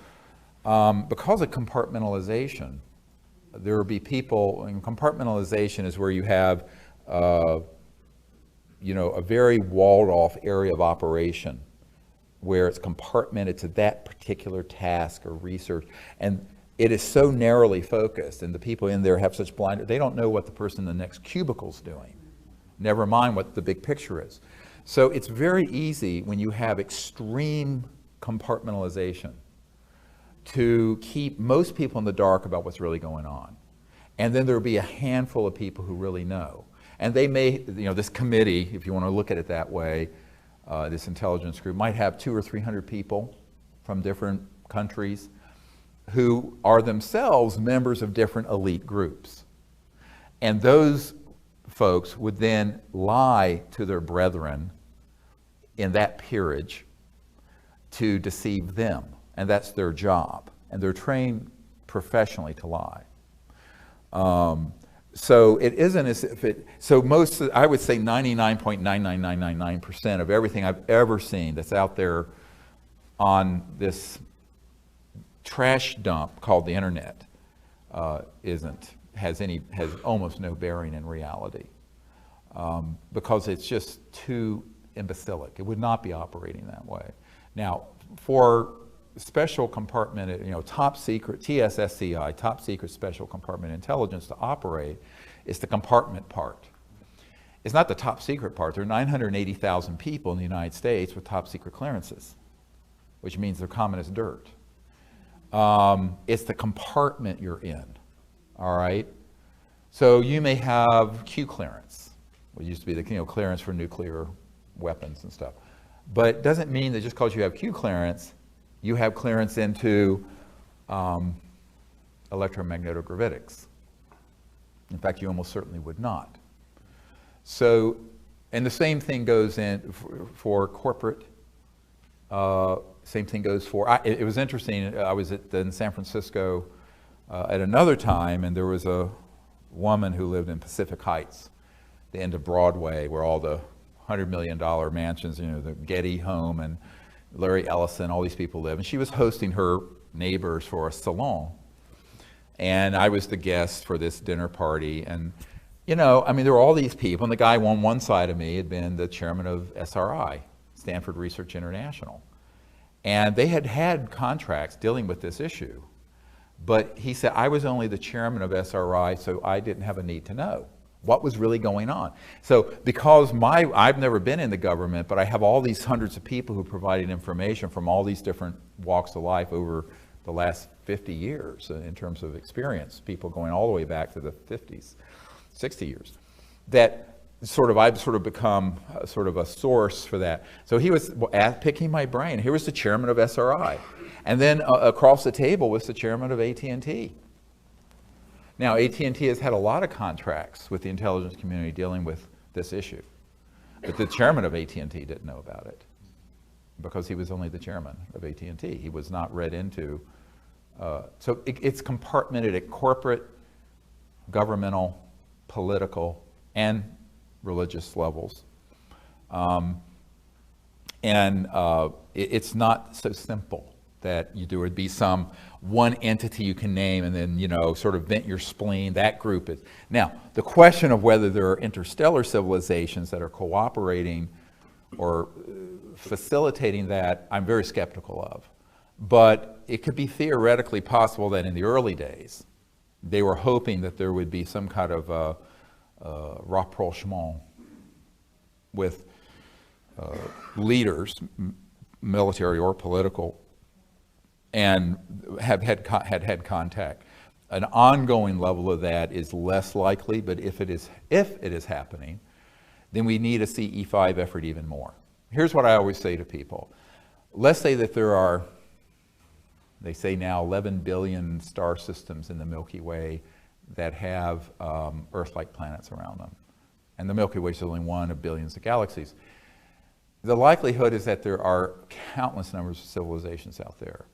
A: Because of compartmentalization, there would be people, and compartmentalization is where you have you know, a very walled off area of operation where it's compartmented to that particular task or research. And it is so narrowly focused, and the people in there have such blind, they don't know what the person in the next cubicle's doing, never mind what the big picture is. So it's very easy when you have extreme compartmentalization to keep most people in the dark about what's really going on. And then there'll be a handful of people who really know. And they may, you know, this committee, if you want to look at it that way, this intelligence group might have 200 or 300 people from different countries who are themselves members of different elite groups. And those folks would then lie to their brethren in that peerage to deceive them. And that's their job. And they're trained professionally to lie. So it isn't as if it, so most, I would say 99.99999% of everything I've ever seen that's out there on this trash dump called the internet has almost no bearing in reality, because it's just too imbecilic. It would not be operating that way. Now, for special compartment, you know, top secret, TSSCI, top secret special compartment intelligence to operate is the compartment part. It's not the top secret part. There are 980,000 people in the United States with top secret clearances, which means they're common as dirt. It's the compartment you're in, all right? So you may have Q clearance, which used to be the clearance for nuclear weapons and stuff. But it doesn't mean that just because you have Q clearance, you have clearance into electromagnetogravitics. In fact, you almost certainly would not. So, and the same thing goes in for corporate. Same thing goes for, it was interesting, I was in San Francisco at another time, and there was a woman who lived in Pacific Heights, the end of Broadway, where all the $100 million mansions, you know, the Getty home and Larry Ellison, all these people live. And she was hosting her neighbors for a salon. And I was the guest for this dinner party. And, you know, I mean, there were all these people. And the guy on one side of me had been the chairman of SRI, Stanford Research International. And they had had contracts dealing with this issue. But he said, I was only the chairman of SRI, so I didn't have a need to know what was really going on. So because I've never been in the government, but I have all these hundreds of people who provided information from all these different walks of life over the last 50 years in terms of experience, people going all the way back to the 50s, 60 years, that I've sort of become sort of a source for that. So he was picking my brain. Here was the chairman of SRI. And then across the table was the chairman of AT&T. Now, AT&T has had a lot of contracts with the intelligence community dealing with this issue. But the chairman of AT&T didn't know about it because he was only the chairman of AT&T. He was not read into. So it's compartmented at corporate, governmental, political, and religious levels. It's not so simple that there would be some one entity you can name and then, you know, sort of vent your spleen. That group is. Now, the question of whether there are interstellar civilizations that are cooperating or facilitating that, I'm very skeptical of. But it could be theoretically possible that in the early days, they were hoping that there would be some kind of rapprochement with leaders, military or political, and had contact. An ongoing level of that is less likely, but if it is happening, then we need a CE5 effort even more. Here's what I always say to people. Let's say that there are, they say now 11 billion star systems in the Milky Way that have Earth-like planets around them. And the Milky Way is only one of billions of galaxies. The likelihood is that there are countless numbers of civilizations out there.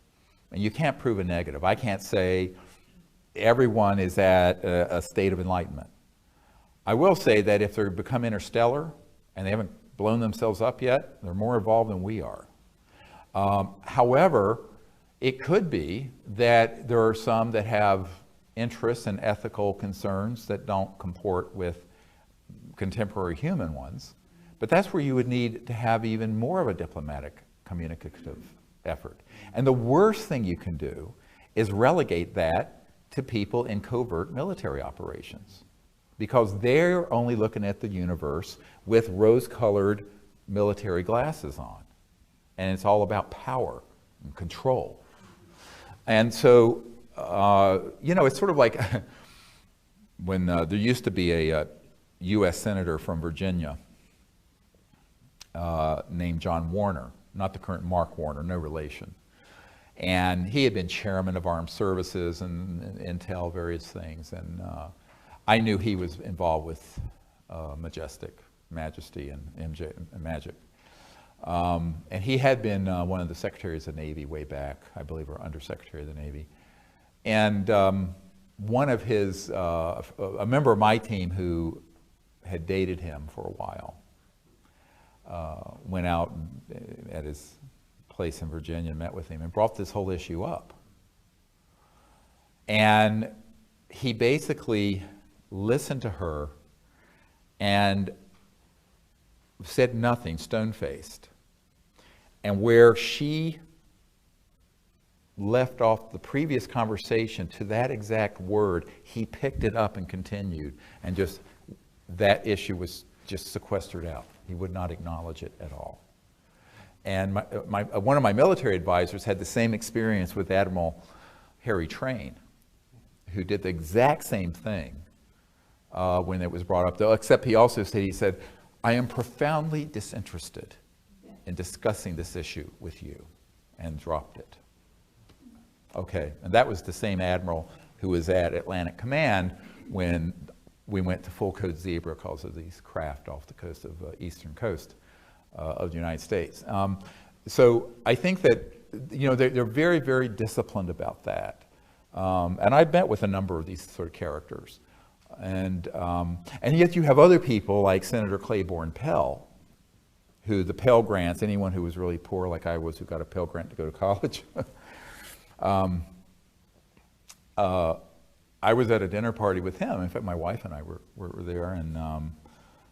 A: And you can't prove a negative. I can't say everyone is at a state of enlightenment. I will say that if they become interstellar and they haven't blown themselves up yet, they're more evolved than we are. However, it could be that there are some that have interests and ethical concerns that don't comport with contemporary human ones. But that's where you would need to have even more of a diplomatic communicative effort. And the worst thing you can do is relegate that to people in covert military operations, because they're only looking at the universe with rose-colored military glasses on. And it's all about power and control. And so, you know, it's sort of like when there used to be a U.S. Senator from Virginia named John Warner, not the current Mark Warner, no relation. And he had been chairman of Armed Services and Intel, various things. And I knew he was involved with Majesty and Magic. And he had been one of the secretaries of the Navy way back, I believe, or undersecretary of the Navy. And one of his, a member of my team who had dated him for a while, went out at his place in Virginia and met with him and brought this whole issue up. And he basically listened to her and said nothing, stone-faced. And where she left off the previous conversation to that exact word, he picked it up and continued, and just that issue was just sequestered out. He would not acknowledge it at all. And one of my military advisors had the same experience with Admiral Harry Train, who did the exact same thing when it was brought up, though, except he also said, he said, I am profoundly disinterested in discussing this issue with you, and dropped it. Okay, and that was the same admiral who was at Atlantic Command when we went to full code zebra because of these craft off the coast of eastern coast of the United States. So I think that, you know, they're very, very disciplined about that. And I've met with a number of these sort of characters. And yet you have other people like Senator Claiborne Pell, who the Pell Grants, anyone who was really poor like I was, who got a Pell Grant to go to college. I was at a dinner party with him. In fact, my wife and I were there, and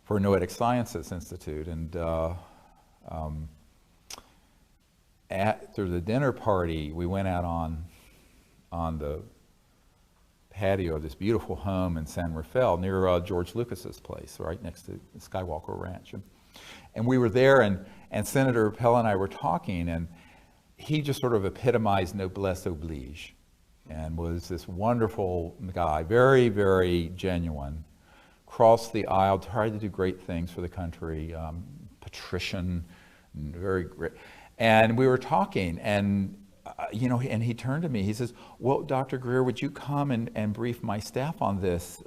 A: for Noetic Sciences Institute. And after the dinner party, we went out on the patio of this beautiful home in San Rafael near George Lucas's place, right next to Skywalker Ranch. And we were there, and Senator Pell and I were talking, and he just sort of epitomized noblesse oblige, and was this wonderful guy, very, very genuine, crossed the aisle, tried to do great things for the country, patrician, very great. And we were talking, and you know, and he turned to me, he says, well, Dr. Greer, would you come and brief my staff on this?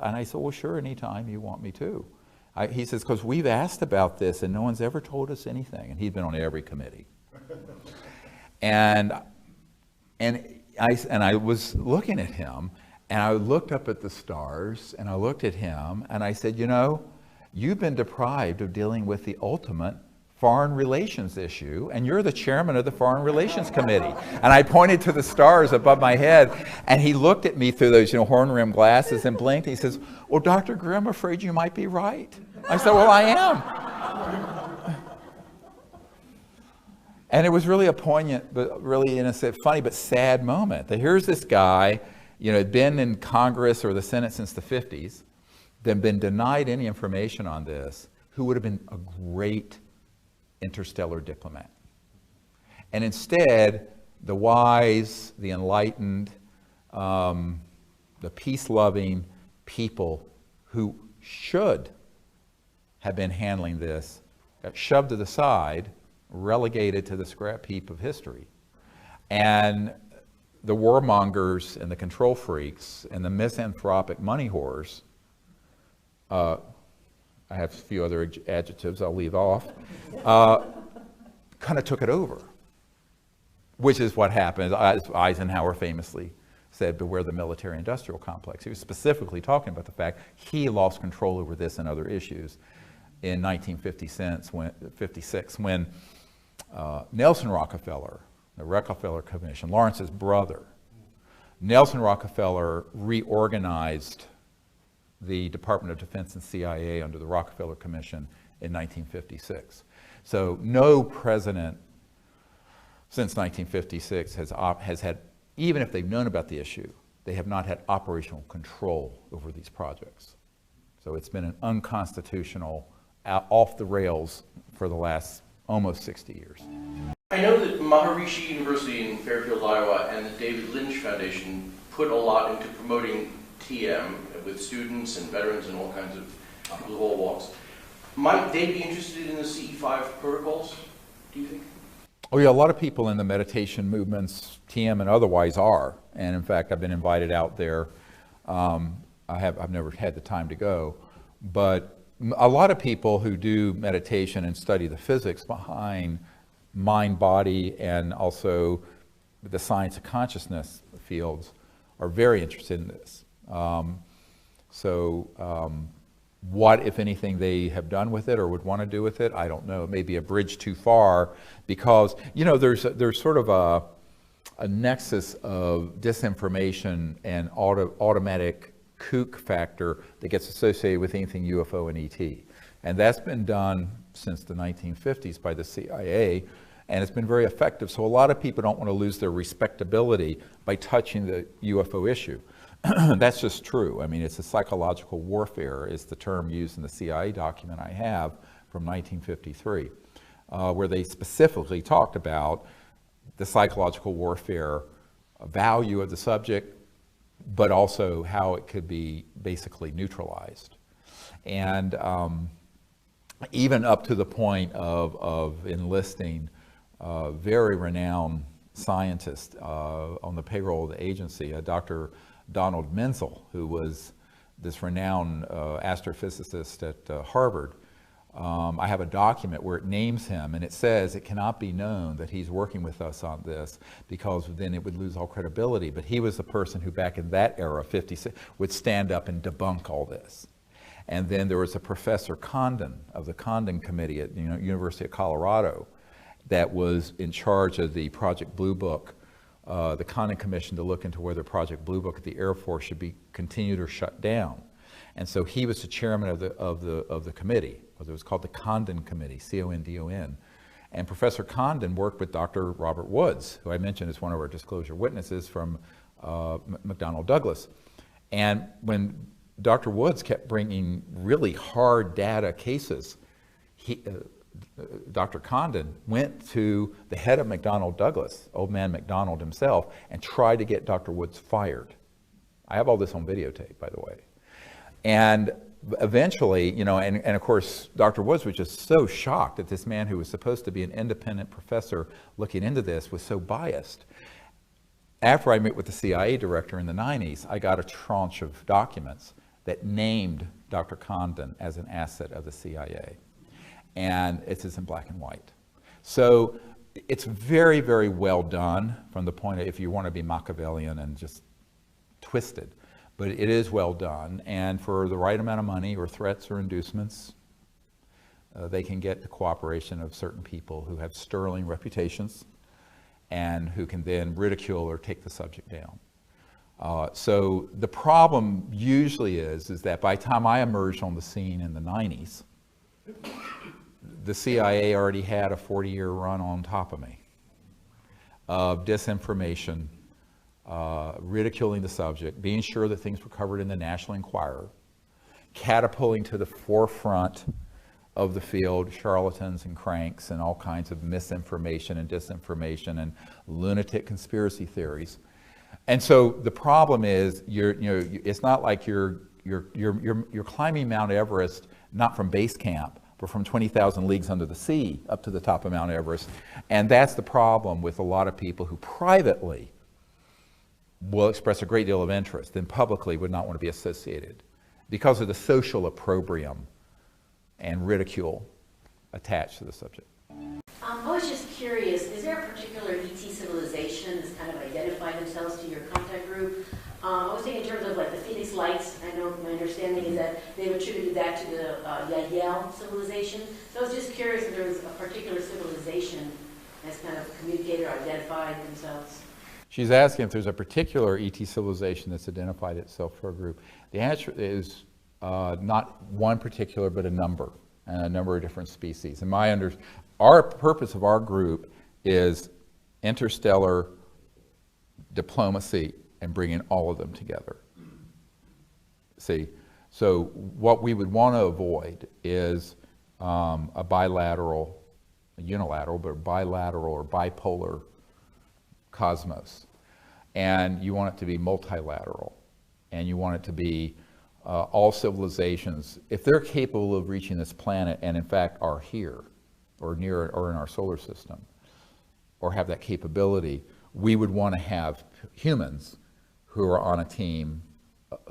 A: And I said, well, sure, anytime you want me to. He says, because we've asked about this and no one's ever told us anything. And he'd been on every committee. And I was looking at him, and I looked up at the stars, and I looked at him, and I said, you know, you've been deprived of dealing with the ultimate foreign relations issue, and you're the chairman of the Foreign Relations Committee. And I pointed to the stars above my head, and he looked at me through those, you know, horn-rimmed glasses and blinked. He says, well, Dr. Greer, I'm afraid you might be right. I said, well, I am. And it was really a poignant, but really, in a sense, funny but sad moment. That here's this guy, you know, had been in Congress or the Senate since the 50s, then been denied any information on this, who would have been a great interstellar diplomat. And instead, the wise, the enlightened, the peace-loving people who should have been handling this got shoved to the side, relegated to the scrap heap of history. And the warmongers and the control freaks and the misanthropic money whores, I have a few other adjectives I'll leave off, kind of took it over, which is what happened, as Eisenhower famously said, beware the military-industrial complex. He was specifically talking about the fact he lost control over this and other issues in 1956 when Nelson Rockefeller, the Rockefeller Commission, Lawrence's brother, Nelson Rockefeller reorganized the Department of Defense and CIA under the Rockefeller Commission in 1956. So no president since 1956 has had, even if they've known about the issue, they have not had operational control over these projects. So it's been an unconstitutional, off the rails for the last almost 60 years.
C: I know that Maharishi University in Fairfield, Iowa, and the David Lynch Foundation put a lot into promoting TM with students and veterans and all kinds of people of all walks. Might they be interested in the CE5 protocols, do you think?
A: Oh yeah, a lot of people in the meditation movements, TM and otherwise, are. And in fact, I've been invited out there. I've never had the time to go, but a lot of people who do meditation and study the physics behind mind, body, and also the science of consciousness fields are very interested in this. What, if anything, they have done with it or would want to do with it, I don't know. It may be a bridge too far because, you know, there's sort of a nexus of disinformation and automatic kook factor that gets associated with anything UFO and ET. And that's been done since the 1950s by the CIA, and it's been very effective. So a lot of people don't want to lose their respectability by touching the UFO issue. That's just true. I mean, it's a psychological warfare is the term used in the CIA document I have from 1953, where they specifically talked about the psychological warfare value of the subject, but also how it could be basically neutralized. And even up to the point of enlisting very renowned scientists on the payroll of the agency, Dr. Donald Menzel, who was this renowned astrophysicist at Harvard. I have a document where it names him, and it says it cannot be known that he's working with us on this, because then it would lose all credibility. But he was the person who back in that era, 56, would stand up and debunk all this. And then there was a Professor Condon of the Condon Committee at the University of Colorado that was in charge of the Project Blue Book, the Condon Commission, to look into whether Project Blue Book at the Air Force should be continued or shut down. And so he was the chairman of the committee. It was called the Condon Committee, C-O-N-D-O-N. And Professor Condon worked with Dr. Robert Woods, who I mentioned is one of our disclosure witnesses from McDonnell Douglas. And when Dr. Woods kept bringing really hard data cases, Dr. Condon went to the head of McDonnell Douglas, old man McDonald himself, and tried to get Dr. Woods fired. I have all this on videotape, by the way. And eventually, and of course, Dr. Woods was just so shocked that this man who was supposed to be an independent professor looking into this was so biased. After I met with the CIA director in the 90s, I got a tranche of documents that named Dr. Condon as an asset of the CIA. And it's in black and white. So it's very, very well done from the point of, if you want to be Machiavellian and just twisted. But it is well done, and for the right amount of money or threats or inducements, they can get the cooperation of certain people who have sterling reputations and who can then ridicule or take the subject down. So the problem usually is that by the time I emerged on the scene in the 90s, the CIA already had a 40-year run on top of me of disinformation, ridiculing the subject, being sure that things were covered in the National Enquirer, catapulting to the forefront of the field charlatans and cranks and all kinds of misinformation and disinformation and lunatic conspiracy theories. And so the problem is, it's not like you're climbing Mount Everest not from base camp, but from 20,000 leagues under the sea up to the top of Mount Everest. And that's the problem with a lot of people who privately will express a great deal of interest and publicly would not want to be associated because of the social opprobrium and ridicule attached to the subject.
D: I was just curious, is there a particular ET civilization that's kind of identified themselves to your contact group? I was thinking in terms of like the Phoenix Lights. I know my understanding is that they've attributed that to the Yahyel civilization. So I was just curious if there was a particular civilization that's kind of communicated or identified themselves.
A: She's asking if there's a particular ET civilization that's identified itself for a group. The answer is not one particular, but a number, and a number of different species. And our purpose of our group is interstellar diplomacy and bringing all of them together. See, so what we would want to avoid is a bilateral, a unilateral, but bilateral or bipolar cosmos. And you want it to be multilateral. And you want it to be all civilizations, if they're capable of reaching this planet and in fact are here or near it or in our solar system or have that capability, we would want to have humans who are on a team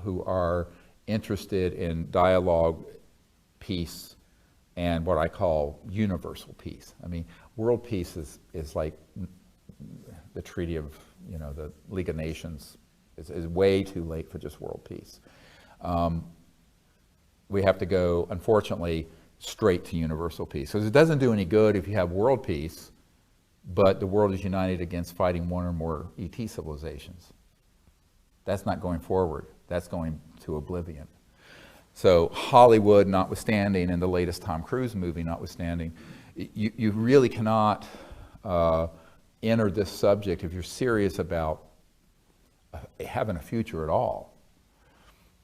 A: who are interested in dialogue, peace, and what I call universal peace. I mean, world peace is like the treaty of, the League of Nations is way too late for just world peace. We have to go, unfortunately, straight to universal peace. Because it doesn't do any good if you have world peace, but the world is united against fighting one or more ET civilizations. That's not going forward. That's going to oblivion. So Hollywood notwithstanding, and the latest Tom Cruise movie notwithstanding, you really cannot enter this subject if you're serious about having a future at all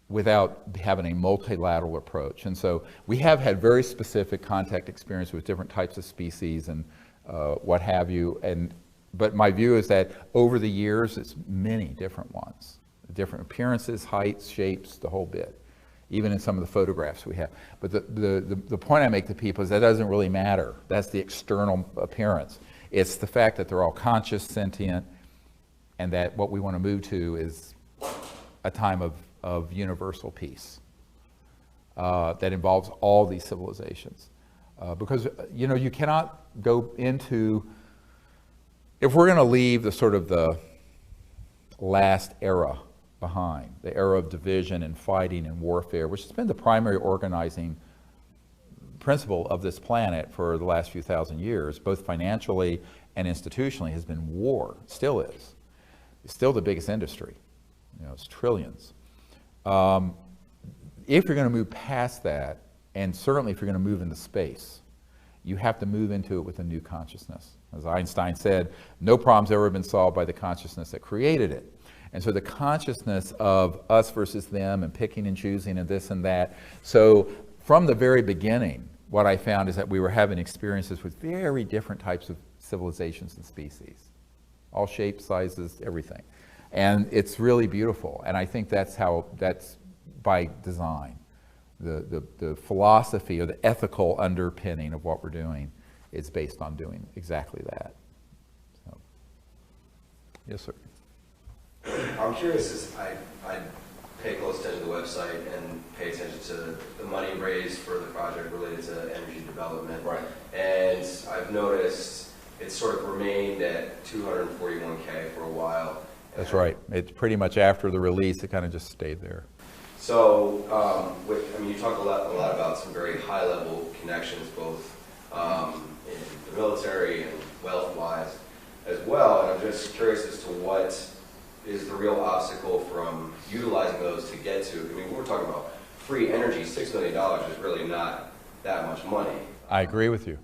A: without having a multilateral approach. And so we have had very specific contact experience with different types of species and what have you, and but my view is that over the years, it's many different ones, different appearances, heights, shapes, the whole bit, even in some of the photographs we have. But the point I make to people is that doesn't really matter. That's the external appearance. It's the fact that they're all conscious, sentient, and that what we want to move to is a time of universal peace that involves all these civilizations. Because, you know, you cannot go into, if we're going to leave the sort of the last era behind, the era of division and fighting and warfare, which has been the primary organizing principle of this planet for the last few thousand years, both financially and institutionally, has been war. It still is. It's still the biggest industry. You know, it's trillions. If you're going to move past that, and certainly if you're going to move into space, you have to move into it with a new consciousness. As Einstein said, no problem's ever been solved by the consciousness that created it. And so the consciousness of us versus them and picking and choosing and this and that. So from the very beginning, what I found is that we were having experiences with very different types of civilizations and species. All shapes, sizes, everything. And it's really beautiful. And I think that's by design. The philosophy or the ethical underpinning of what we're doing is based on doing exactly that. So, yes, sir.
E: I'm curious, as I pay close attention to the website and pay attention to the money raised for the project related to energy development.
C: Right.
E: And I've noticed it's sort of remained at $241K for a while.
A: That's right. It's pretty much after the release, it kind of just stayed there.
E: So, you talk a lot about some very high-level connections, both in the military and wealth-wise as well. And I'm just curious as to what is the real obstacle from utilizing those to get to. I mean, we're talking about free energy. $6 million is really not that much money.
A: I agree with you.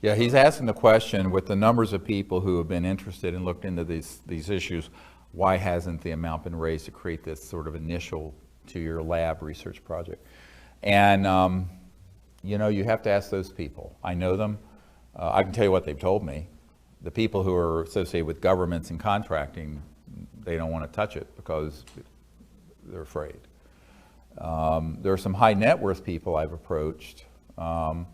A: Yeah, he's asking the question, with the numbers of people who have been interested and looked into these issues, why hasn't the amount been raised to create this sort of initial to your lab research project? And you know, you have to ask those people. I know them. I can tell you what they've told me. The people who are associated with governments and contracting, they don't want to touch it because they're afraid. There are some high net worth people I've approached, and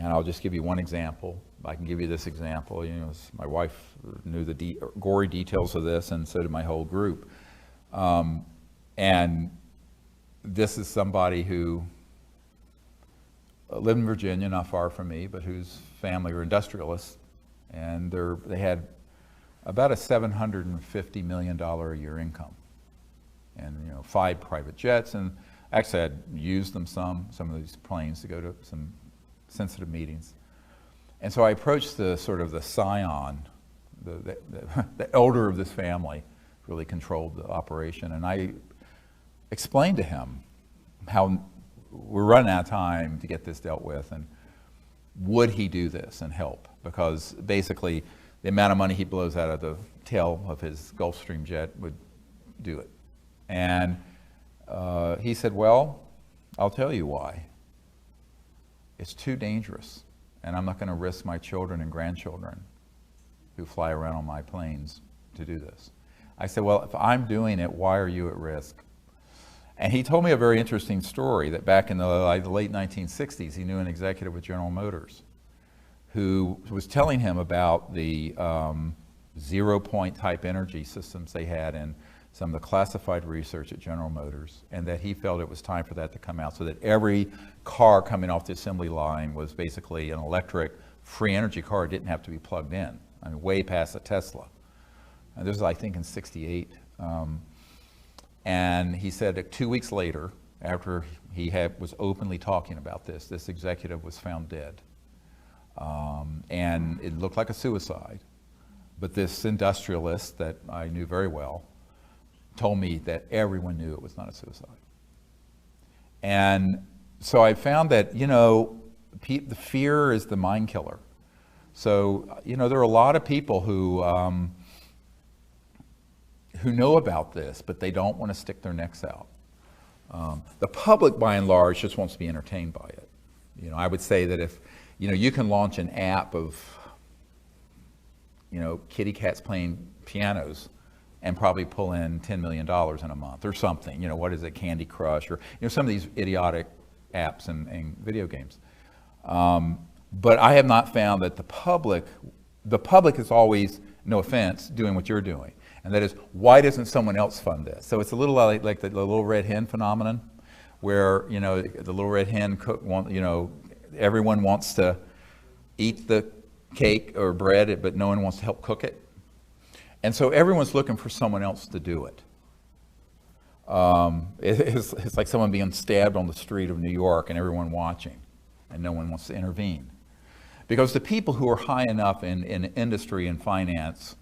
A: I'll just give you one example. I can give you this example. You know, my wife knew the gory details of this, and so did my whole group. And this is somebody who lived in Virginia, not far from me, but whose family are industrialists, and they had about a $750 million a year income, and 5 private jets, and actually I'd used them some of these planes to go to some sensitive meetings. And so I approached the sort of the scion, the elder of this family, really controlled the operation, and I explained to him how we're running out of time to get this dealt with, and would he do this and help? Because basically the amount of money he blows out of the tail of his Gulfstream jet would do it. And he said, well, I'll tell you why. It's too dangerous, and I'm not going to risk my children and grandchildren who fly around on my planes to do this. I said, well, if I'm doing it, why are you at risk? And he told me a very interesting story that back in the late 1960s, he knew an executive with General Motors who was telling him about the zero-point type energy systems they had in some of the classified research at General Motors, and that he felt it was time for that to come out so that every car coming off the assembly line was basically an electric free energy car. It didn't have to be plugged in. I mean, way past a Tesla. And this was, I think, in '68. And he said that 2 weeks later, after he was openly talking about this executive was found dead. And it looked like a suicide. But this industrialist that I knew very well told me that everyone knew it was not a suicide. And so I found that, the fear is the mind killer. So, there are a lot of people who know about this, but they don't want to stick their necks out. The public, by and large, just wants to be entertained by it. I would say that if, you can launch an app of kitty cats playing pianos and probably pull in $10 million in a month or something. What is it, Candy Crush, or some of these idiotic apps and video games. But I have not found that the public is always, no offense, doing what you're doing. And that is, why doesn't someone else fund this? So it's a little like the little red hen phenomenon, where, the little red hen everyone wants to eat the cake or bread, but no one wants to help cook it. And so everyone's looking for someone else to do it. It's like someone being stabbed on the street of New York and everyone watching, and no one wants to intervene. Because the people who are high enough in industry and finance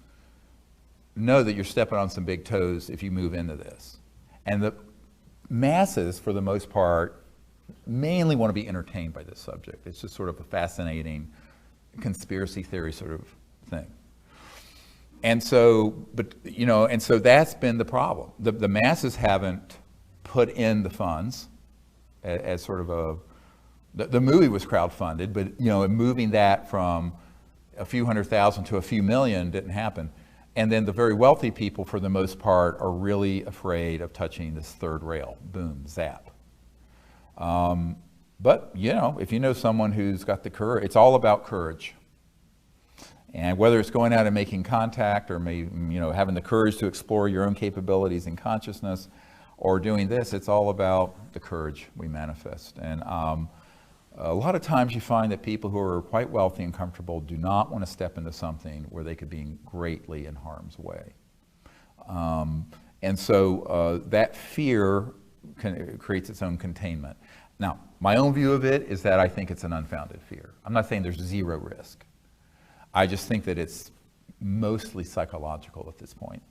A: know that you're stepping on some big toes if you move into this. And the masses, for the most part, mainly want to be entertained by this subject. It's just sort of a fascinating conspiracy theory sort of thing. And so, so that's been the problem. The masses haven't put in the funds as sort of the movie was crowdfunded, but moving that from a few 100,000 to a few million didn't happen. And then the very wealthy people, for the most part, are really afraid of touching this third rail. Boom, zap. But if you know someone who's got the courage, it's all about courage. And whether it's going out and making contact, or having the courage to explore your own capabilities and consciousness, or doing this, it's all about the courage we manifest. And a lot of times you find that people who are quite wealthy and comfortable do not want to step into something where they could be greatly in harm's way. And so that fear creates its own containment. Now, my own view of it is that I think it's an unfounded fear. I'm not saying there's zero risk. I just think that it's mostly psychological at this point.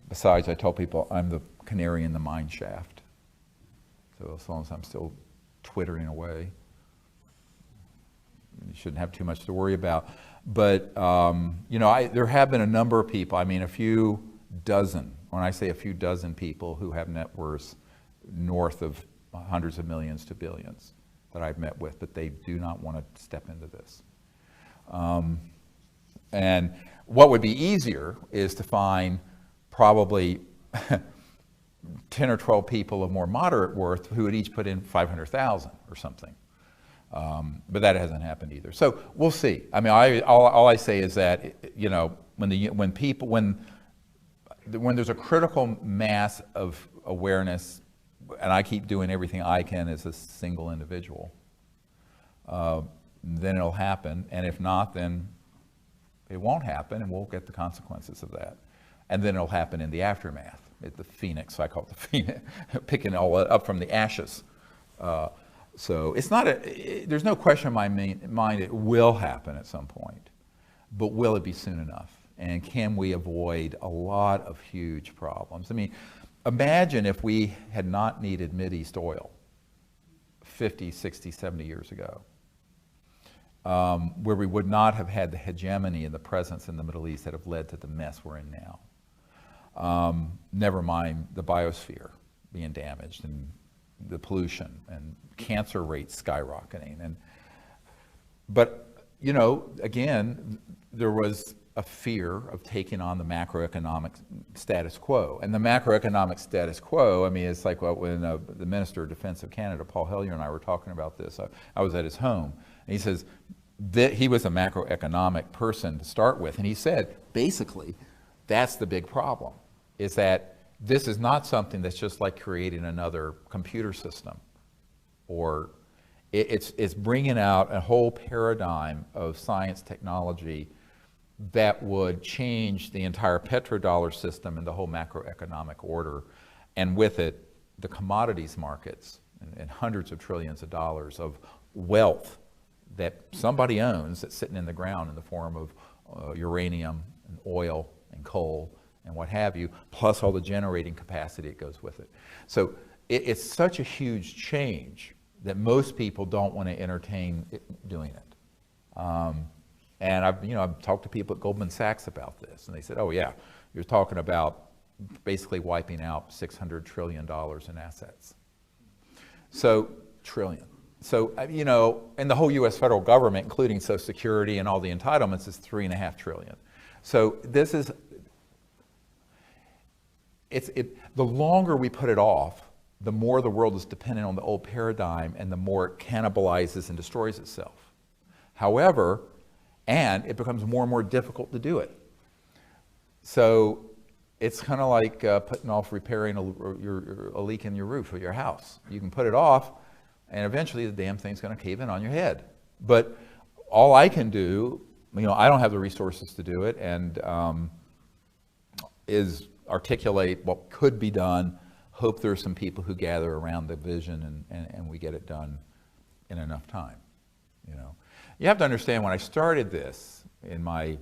A: Besides, I tell people I'm the canary in the mine shaft. So as long as I'm still twittering away, you shouldn't have too much to worry about. But, there have been a number of people, a few dozen, when I say a few dozen people who have net worths north of hundreds of millions to billions that I've met with, but they do not want to step into this. And what would be easier is to find probably 10 or 12 people of more moderate worth who would each put in 500,000 or something. But that hasn't happened either. So we'll see. All I say is that, when there's a critical mass of awareness, and I keep doing everything I can as a single individual, then it'll happen. And if not, then it won't happen, and we'll get the consequences of that. And then it'll happen in the aftermath. The phoenix, I call it the phoenix, picking all up from the ashes. So it's not there's no question in my mind it will happen at some point, but will it be soon enough? And can we avoid a lot of huge problems? Imagine if we had not needed Mideast oil 50, 60, 70 years ago, where we would not have had the hegemony and the presence in the Middle East that have led to the mess we're in now. Never mind the biosphere being damaged, and the pollution, and cancer rates skyrocketing. But again, there was a fear of taking on the macroeconomic status quo. And the macroeconomic status quo, it's like when the Minister of Defense of Canada, Paul Hellyer, and I were talking about this. I was at his home, and he says that he was a macroeconomic person to start with, and he said, basically, that's the big problem, is that this is not something that's just like creating another computer system, or it's bringing out a whole paradigm of science technology that would change the entire petrodollar system and the whole macroeconomic order, and with it, the commodities markets and hundreds of trillions of dollars of wealth that somebody owns that's sitting in the ground in the form of uranium and oil and coal and what have you, plus all the generating capacity that goes with it. So it's such a huge change that most people don't want to entertain doing it. And I've talked to people at Goldman Sachs about this, and they said, oh yeah, you're talking about basically wiping out $600 trillion in assets. So, trillion. So, you know, and the whole U.S. federal government, including Social Security and all the entitlements, is $3.5 trillion. So this is, the longer we put it off, the more the world is dependent on the old paradigm and the more it cannibalizes and destroys itself. However, and it becomes more and more difficult to do it. So it's kind of like putting off repairing a leak in your roof of your house. You can put it off, and eventually the damn thing's going to cave in on your head. But all I can do, you know, I don't have the resources to do it, and is articulate what could be done, hope there's some people who gather around the vision, and we get it done in enough time, you know. You have to understand, when I started this in my,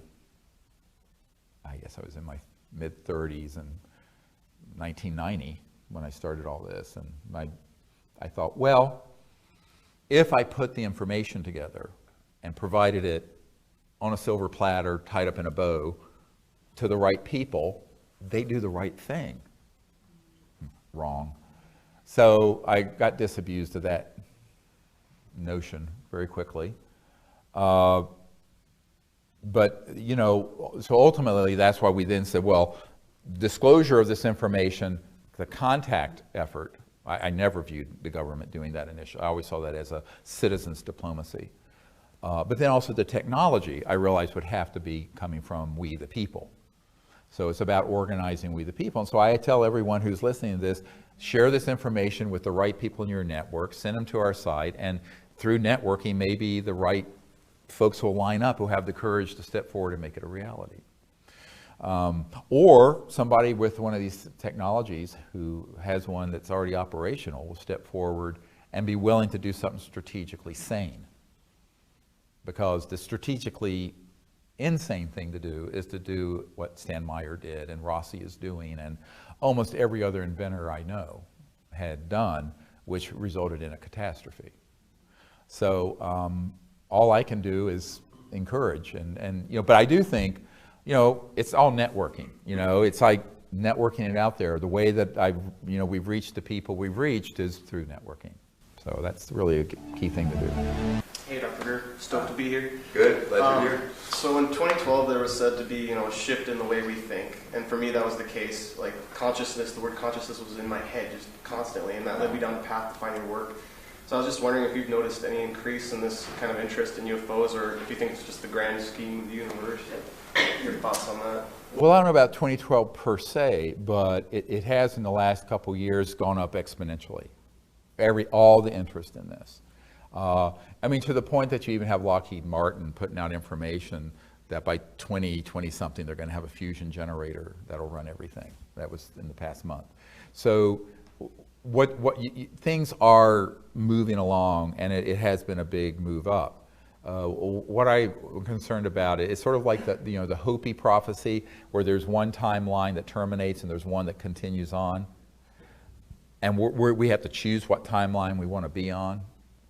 A: I guess I was in my mid-30s in 1990 when I started all this, and I thought, well, if I put the information together and provided it on a silver platter, tied up in a bow, to the right people, they do the right thing. Wrong. So I got disabused of that notion very quickly. But, you know, so ultimately that's why we then said, well, disclosure of this information, the contact effort, I never viewed the government doing that initially. I always saw that as a citizen's diplomacy. But then also the technology, I realized, would have to be coming from we the people. So it's about organizing we the people. And so I tell everyone who's listening to this, share this information with the right people in your network, send them to our site, and through networking, maybe the right folks will line up who have the courage to step forward and make it a reality. Or somebody with one of these technologies who has one that's already operational will step forward and be willing to do something strategically sane. Because the strategically insane thing to do is to do what Stan Meyer did and Rossi is doing and almost every other inventor I know had done, which resulted in a catastrophe. So all I can do is encourage, and you know, but I do think, you know, it's all networking. You know, it's like networking it out there. The way that we've reached the people we've reached is through networking. So that's really a key thing to do.
F: Hey, Dr. Greer, stoked to be here.
E: Good, glad you're here.
F: So in 2012, there was said to be, you know, a shift in the way we think, and for me, that was the case. Like consciousness, the word consciousness was in my head just constantly, and that led me down the path to finding work. So I was just wondering if you've noticed any increase in this kind of interest in UFOs, or if you think it's just the grand scheme of the universe. Your thoughts on that?
A: Well, I don't know about 2012 per se, but it has in the last couple years gone up exponentially. All the interest in this. I mean, to the point that you even have Lockheed Martin putting out information that by 2020 something, they're going to have a fusion generator that'll run everything. That was in the past month. So things are moving along, and it has been a big move up. What I'm concerned about is sort of like the Hopi prophecy, where there's one timeline that terminates and there's one that continues on, and we have to choose what timeline we want to be on.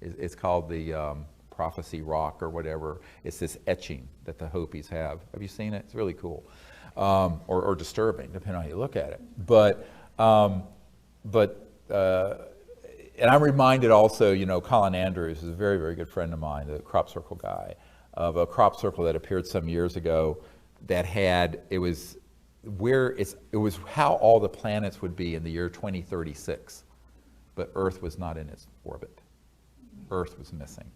A: It's called the prophecy rock or whatever. It's this etching that the Hopis have. Have you seen it? It's really cool, or disturbing, depending on how you look at it. And I'm reminded also, you know, Colin Andrews is a very, very good friend of mine, the crop circle guy, of a crop circle that appeared some years ago that it was how all the planets would be in the year 2036, but Earth was not in its orbit. Earth was missing.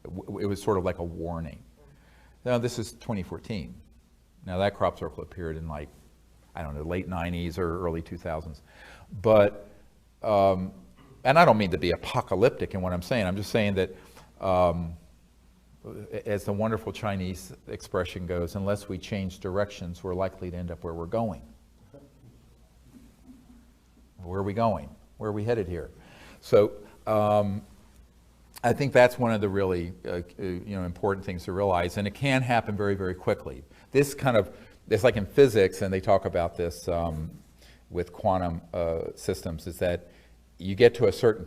A: It was sort of like a warning. Now this is 2014. Now that crop circle appeared in like, I don't know, late 90s or early 2000s. But, and I don't mean to be apocalyptic in what I'm saying. I'm just saying that, as the wonderful Chinese expression goes, unless we change directions, we're likely to end up where we're going. Where are we going? Where are we headed here? So I think that's one of the really important things to realize, and it can happen very, very quickly. It's like in physics, and they talk about this with quantum systems, is that you get to a certain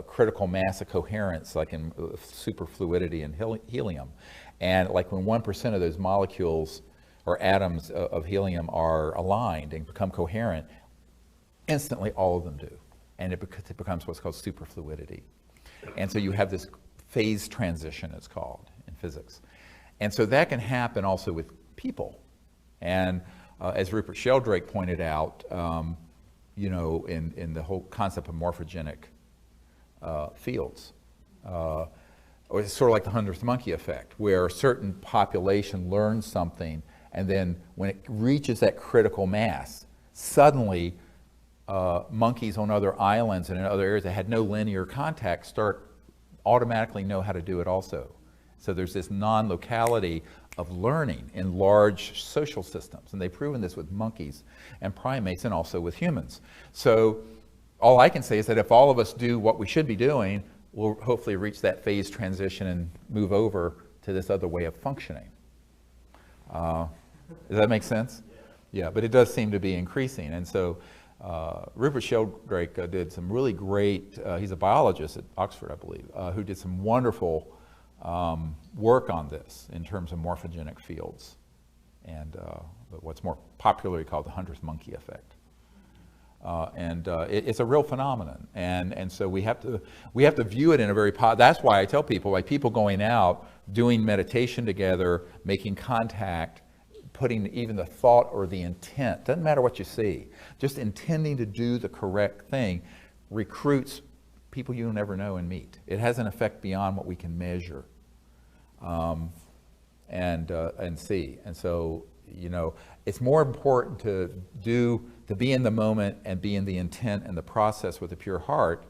A: critical mass of coherence, like in superfluidity and helium, and like when 1% of those molecules or atoms of helium are aligned and become coherent, instantly all of them do, and it becomes what's called superfluidity. And so you have this phase transition, it's called in physics. And so that can happen also with people. And as Rupert Sheldrake pointed out, you know, in the whole concept of morphogenic fields, or it's sort of like the 100th monkey effect, where a certain population learns something, and then when it reaches that critical mass, suddenly monkeys on other islands and in other areas that had no linear contact start automatically know how to do it also. So there's this non-locality of learning in large social systems, and they've proven this with monkeys and primates and also with humans. So all I can say is that if all of us do what we should be doing, we'll hopefully reach that phase transition and move over to this other way of functioning. Does that make sense? Yeah, but it does seem to be increasing. And so Rupert Sheldrake did some really great, he's a biologist at Oxford, I believe, who did some wonderful work on this in terms of morphogenic fields and what's more popularly called the 100th monkey effect. It's a real phenomenon, and so we have to view it in a very that's why I tell people, like, people going out, doing meditation together, making contact, putting even the thought or the intent, doesn't matter what you see, just intending to do the correct thing, recruits people you'll never know and meet. It has an effect beyond what we can measure and see. And so, you know, it's more important to be in the moment and be in the intent and the process with a pure heart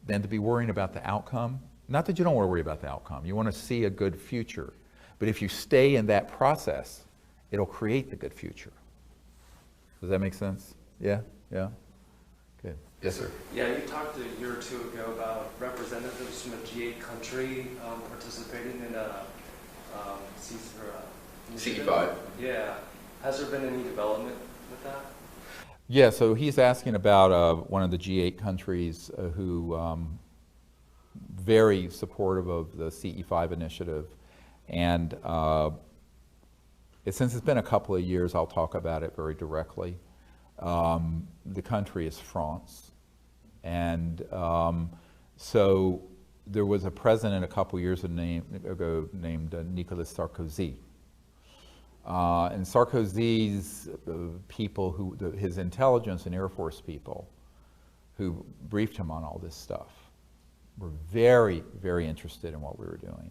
A: than to be worrying about the outcome. Not that you don't want to worry about the outcome. You want to see a good future. But if you stay in that process, it'll create the good future. Does that make sense? Yeah? Yeah? Good. Yes, sir.
G: Yeah, you talked a year or two ago about representatives from a G8 country participating in a
E: CE5.
G: Yeah. Has there been any development with that?
A: Yeah, so he's asking about one of the G8 countries who very supportive of the CE5 initiative. And since it's been a couple of years, I'll talk about it very directly. The country is France. And so there was a president a couple of years ago named Nicolas Sarkozy. And Sarkozy's people, his intelligence and Air Force people who briefed him on all this stuff were very, very interested in what we were doing.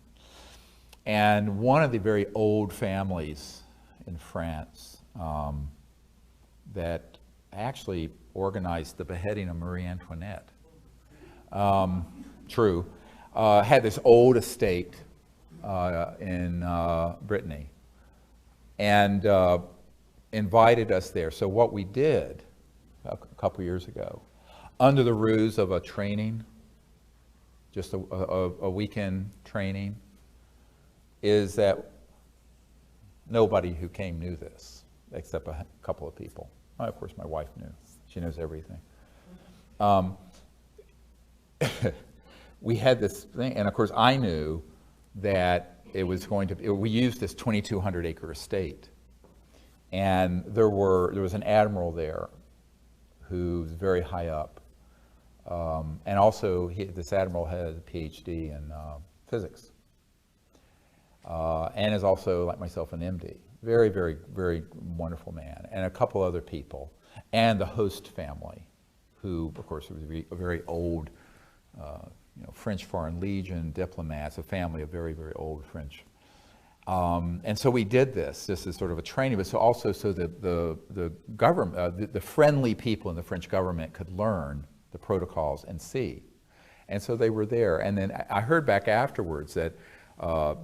A: And one of the very old families in France that actually organized the beheading of Marie Antoinette, had this old estate in Brittany, and invited us there. So what we did a couple years ago, under the ruse of a training, just a weekend training, is that nobody who came knew this, except a couple of people. Oh, of course, my wife knew. She knows everything. We had this thing, and of course I knew that it was going to be, we used this 2,200 acre estate. And there was an admiral there who's very high up. And also this admiral has a PhD in physics. And is also, like myself, an MD. Very, very, very wonderful man. And a couple other people. And the host family, who, of course, was a very old French Foreign Legion diplomats, a family of very, very old French. And so we did this. This is sort of a training, but also so that the government, the friendly people in the French government could learn the protocols and see. And so they were there. And then I heard back afterwards that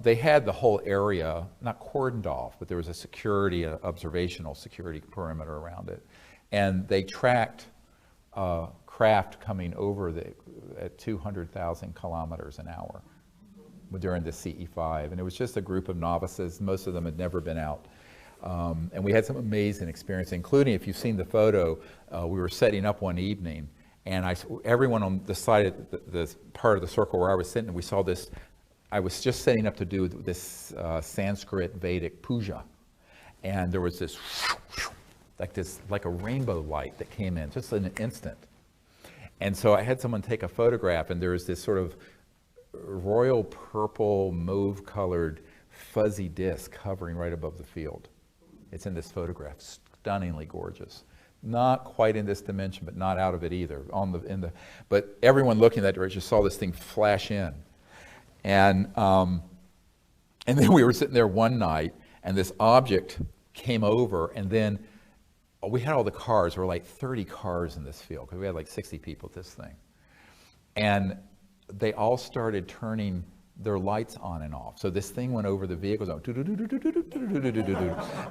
A: they had the whole area, not cordoned off, but there was a security, observational security perimeter around it. And they tracked craft coming over at 200,000 kilometers an hour during the CE5. And it was just a group of novices. Most of them had never been out. And we had some amazing experience, including, if you've seen the photo, we were setting up one evening, and everyone on the side of the part of the circle where I was sitting, we saw this. I was just setting up to do this Sanskrit Vedic puja. And there was this, like a rainbow light that came in just in an instant. And so I had someone take a photograph, and there was this sort of royal purple, mauve-colored, fuzzy disc hovering right above the field. It's in this photograph, stunningly gorgeous. Not quite in this dimension, but not out of it either. But everyone looking in that direction saw this thing flash in. And then we were sitting there one night, and this object came over, and then we had all the cars. There were like 30 cars in this field, because we had like 60 people at this thing. And they all started turning their lights on and off. So this thing went over the vehicles, and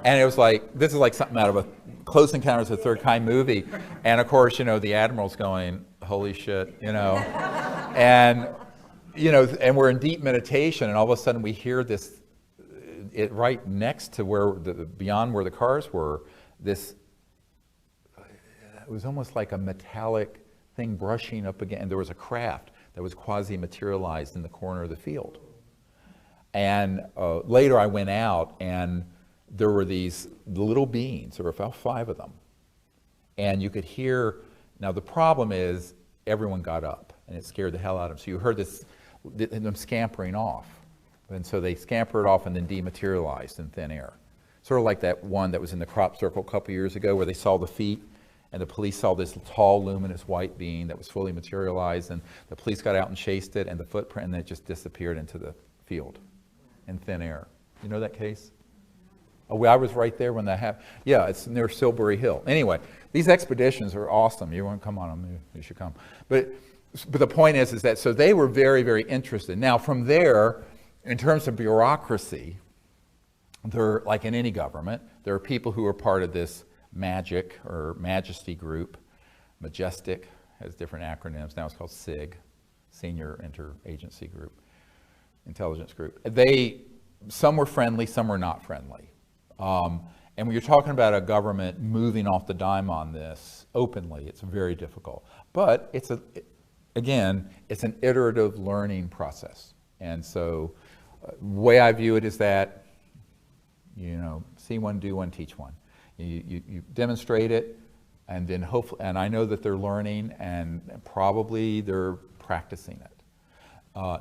A: it was like, this is like something out of a Close Encounters of the Third Kind movie. And of course, you know, the Admiral's going, holy shit, you know. And, you know, and we're in deep meditation, and all of a sudden we hear this, it right next to where, beyond where the cars were, this, it was almost like a metallic thing brushing up again, and there was a craft that was quasi-materialized in the corner of the field. And later I went out, and there were these little beings, there were about 5 of them. And you could hear, now the problem is everyone got up, and it scared the hell out of them. So you heard this, them scampering off. And so they scampered off and then dematerialized in thin air. Sort of like that one that was in the crop circle a couple years ago where they saw the feet, and the police saw this tall, luminous white being that was fully materialized, and the police got out and chased it, and the footprint, and then it just disappeared into the field in thin air. You know that case? Oh, I was right there when that happened. Yeah, it's near Silbury Hill. Anyway, these expeditions are awesome. You want to come on them, you should come. But the point is that, so they were very, very interested. Now, from there, in terms of bureaucracy, there, like in any government, there are people who are part of this MAGIC or Majesty group. Majestic has different acronyms. Now it's called SIG, Senior Interagency Group, Intelligence Group. Some were friendly, some were not friendly. And when you're talking about a government moving off the dime on this openly, it's very difficult. But again, it's an iterative learning process. And so the way I view it is that, you know, see one, do one, teach one. You demonstrate it, and then hopefully, and I know that they're learning, and probably they're practicing it.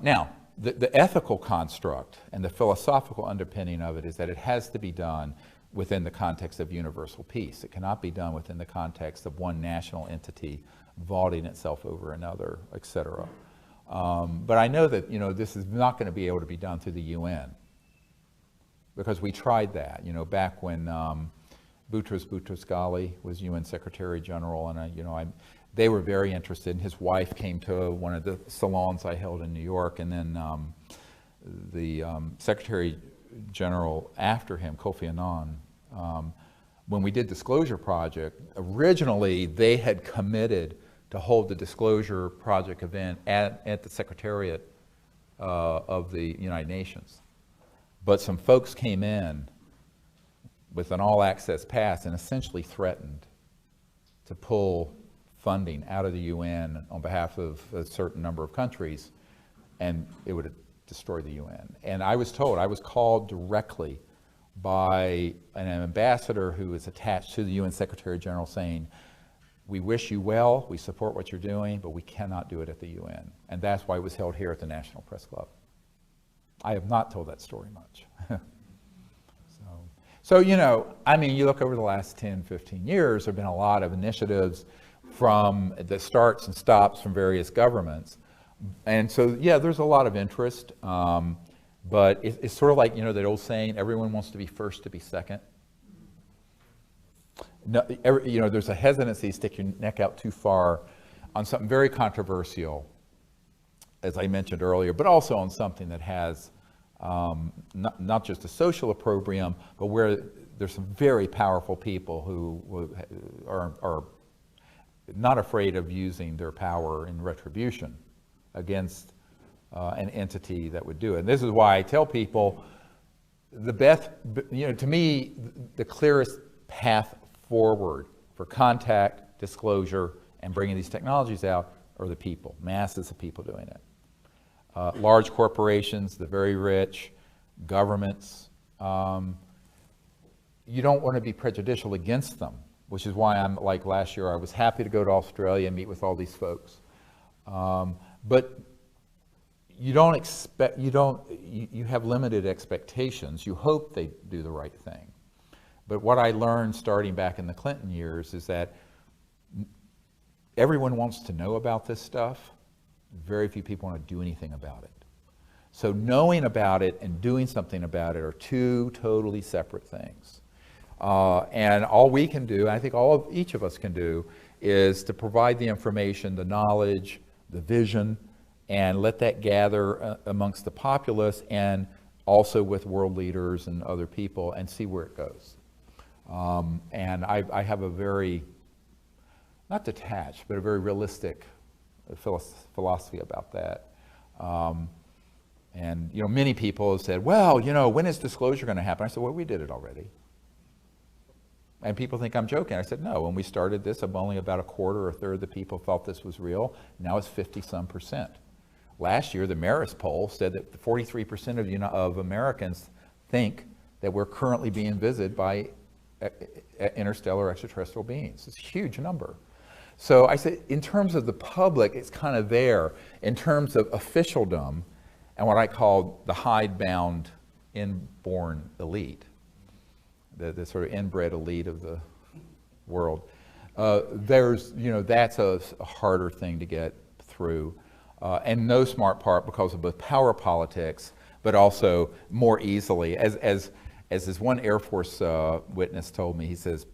A: Now, the ethical construct and the philosophical underpinning of it is that it has to be done within the context of universal peace. It cannot be done within the context of one national entity vaulting itself over another, etc. But I know that, you know, this is not going to be able to be done through the UN, because we tried that, you know, back when Boutros Boutros-Ghali was UN Secretary General, and they were very interested. And his wife came to one of the salons I held in New York, and then the Secretary General after him, Kofi Annan, when we did Disclosure Project, originally they had committed to hold the Disclosure Project event at the Secretariat of the United Nations. But some folks came in with an all-access pass and essentially threatened to pull funding out of the UN on behalf of a certain number of countries, and it would have destroyed the UN. And I was told, I was called directly by an ambassador who is attached to the UN Secretary General saying, we wish you well, we support what you're doing, but we cannot do it at the UN. And that's why it was held here at the National Press Club. I have not told that story much. So, you know, I mean, you look over the last 10, 15 years, there have been a lot of initiatives from the starts and stops from various governments. And so, yeah, there's a lot of interest, but it's sort of like, you know, that old saying, everyone wants to be first to be second. No, you know, there's a hesitancy to stick your neck out too far on something very controversial, as I mentioned earlier, but also on something that has not just a social opprobrium, but where there's some very powerful people who are not afraid of using their power in retribution against an entity that would do it. And this is why I tell people the best, you know, to me, the clearest path forward for contact, disclosure, and bringing these technologies out are the people, masses of people doing it. Large corporations, the very rich, governments, you don't want to be prejudicial against them, which is why I'm, like last year, I was happy to go to Australia and meet with all these folks. But you don't expect, you have limited expectations. You hope they do the right thing. But what I learned starting back in the Clinton years is that everyone wants to know about this stuff. Very few people want to do anything about it. So knowing about it and doing something about it are two totally separate things. And all we can do, I think each of us can do, is to provide the information, the knowledge, the vision, and let that gather amongst the populace and also with world leaders and other people and see where it goes. And I have a very, not detached, but a very realistic philosophy about that. And many people have said, well, when is disclosure going to happen? I said, well, we did it already. And people think I'm joking. I said, no, when we started this, only about a quarter or a third of the people thought this was real. Now it's 50-some%. Last year, the Marist poll said that 43% of Americans think that we're currently being visited by interstellar extraterrestrial beings. It's a huge number. So I said, in terms of the public, it's kind of there. In terms of officialdom and what I call the hidebound inborn elite, the sort of inbred elite of the world, that's a harder thing to get through. And no smart part because of both power politics, but also more easily. As this one Air Force witness told me, he says,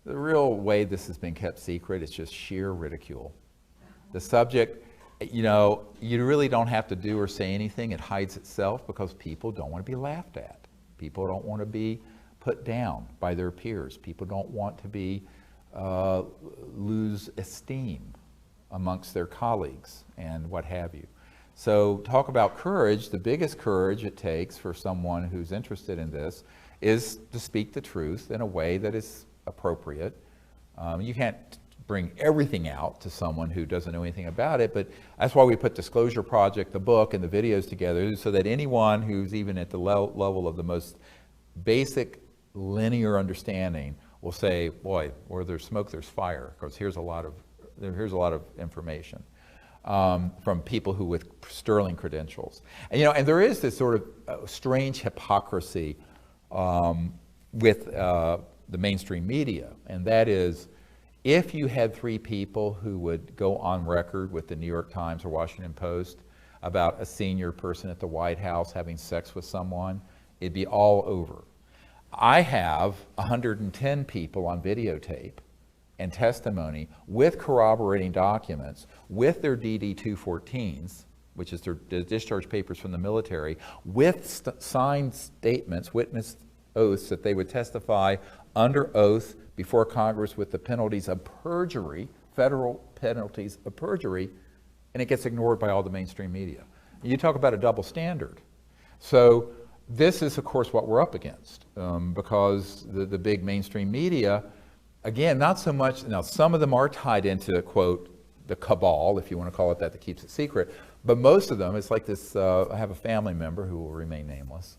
A: the real way this has been kept secret is just sheer ridicule. The subject, you really don't have to do or say anything. It hides itself because people don't want to be laughed at. People don't want to be put down by their peers. People don't want to be lose esteem amongst their colleagues and what have you. So talk about courage. The biggest courage it takes for someone who's interested in this is to speak the truth in a way that is appropriate. You can't bring everything out to someone who doesn't know anything about it, but that's why we put Disclosure Project, the book, and the videos together, so that anyone who's even at the level of the most basic linear understanding will say, boy, where there's smoke, there's fire, because here's a lot of information from people who with sterling credentials. And, and there is this sort of strange hypocrisy with the mainstream media, and that is, if you had three people who would go on record with the New York Times or Washington Post about a senior person at the White House having sex with someone, it'd be all over. I have 110 people on videotape and testimony with corroborating documents, with their DD-214s, which is their discharge papers from the military, with signed statements, witness oaths that they would testify under oath before Congress with the penalties of perjury, federal penalties of perjury, and it gets ignored by all the mainstream media. You talk about a double standard. So this is, of course, what we're up against, because the big mainstream media, again, not so much, now some of them are tied into, quote, the cabal, if you want to call it that keeps it secret, but most of them, it's like this, I have a family member who will remain nameless,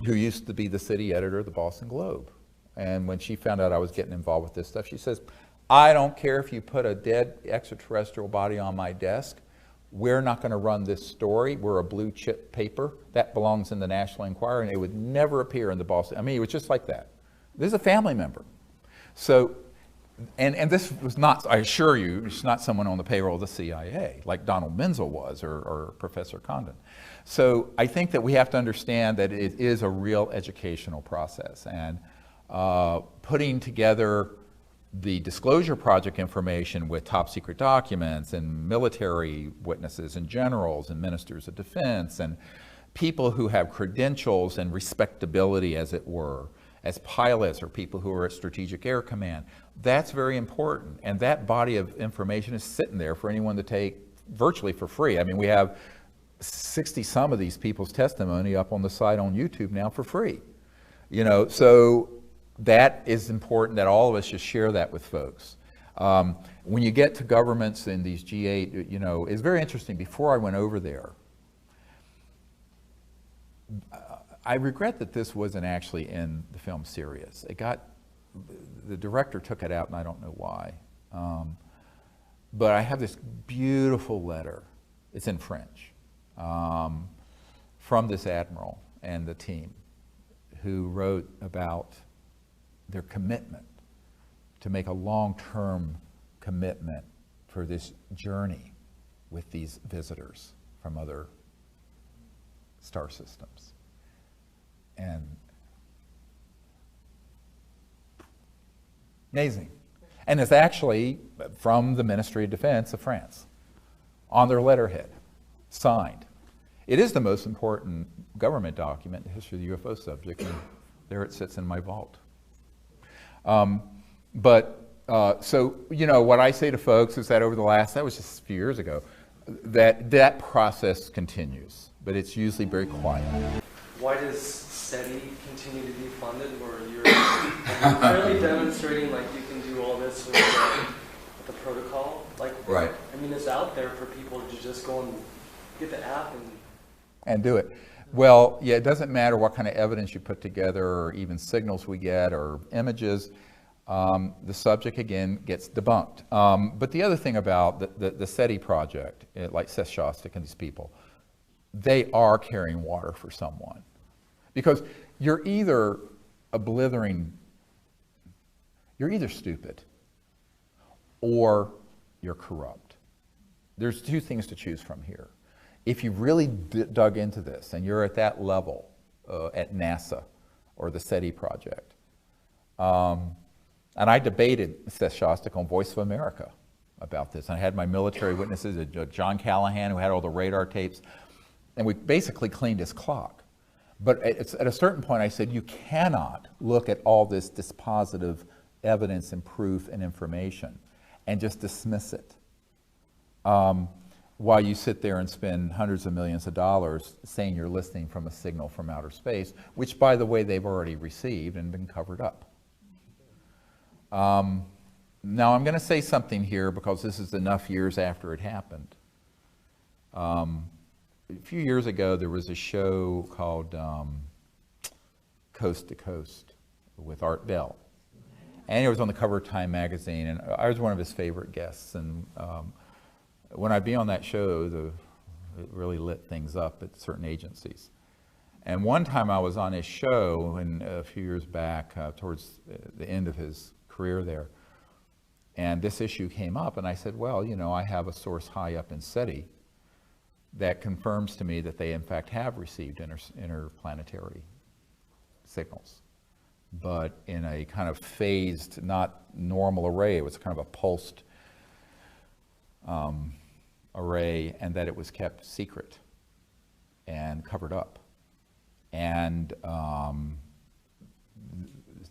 A: who used to be the city editor of the Boston Globe. And when she found out I was getting involved with this stuff, she says, I don't care if you put a dead extraterrestrial body on my desk, we're not going to run this story. We're a blue chip paper. That belongs in the National Enquirer, and it would never appear in the Boston. I mean, it was just like that. This is a family member. So, and this was not, I assure you, it's not someone on the payroll of the CIA, like Donald Menzel was, or Professor Condon. So I think that we have to understand that it is a real educational process, and putting together the Disclosure Project information with top secret documents and military witnesses and generals and ministers of defense and people who have credentials and respectability, as it were, as pilots or people who are at Strategic Air Command. That's very important. And that body of information is sitting there for anyone to take virtually for free. I mean, we have 60 some of these people's testimony up on the site on YouTube now for free. So that is important that all of us should share that with folks. When you get to governments in these G8, it's very interesting. Before I went over there, I regret that this wasn't actually in the film Sirius. The director took it out, and I don't know why. But I have this beautiful letter. It's in French. from this admiral and the team who wrote about their commitment to make a long-term commitment for this journey with these visitors from other star systems. And amazing. And it's actually from the Ministry of Defense of France on their letterhead, signed. It is the most important government document in the history of the UFO subject, and there it sits in my vault. So, you know, what I say to folks is that over the last, that was just a few years ago, that process continues, but it's usually very quiet.
G: Why does SETI continue to be funded where you're clearly demonstrating like you can do all this with the protocol? Like,
A: Right.
G: I mean, it's out there for people to just go and get the app
A: and do it. Well, yeah, it doesn't matter what kind of evidence you put together or even signals we get or images. The subject, again, gets debunked. But the other thing about the SETI project, like Seth Shostak and these people, they are carrying water for someone. Because you're either a blithering, you're either stupid or you're corrupt. There's two things to choose from here. If you've really dug into this and you're at that level at NASA or the SETI project, and I debated Seth Shostak on Voice of America about this. I had my military witnesses, John Callahan, who had all the radar tapes, and we basically cleaned his clock. But at a certain point, I said, you cannot look at all this dispositive evidence and proof and information and just dismiss it while you sit there and spend hundreds of millions of dollars saying you're listening from a signal from outer space, which, by the way, they've already received and been covered up. Now, I'm going to say something here because this is enough years after it happened. A few years ago, there was a show called Coast to Coast with Art Bell. And it was on the cover of Time magazine, and I was one of his favorite guests. And when I'd be on that show, it really lit things up at certain agencies. And one time I was on his show, and a few years back, towards the end of his career there, and this issue came up, and I said, well, you know, I have a source high up in SETI that confirms to me that they in fact have received interplanetary signals, but in a kind of phased, not normal array. It was kind of a pulsed array, and that it was kept secret and covered up. And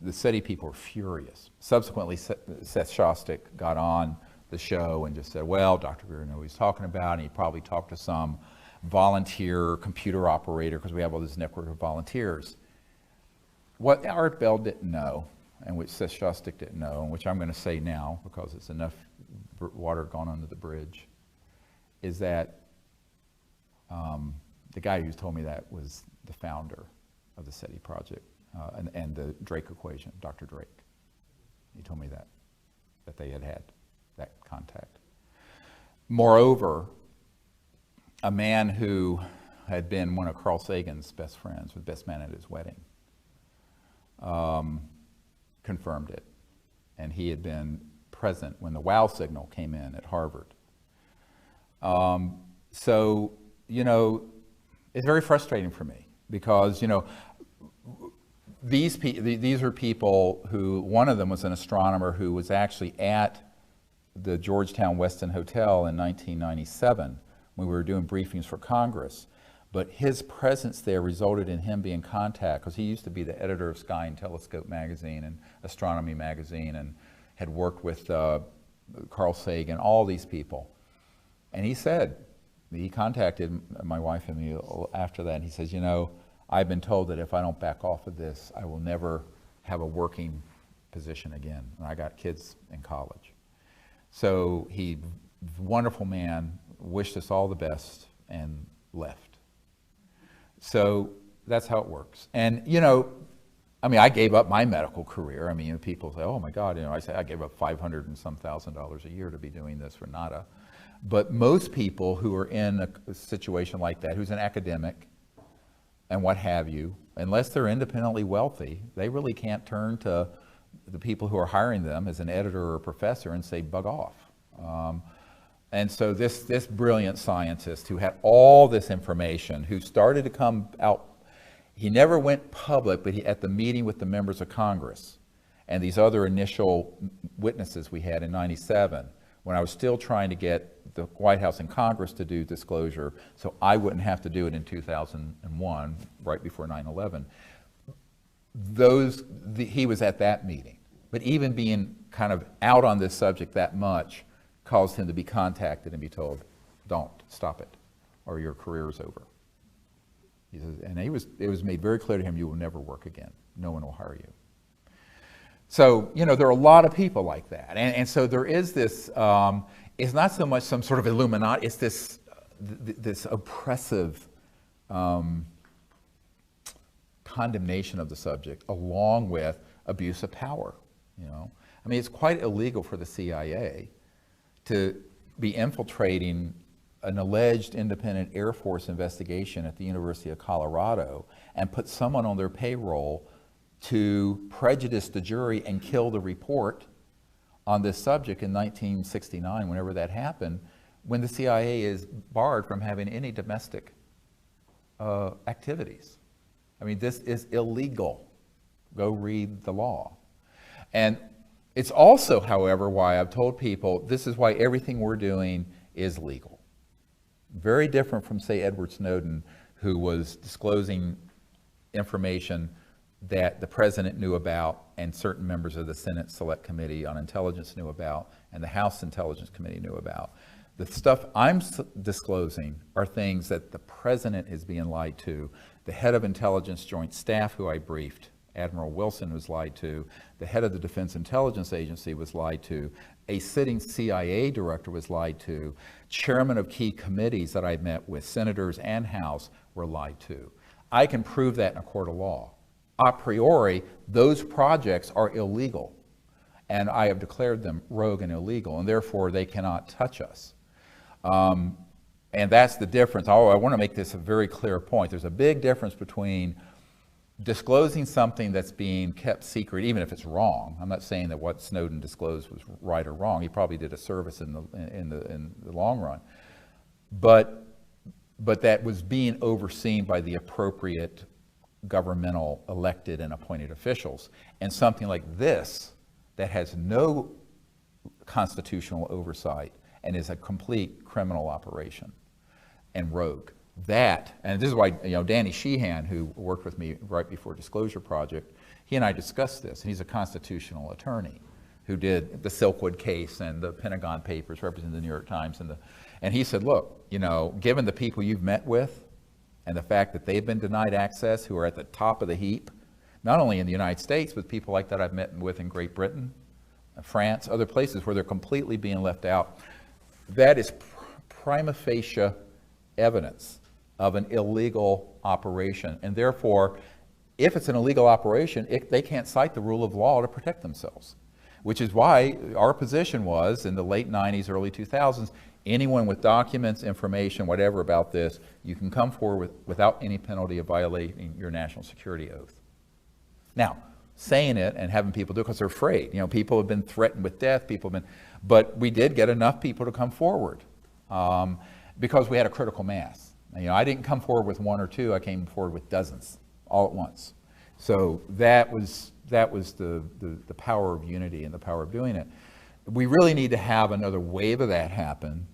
A: the SETI people were furious. Subsequently, Seth Shostak got on the show and just said, well, Dr. Greer knew what he's talking about, and he probably talked to some volunteer computer operator, because we have all this network of volunteers. What Art Bell didn't know, and which Seth Shostak didn't know, and which I'm going to say now because it's enough water gone under the bridge, is that the guy who told me that was the founder of the SETI project and the Drake equation, Dr. Drake. He told me that they had that contact. Moreover, a man who had been one of Carl Sagan's best friends, the best man at his wedding, confirmed it. And he had been present when the WOW signal came in at Harvard. So, you know, it's very frustrating for me because, you know, these are people who, one of them was an astronomer who was actually at the Georgetown Westin Hotel in 1997 when we were doing briefings for Congress. But his presence there resulted in him being contacted, because he used to be the editor of Sky and Telescope magazine and Astronomy magazine, and had worked with Carl Sagan, all these people. And he said, he contacted my wife and me after that, and he says, you know, I've been told that if I don't back off of this, I will never have a working position again. And I got kids in college. So he, wonderful man, wished us all the best and left. So that's how it works. And, you know, I mean, I gave up my medical career. I mean, you know, people say, oh my God, you know, I say I gave up $500 and some thousand a year to be doing this for nada. But most people who are in a situation like that, who's an academic and what have you, unless they're independently wealthy, they really can't turn to the people who are hiring them as an editor or a professor and say, bug off. And so this brilliant scientist who had all this information, who started to come out, he never went public, but at the meeting with the members of Congress and these other initial witnesses we had in '97, when I was still trying to get the White House and Congress to do disclosure so I wouldn't have to do it in 2001, right before 9/11, he was at that meeting. But even being kind of out on this subject that much caused him to be contacted and be told, don't, stop it, or your career is over. He says, and it was made very clear to him, you will never work again. No one will hire you. So, you know, there are a lot of people like that. And so there is this, it's not so much some sort of Illuminati, it's this oppressive condemnation of the subject along with abuse of power, you know. I mean, it's quite illegal for the CIA to be infiltrating an alleged independent Air Force investigation at the University of Colorado and put someone on their payroll to prejudice the jury and kill the report on this subject in 1969, whenever that happened, when the CIA is barred from having any domestic activities. I mean, this is illegal. Go read the law. And it's also, however, why I've told people this is why everything we're doing is legal. Very different from, say, Edward Snowden, who was disclosing information that the president knew about and certain members of the Senate Select Committee on Intelligence knew about and the House Intelligence Committee knew about. The stuff I'm disclosing are things that the president is being lied to. The head of Intelligence Joint Staff, who I briefed, Admiral Wilson, was lied to. The head of the Defense Intelligence Agency was lied to. A sitting CIA director was lied to. Chairmen of key committees that I met with, senators and House, were lied to. I can prove that in a court of law. A priori, those projects are illegal, and I have declared them rogue and illegal, and therefore they cannot touch us. And that's the difference. Oh, I want to make this a very clear point. There's a big difference between disclosing something that's being kept secret, even if it's wrong. I'm not saying that what Snowden disclosed was right or wrong. He probably did a service in the long run, but that was being overseen by the appropriate governmental elected and appointed officials. And something like this that has no constitutional oversight and is a complete criminal operation and rogue. That, and this is why, you know, Danny Sheehan, who worked with me right before Disclosure Project, he and I discussed this, and he's a constitutional attorney who did the Silkwood case and the Pentagon Papers representing the New York Times, and he said, look, you know, given the people you've met with and the fact that they've been denied access, who are at the top of the heap, not only in the United States, but people like that I've met with in Great Britain, France, other places where they're completely being left out, that is prima facie evidence of an illegal operation. And therefore, if it's an illegal operation, they can't cite the rule of law to protect themselves, which is why our position was in the late 90s, early 2000s, anyone with documents, information, whatever about this, you can come forward without any penalty of violating your national security oath. Now, saying it and having people do it because they're afraid. You know, people have been threatened with death, but we did get enough people to come forward because we had a critical mass. You know, I didn't come forward with one or two, I came forward with dozens all at once. So that was the power of unity and the power of doing it. We really need to have another wave of that happen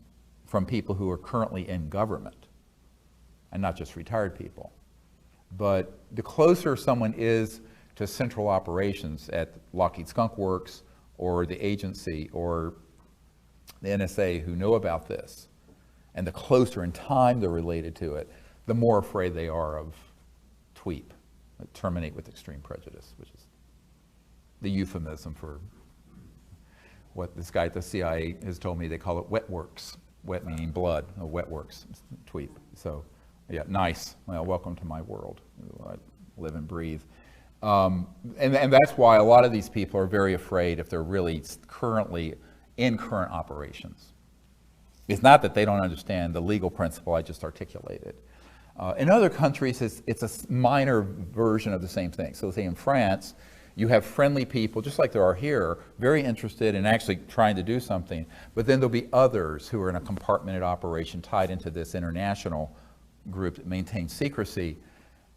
A: from people who are currently in government and not just retired people. But the closer someone is to central operations at Lockheed Skunk Works or the agency or the NSA who know about this, and the closer in time they're related to it, the more afraid they are of TWEEP, terminate with extreme prejudice, which is the euphemism for what this guy at the CIA has told me. They call it wet works, wet meaning blood, wet works, TWEEP. So yeah, nice, well, welcome to my world. I live and breathe. And that's why a lot of these people are very afraid if they're really currently in current operations. It's not that they don't understand the legal principle I just articulated. In other countries, it's a minor version of the same thing. So say in France, you have friendly people, just like there are here, very interested in actually trying to do something, but then there'll be others who are in a compartmented operation tied into this international group that maintains secrecy,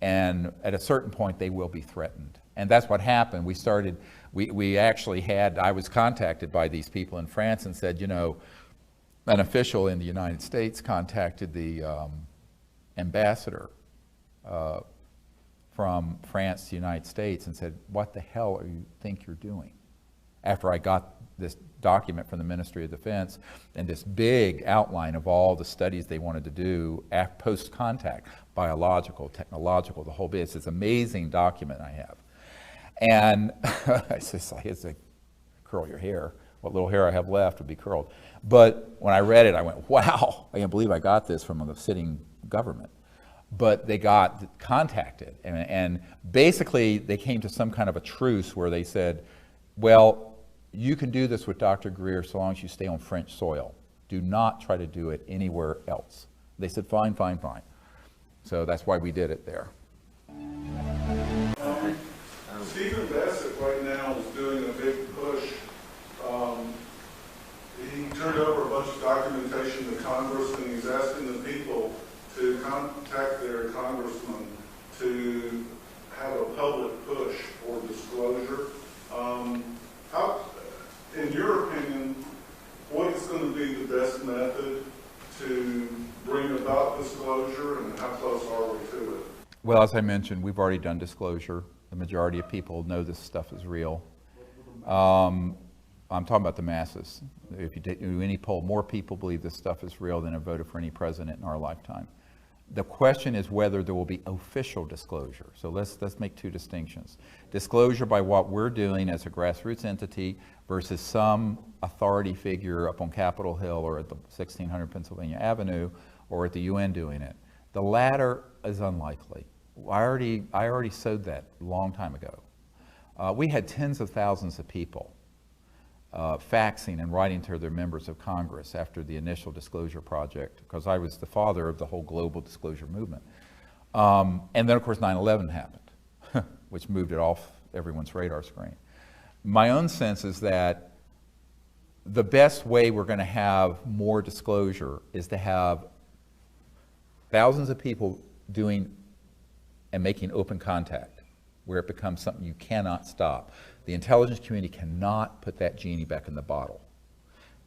A: and at a certain point they will be threatened. And that's what happened. We actually had, I was contacted by these people in France and said, you know, an official in the United States contacted the ambassador from France to the United States and said, what the hell are you think you're doing? After I got this document from the Ministry of Defense and this big outline of all the studies they wanted to do post-contact, biological, technological, the whole bit. It's this amazing document I have. And it's just like, it's like, curl your hair. What little hair I have left would be curled. But when I read it, I went, wow, I can't believe I got this from the sitting government. But they got contacted, and basically they came to some kind of a truce where they said, well, you can do this with Dr. Greer so long as you stay on French soil. Do not try to do it anywhere else. They said, fine, fine, fine. So that's why we did it there.
H: Stephen Bassett right now is doing a big push. He turned over a bunch of documentation to Congress, and he's asking the people to contact their congressman to have a public push for disclosure. How, in your opinion, what is going to be the best method to bring about disclosure, and how close are we to it?
A: Well, as I mentioned, we've already done disclosure. The majority of people know this stuff is real. I'm talking about the masses. If you do any poll, more people believe this stuff is real than have voted for any president in our lifetime. The question is whether there will be official disclosure. So let's make two distinctions. Disclosure by what we're doing as a grassroots entity versus some authority figure up on Capitol Hill or at the 1600 Pennsylvania Avenue or at the UN doing it. The latter is unlikely. I already sowed that a long time ago. We had tens of thousands of people faxing and writing to their members of Congress after the initial disclosure project, because I was the father of the whole global disclosure movement. And then, of course, 9/11 happened, which moved it off everyone's radar screen. My own sense is that the best way we're going to have more disclosure is to have thousands of people doing and making open contact, where it becomes something you cannot stop. The intelligence community cannot put that genie back in the bottle.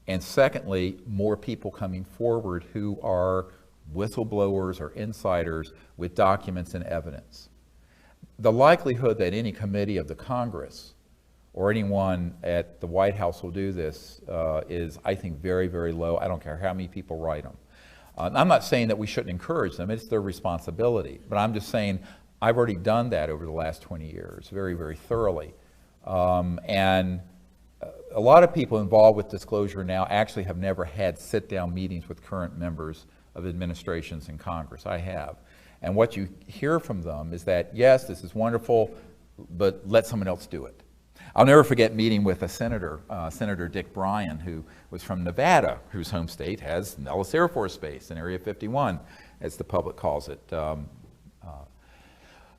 A: And secondly, more people coming forward who are whistleblowers or insiders with documents and evidence. The likelihood that any committee of the Congress or anyone at the White House will do this is, I think, very, very low. I don't care how many people write them. I'm not saying that we shouldn't encourage them. It's their responsibility. But I'm just saying I've already done that over the last 20 years very, very thoroughly. And a lot of people involved with disclosure now actually have never had sit-down meetings with current members of administrations in Congress. I have. And what you hear from them is that, yes, this is wonderful, but let someone else do it. I'll never forget meeting with a senator, Senator Dick Bryan, who was from Nevada, whose home state has Nellis Air Force Base in Area 51, as the public calls it.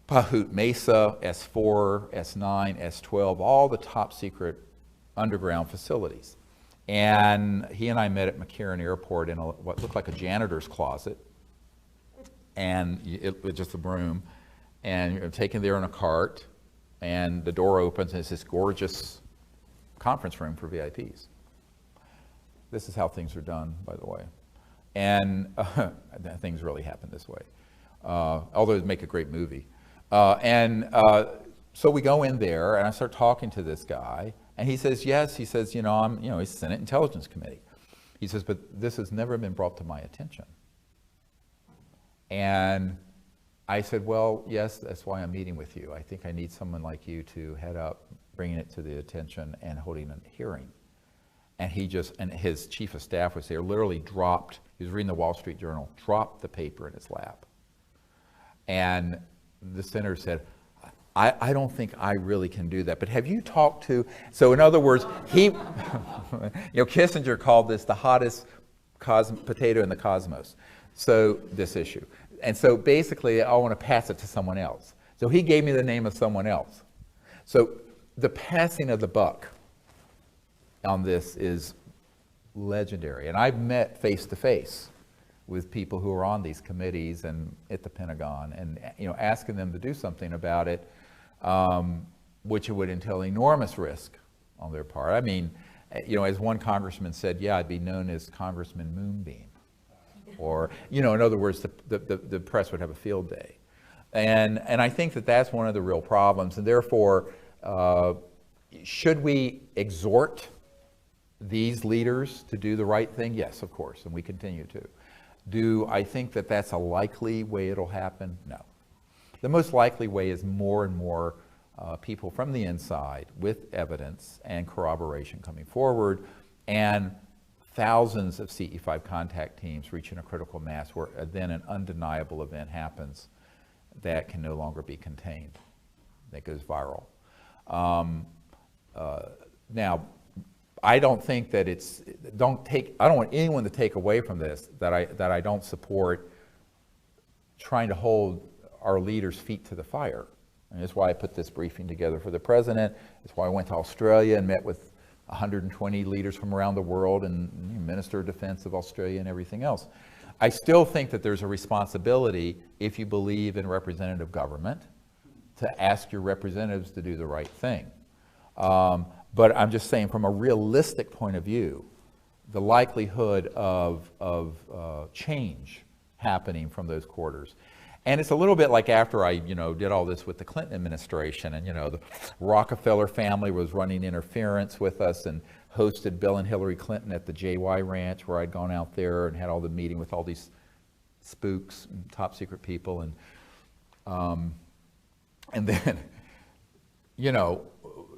A: Pahut Mesa, S4, S9, S12, all the top secret underground facilities. And he and I met at McCarran Airport in what looked like a janitor's closet, and it was just a room, and you're taken there in a cart, and the door opens, and it's this gorgeous conference room for VIPs. This is how things are done, by the way. And things really happen this way, although it'd make a great movie. So we go in there, and I start talking to this guy, and he says, yes, he says, he's Senate Intelligence Committee. He says, but this has never been brought to my attention. And I said, well, yes, that's why I'm meeting with you. I think I need someone like you to head up bringing it to the attention and holding a hearing. And and his chief of staff was there, literally dropped, he was reading the Wall Street Journal, dropped the paper in his lap. And the senator said, I don't think I really can do that, but have you talked to, so in other words, Kissinger called this the hottest potato in the cosmos. So this issue. And so basically I want to pass it to someone else. So he gave me the name of someone else. So the passing of the buck on this is legendary. And I've met face to face with people who are on these committees and at the Pentagon, and asking them to do something about it, which would entail enormous risk on their part. I mean, as one congressman said, yeah, I'd be known as Congressman Moonbeam. Or, in other words, the press would have a field day. And I think that that's one of the real problems. And therefore, should we exhort these leaders to do the right thing? Yes, of course, and we continue to. Do I think that that's a likely way it'll happen? No. The most likely way is more and more people from the inside with evidence and corroboration coming forward, and thousands of CE5 contact teams reaching a critical mass where then an undeniable event happens that can no longer be contained, that goes viral. Now, I don't think that I don't want anyone to take away from this that I don't support trying to hold our leaders' feet to the fire. And that's why I put this briefing together for the president. That's why I went to Australia and met with 120 leaders from around the world and Minister of Defense of Australia and everything else. I still think that there's a responsibility, if you believe in representative government, to ask your representatives to do the right thing. But I'm just saying, from a realistic point of view, the likelihood of change happening from those quarters. And it's a little bit like after I, did all this with the Clinton administration, and, the Rockefeller family was running interference with us and hosted Bill and Hillary Clinton at the JY Ranch, where I'd gone out there and had all the meeting with all these spooks and top secret people. And then,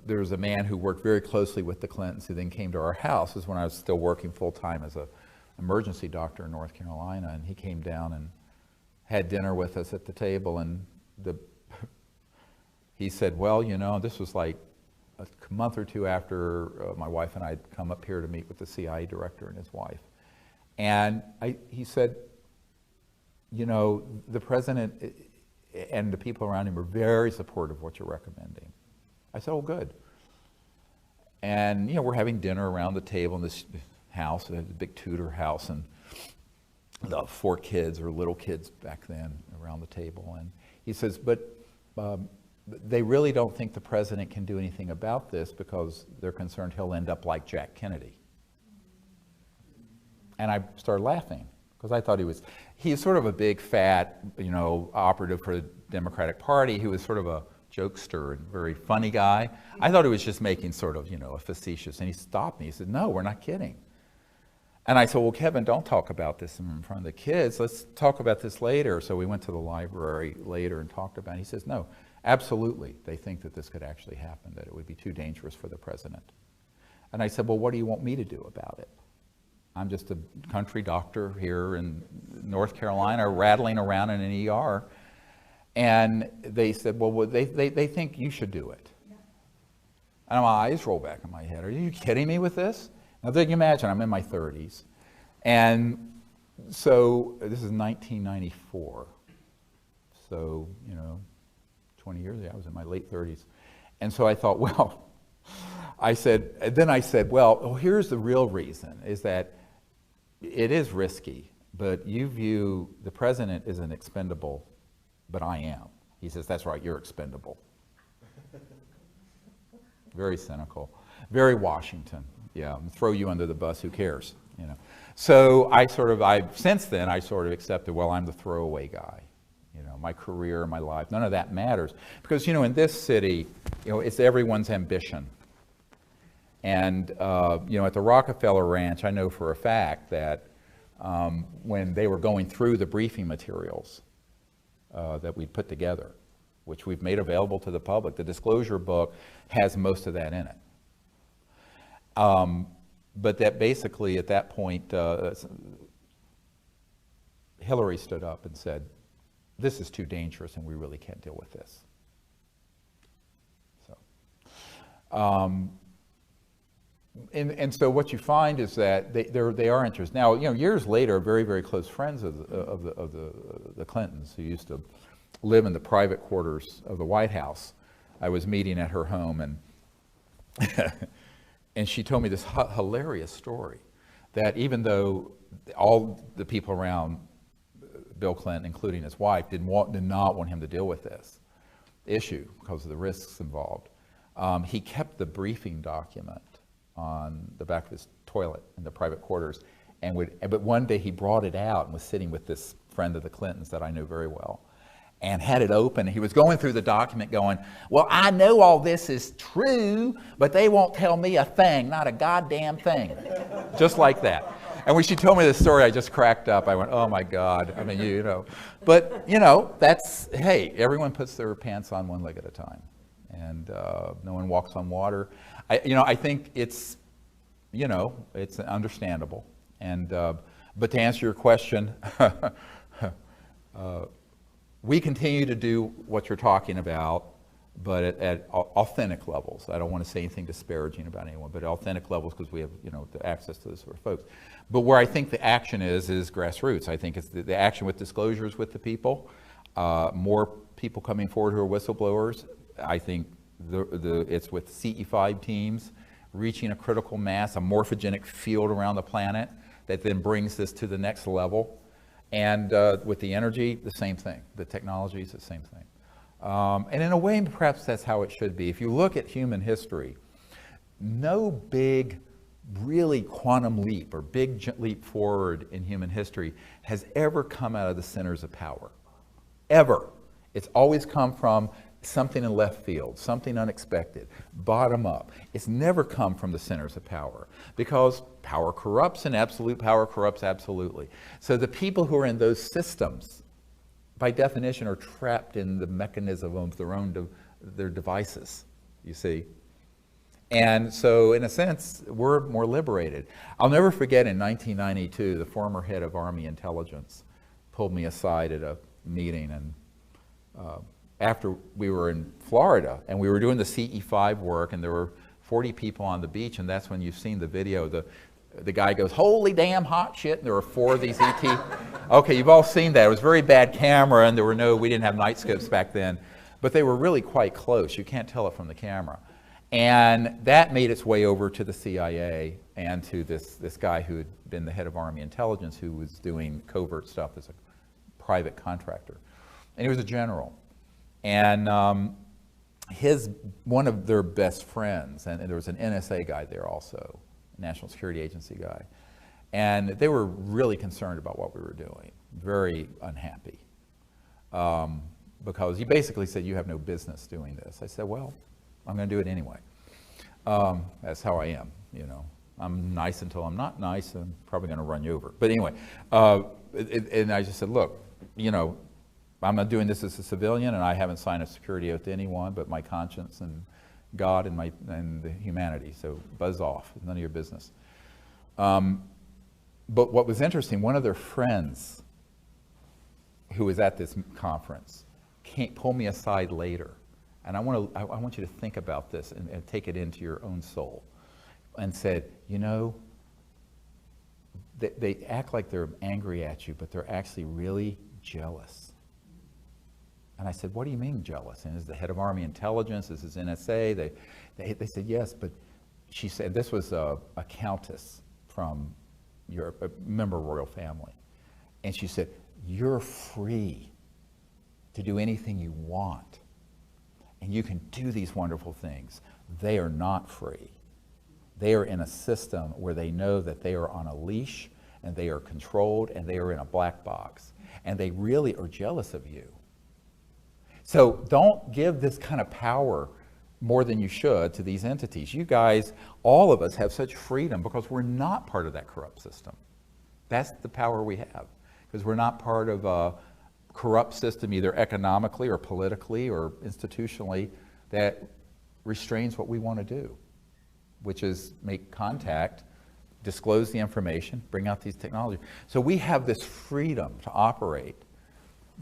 A: there was a man who worked very closely with the Clintons who then came to our house. This is when I was still working full-time as an emergency doctor in North Carolina, and he came down and had dinner with us at the table, and he said, well, this was like a month or two after my wife and I had come up here to meet with the CIA director and his wife. And he said, the president and the people around him are very supportive of what you're recommending. I said, oh, good. And, we're having dinner around the table in this house, a big Tudor house, and the 4 kids, or little kids back then, around the table. And he says, but they really don't think the president can do anything about this because they're concerned he'll end up like Jack Kennedy. And I started laughing, because I thought he's sort of a big, fat, operative for the Democratic Party who was sort of a jokester and very funny guy. I thought he was just making sort of, a facetious, and he stopped me. He said, no, we're not kidding. And I said, well, Kevin, don't talk about this in front of the kids. Let's talk about this later. So we went to the library later and talked about it. He says, no, absolutely. They think that this could actually happen, that it would be too dangerous for the president. And I said, well, what do you want me to do about it? I'm just a country doctor here in North Carolina, rattling around in an ER. And they said, well, they think you should do it. Yeah. And my eyes roll back in my head. Are you kidding me with this? Now, then you imagine, I'm in my 30s. And so this is 1994. So, 20 years ago, I was in my late 30s. And so I thought, well, then I said, well, here's the real reason, is that it is risky, but you view the president as an expendable, but I am. He says, that's right, you're expendable. Very cynical, very Washington. Yeah, throw you under the bus, who cares? So since then, I sort of accepted, well, I'm the throwaway guy. My career, my life, none of that matters. Because, in this city, it's everyone's ambition. And, at the Rockefeller Ranch, I know for a fact that when they were going through the briefing materials that we put together, which we've made available to the public, the disclosure book has most of that in it. But that basically, at that point, Hillary stood up and said, this is too dangerous and we really can't deal with this. So, And so what you find is that they are interested. Now, you know, years later, very, very close friends of the Clintons, who used to live in the private quarters of the White House, I was meeting at her home, and and she told me this hilarious story, that even though all the people around Bill Clinton, including his wife, did not want him to deal with this issue because of the risks involved, he kept the briefing document on the back of his toilet in the private quarters, but one day he brought it out and was sitting with this friend of the Clintons that I knew very well, and had it open. He was going through the document going, well, I know all this is true, but they won't tell me a thing, not a goddamn thing. Just like that. And when she told me this story, I just cracked up. I went, oh my God. I mean, you know. But, you know, that's, hey, everyone puts their pants on one leg at a time. And no one walks on water. I think it's, you know, it's understandable. And, but to answer your question, we continue to do what you're talking about, but at authentic levels. I don't want to say anything disparaging about anyone, but at authentic levels, because we have, you know, the access to those sort of folks. But where I think the action is grassroots. I think it's the action with disclosures with the people, more people coming forward who are whistleblowers. I think it's with CE5 teams reaching a critical mass, a morphogenic field around the planet that then brings this to the next level. And with the energy, the same thing. The technology is the same thing. And in a way, perhaps that's how it should be. If you look at human history, no big, really quantum leap or big leap forward in human history has ever come out of the centers of power. Ever. It's always come from something in left field, something unexpected, bottom up. It's never come from the centers of power, because power corrupts and absolute power corrupts absolutely. So the people who are in those systems, by definition, are trapped in the mechanism of their devices, you see. And so in a sense, we're more liberated. I'll never forget in 1992, the former head of Army Intelligence pulled me aside at a meeting, and after we were in Florida and we were doing the CE5 work, and there were 40 people on the beach, and that's when you've seen the video. The guy goes, holy damn hot shit, and there were 4 of these ET. Okay, you've all seen that. It was very bad camera, and we didn't have night scopes back then, but they were really quite close. You can't tell it from the camera. And that made its way over to the CIA and to this guy who had been the head of Army Intelligence, who was doing covert stuff as a private contractor. And he was a general. And one of their best friends, and there was an NSA guy there also, National Security Agency guy, and they were really concerned about what we were doing, very unhappy, because he basically said, you have no business doing this. I said, well, I'm going to do it anyway. That's how I am, you know. I'm nice until I'm not nice, and I'm probably going to run you over. But anyway, and I just said, look, you know, I'm not doing this as a civilian, and I haven't signed a security oath to anyone but my conscience and God and the humanity. So buzz off. It's none of your business. But what was interesting, one of their friends who was at this conference pulled me aside later. And I want you to think about this and take it into your own soul. And said, you know, they act like they're angry at you, but they're actually really jealous. And I said, what do you mean jealous? And is the head of Army Intelligence, this is NSA. They said, yes, but she said, this was a countess from a member of royal family. And she said, you're free to do anything you want. And you can do these wonderful things. They are not free. They are in a system where they know that they are on a leash, and they are controlled, and they are in a black box. And they really are jealous of you. So don't give this kind of power more than you should to these entities. You guys, all of us, have such freedom because we're not part of that corrupt system. That's the power we have, because we're not part of a corrupt system, either economically or politically or institutionally, that restrains what we want to do, which is make contact, disclose the information, bring out these technologies. So we have this freedom to operate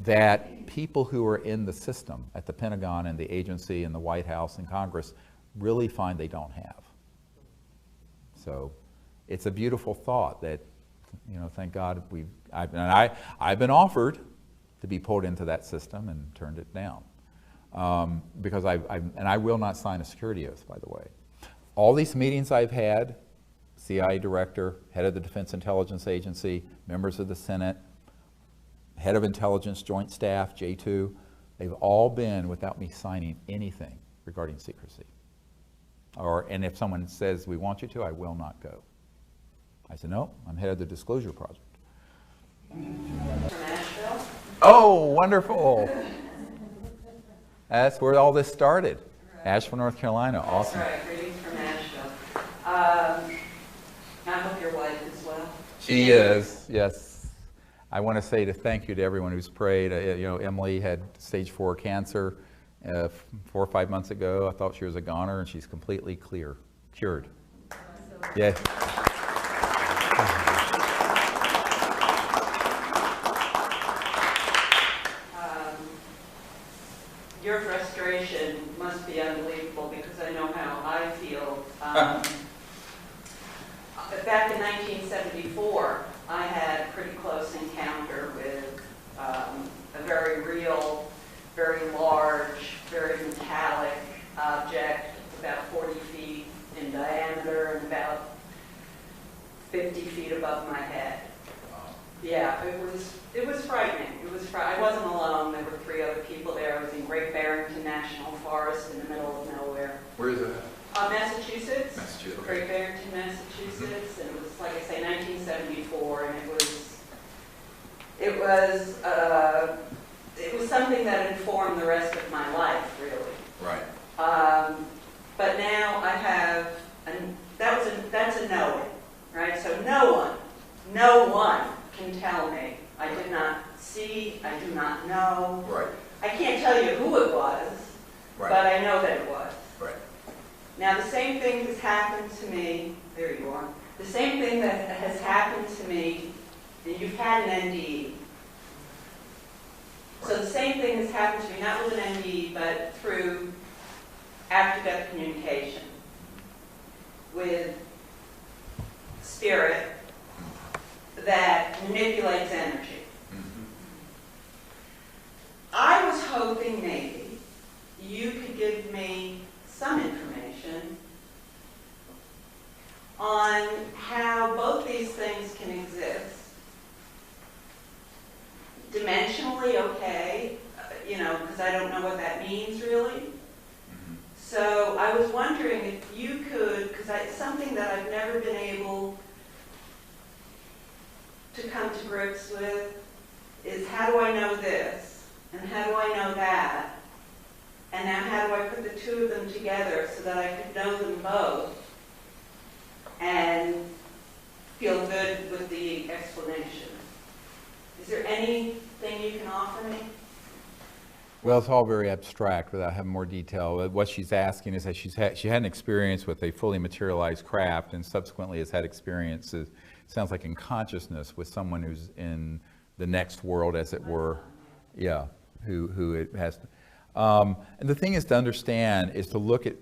A: that people who are in the system at the Pentagon and the agency and the White House and Congress really find they don't have. So it's a beautiful thought that, you know, thank God I've been offered to be pulled into that system and turned it down. Because I will not sign a security oath, by the way. All these meetings I've had, CIA director, head of the Defense Intelligence Agency, members of the Senate, head of intelligence, joint staff, J2, they've all been without me signing anything regarding secrecy. And if someone says, we want you to, I will not go. I said, no, I'm head of the disclosure project.
I: From Asheville?
A: Oh, wonderful. That's where all this started. Right. Asheville, North Carolina. Awesome.
I: That's right. Greetings from Asheville. I hope your wife is well.
A: She is, yes. I want to say thank you to everyone who's prayed. You know, Emily had stage 4 cancer 4 or 5 months ago. I thought she was a goner, and she's completely cured. Yeah.
I: Your frustration must be unbelievable because I know how I feel. Back in 1974, I had a pretty close encounter with a very real, very large, very metallic object, about 40 feet in diameter and about 50 feet above my head. Yeah, it was frightening. I wasn't alone. There were 3 other people there. I was in Great Barrington National Forest in the middle of nowhere.
A: Where is it?
I: Massachusetts.
A: Massachusetts.
I: Great Barrington, Massachusetts, and it was, like I say, 1974, and it was something that informed the rest of my life, really.
A: Right.
I: But now I have, and that's a knowing, right? So no one can tell me. I did not see, I do not know.
A: Right.
I: I can't tell you who it was,
A: Right.
I: but I know that it was.
A: Right.
I: Now the same thing has happened to me, there you are, the same thing that has happened to me, and you've had an NDE. So the same thing has happened to me, not with an NDE, but through after-death communication with spirit that manipulates energy.
A: Mm-hmm.
I: I was hoping maybe you could give me some information on how both these things can exist. Dimensionally, okay, you know, because I don't know what that means really.
A: Mm-hmm.
I: So I was wondering if you could, because it's something that I've never been able to come to grips with, is how do I know this? And how do I know that? And now how do I put the two of them together so that I could know them both and feel good with the explanation? Is there anything you can offer me?
A: Well, it's all very abstract without having more detail. What she's asking is that she had an experience with a fully materialized craft and subsequently has had experiences, sounds like in consciousness, with someone who's in the next world, as it were. Yeah, who it has. And the thing is to understand is to look at,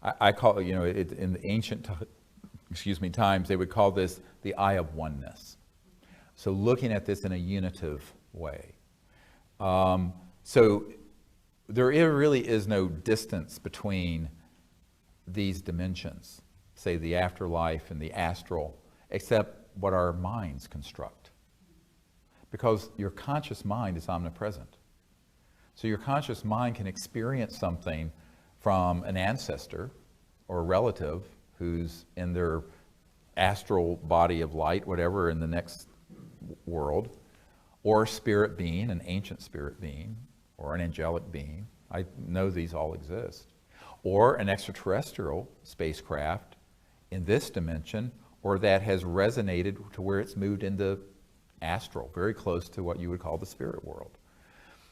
A: I call it, you know, in the ancient, times, they would call this the eye of oneness. So looking at this in a unitive way. So there really is no distance between these dimensions, say the afterlife and the astral, except what our minds construct. Because your conscious mind is omnipresent. So your conscious mind can experience something from an ancestor or a relative who's in their astral body of light, whatever, in the next world, or a spirit being, an ancient spirit being, or an angelic being. I know these all exist. Or an extraterrestrial spacecraft in this dimension, or that has resonated to where it's moved into astral, very close to what you would call the spirit world.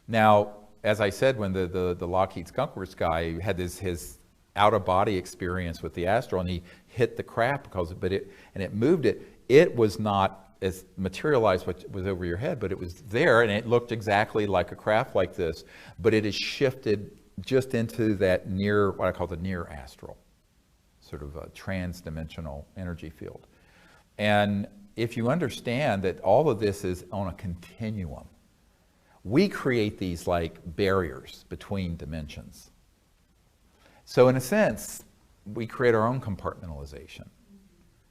A: Now, as I said, when the Lockheed Skunkworks guy had his out-of-body experience with the astral, and he hit the craft and it moved it, it was not as materialized what was over your head, but it was there, and it looked exactly like a craft like this, but it is shifted just into that what I call the near astral. sort of a transdimensional energy field. And if you understand that all of this is on a continuum, we create these like barriers between dimensions. So in a sense, we create our own compartmentalization.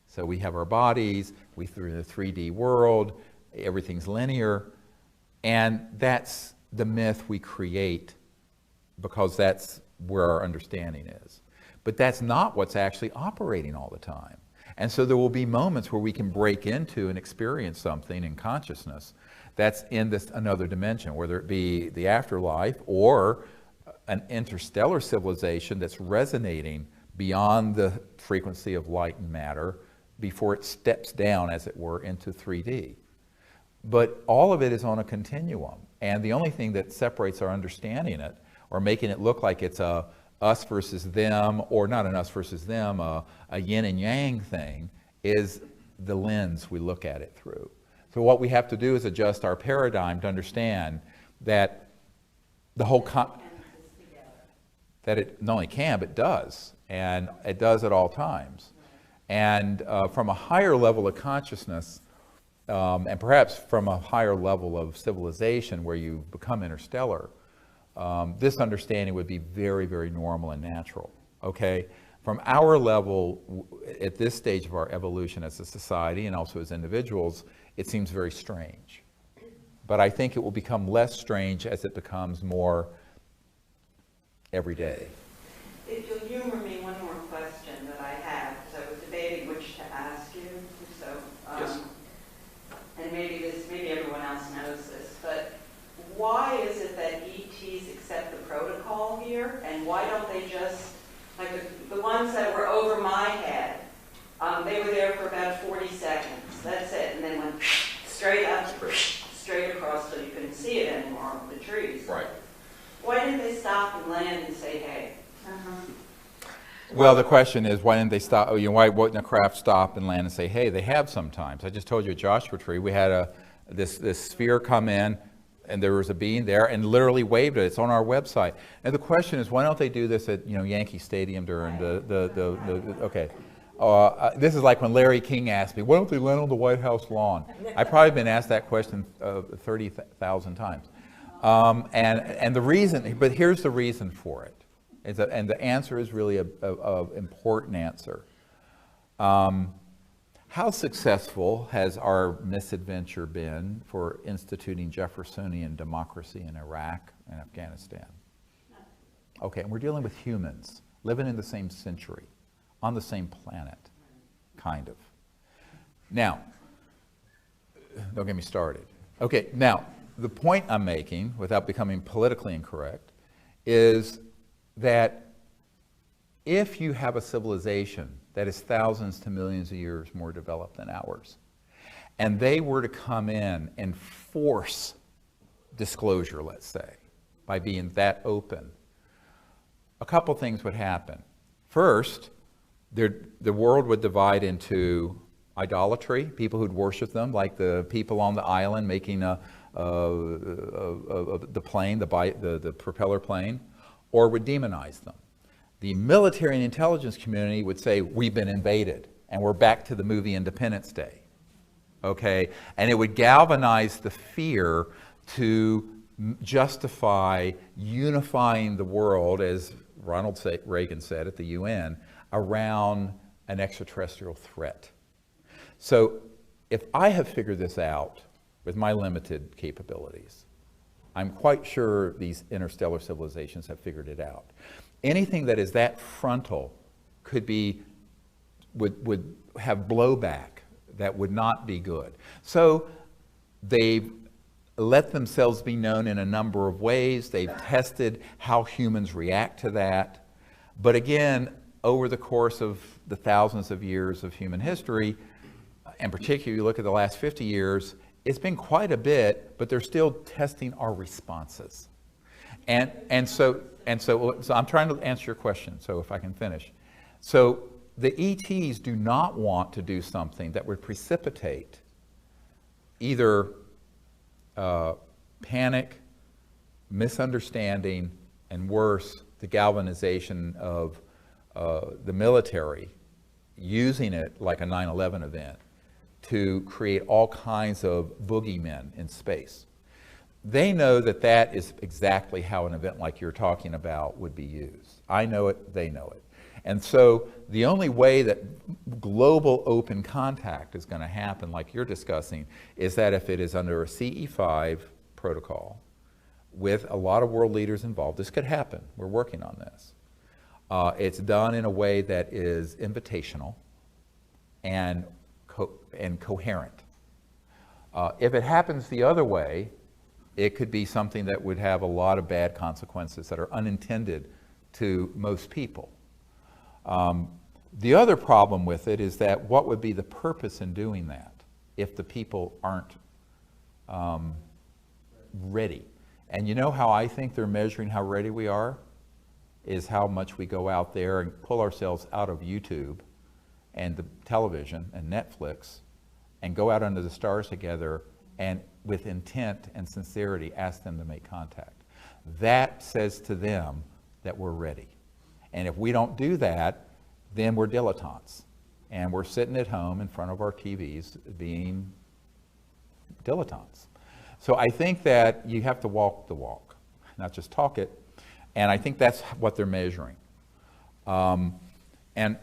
A: So we have our bodies, we through the 3D world, everything's linear, and that's the myth we create because that's where our understanding is. But that's not what's actually operating all the time. And so there will be moments where we can break into and experience something in consciousness that's in this another dimension, whether it be the afterlife or an interstellar civilization that's resonating beyond the frequency of light and matter before it steps down, as it were, into 3D. But all of it is on a continuum. And the only thing that separates our understanding it, or making it look like it's a us versus them, or not an us versus them, a yin and yang thing, is the lens we look at it through. So what we have to do is adjust our paradigm to understand that the whole that it not only can, but does. And it does at all times. And from a higher level of consciousness, and perhaps from a higher level of civilization where you become interstellar, this understanding would be very, very normal and natural, okay? From our level, at this stage of our evolution as a society and also as individuals, it seems very strange. But I think it will become less strange as it becomes more everyday.
I: If you'll humor me, one more question that I have, because I was debating which to ask you, so,
C: Yes.
I: and maybe everyone else knows this, but why is it that ETs accept the protocol here, and why don't they just, like the ones that were over my head, they were there for about 40 seconds, that's it, and then went straight up, straight across so you couldn't see it anymore with the trees.
C: Right.
I: Why didn't they stop and land and say, hey?
A: Well, the question is, why didn't they stop? Why wouldn't a craft stop and land and say, hey, they have sometimes. I just told you at Joshua Tree, we had this sphere come in, and there was a being there and literally waved it. It's on our website. And the question is, why don't they do this at Yankee Stadium during okay. This is like when Larry King asked me, why don't they land on the White House lawn? I've probably been asked that question 30,000 times. And the reason, but here's the reason for it. And the answer is really an important answer. How successful has our misadventure been for instituting Jeffersonian democracy in Iraq and Afghanistan? Okay, and we're dealing with humans living in the same century, on the same planet, kind of. Now, don't get me started. Okay, now, the point I'm making, without becoming politically incorrect, is that if you have a civilization that is thousands to millions of years more developed than ours, and they were to come in and force disclosure, let's say, by being that open, a couple things would happen. First, the world would divide into idolatry, people who'd worship them, like the people on the island making the plane, the propeller plane, or would demonize them. The military and intelligence community would say, we've been invaded, and we're back to the movie Independence Day, okay? And it would galvanize the fear to justify unifying the world, as Ronald Reagan said at the UN, around an extraterrestrial threat. So if I have figured this out with my limited capabilities, I'm quite sure these interstellar civilizations have figured it out. Anything that is that frontal would have blowback that would not be good. So they've let themselves be known in a number of ways. They've tested how humans react to that. But again, over the course of the thousands of years of human history, and particularly you look at the last 50 years, it's been quite a bit, but they're still testing our responses. And so I'm trying to answer your question, so if I can finish. So the ETs do not want to do something that would precipitate either panic, misunderstanding, and worse, the galvanization of the military using it like a 9/11 event to create all kinds of boogeymen in space. They know that that is exactly how an event like you're talking about would be used. I know it, they know it. And so the only way that global open contact is going to happen, like you're discussing, is that if it is under a CE5 protocol with a lot of world leaders involved. This could happen. We're working on this. It's done in a way that is invitational and coherent. If it happens the other way, it could be something that would have a lot of bad consequences that are unintended to most people. The other problem with it is that what would be the purpose in doing that if the people aren't ready? And you know how I think they're measuring how ready we are? Is how much we go out there and pull ourselves out of YouTube and the television and Netflix and go out under the stars together and with intent and sincerity ask them to make contact. That says to them that we're ready. And if we don't do that, then we're dilettantes. And we're sitting at home in front of our TVs being dilettantes. So I think that you have to walk the walk, not just talk it. And I think that's what they're measuring. And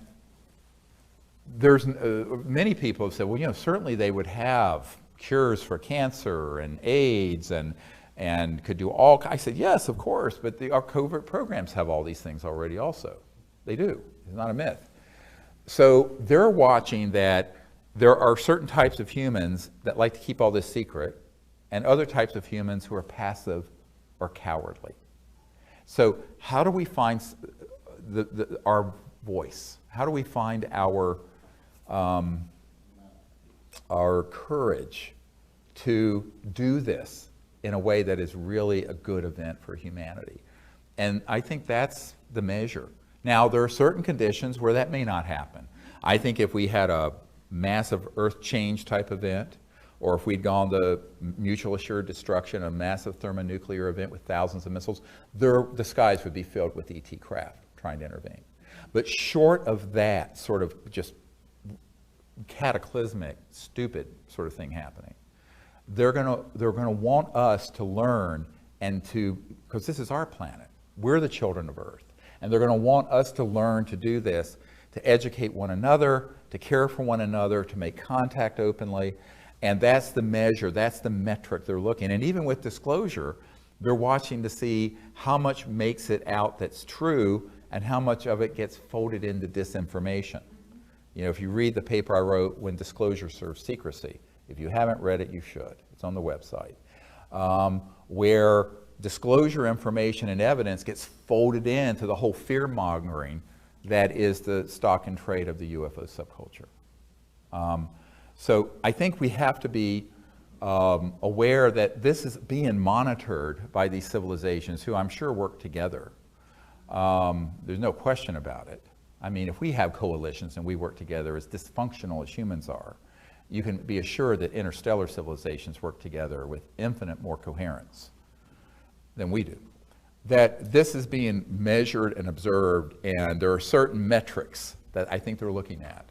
A: there's many people have said, well, you know, certainly they would have cures for cancer and AIDS and could do all. I said, yes, of course, but our covert programs have all these things already also. They do. It's not a myth. So they're watching that there are certain types of humans that like to keep all this secret and other types of humans who are passive or cowardly. So how do we find our voice? How do we find our courage to do this in a way that is really a good event for humanity? And I think that's the measure. Now, there are certain conditions where that may not happen. I think if we had a massive earth change type event, or if we'd gone the mutual assured destruction, a massive thermonuclear event with thousands of missiles, the skies would be filled with ET craft trying to intervene. But short of that sort of just cataclysmic, stupid sort of thing happening, they're gonna want us to learn and to, because this is our planet. We're the children of Earth. And they're gonna want us to learn to do this, to educate one another, to care for one another, to make contact openly. And that's the measure, that's the metric they're looking. And even with disclosure, they're watching to see how much makes it out that's true and how much of it gets folded into disinformation. You know, if you read the paper I wrote, When Disclosure Serves Secrecy, if you haven't read it, you should. It's on the website. Where disclosure information and evidence gets folded into the whole fear-mongering that is the stock and trade of the UFO subculture. So I think we have to be aware that this is being monitored by these civilizations who I'm sure work together. There's no question about it. I mean, if we have coalitions and we work together as dysfunctional as humans are, you can be assured that interstellar civilizations work together with infinite more coherence than we do. That this is being measured and observed, and there are certain metrics that I think they're looking at.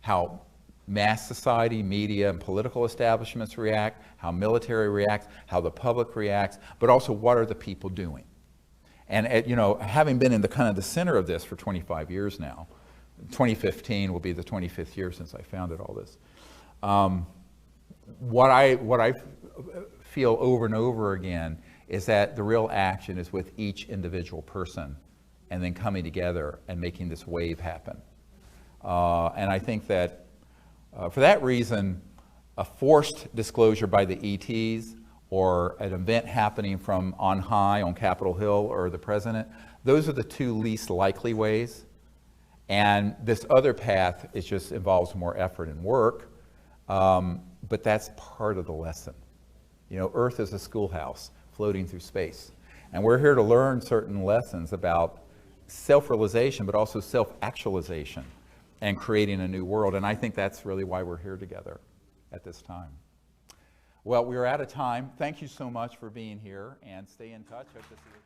A: How mass society, media, and political establishments react, how military reacts, how the public reacts, but also what are the people doing. And you know, having been in the kind of the center of this for 25 years now, 2015 will be the 25th year since I founded all this. What I feel over and over again is that the real action is with each individual person and then coming together and making this wave happen. And I think that for that reason, a forced disclosure by the ETs or an event happening from on high on Capitol Hill or the president, those are the two least likely ways. And this other path, it just involves more effort and work, but that's part of the lesson. You know, Earth is a schoolhouse floating through space. And we're here to learn certain lessons about self-realization, but also self-actualization and creating a new world. And I think that's really why we're here together at this time. Well, we're out of time. Thank you so much for being here, and stay in touch. Hope to see you.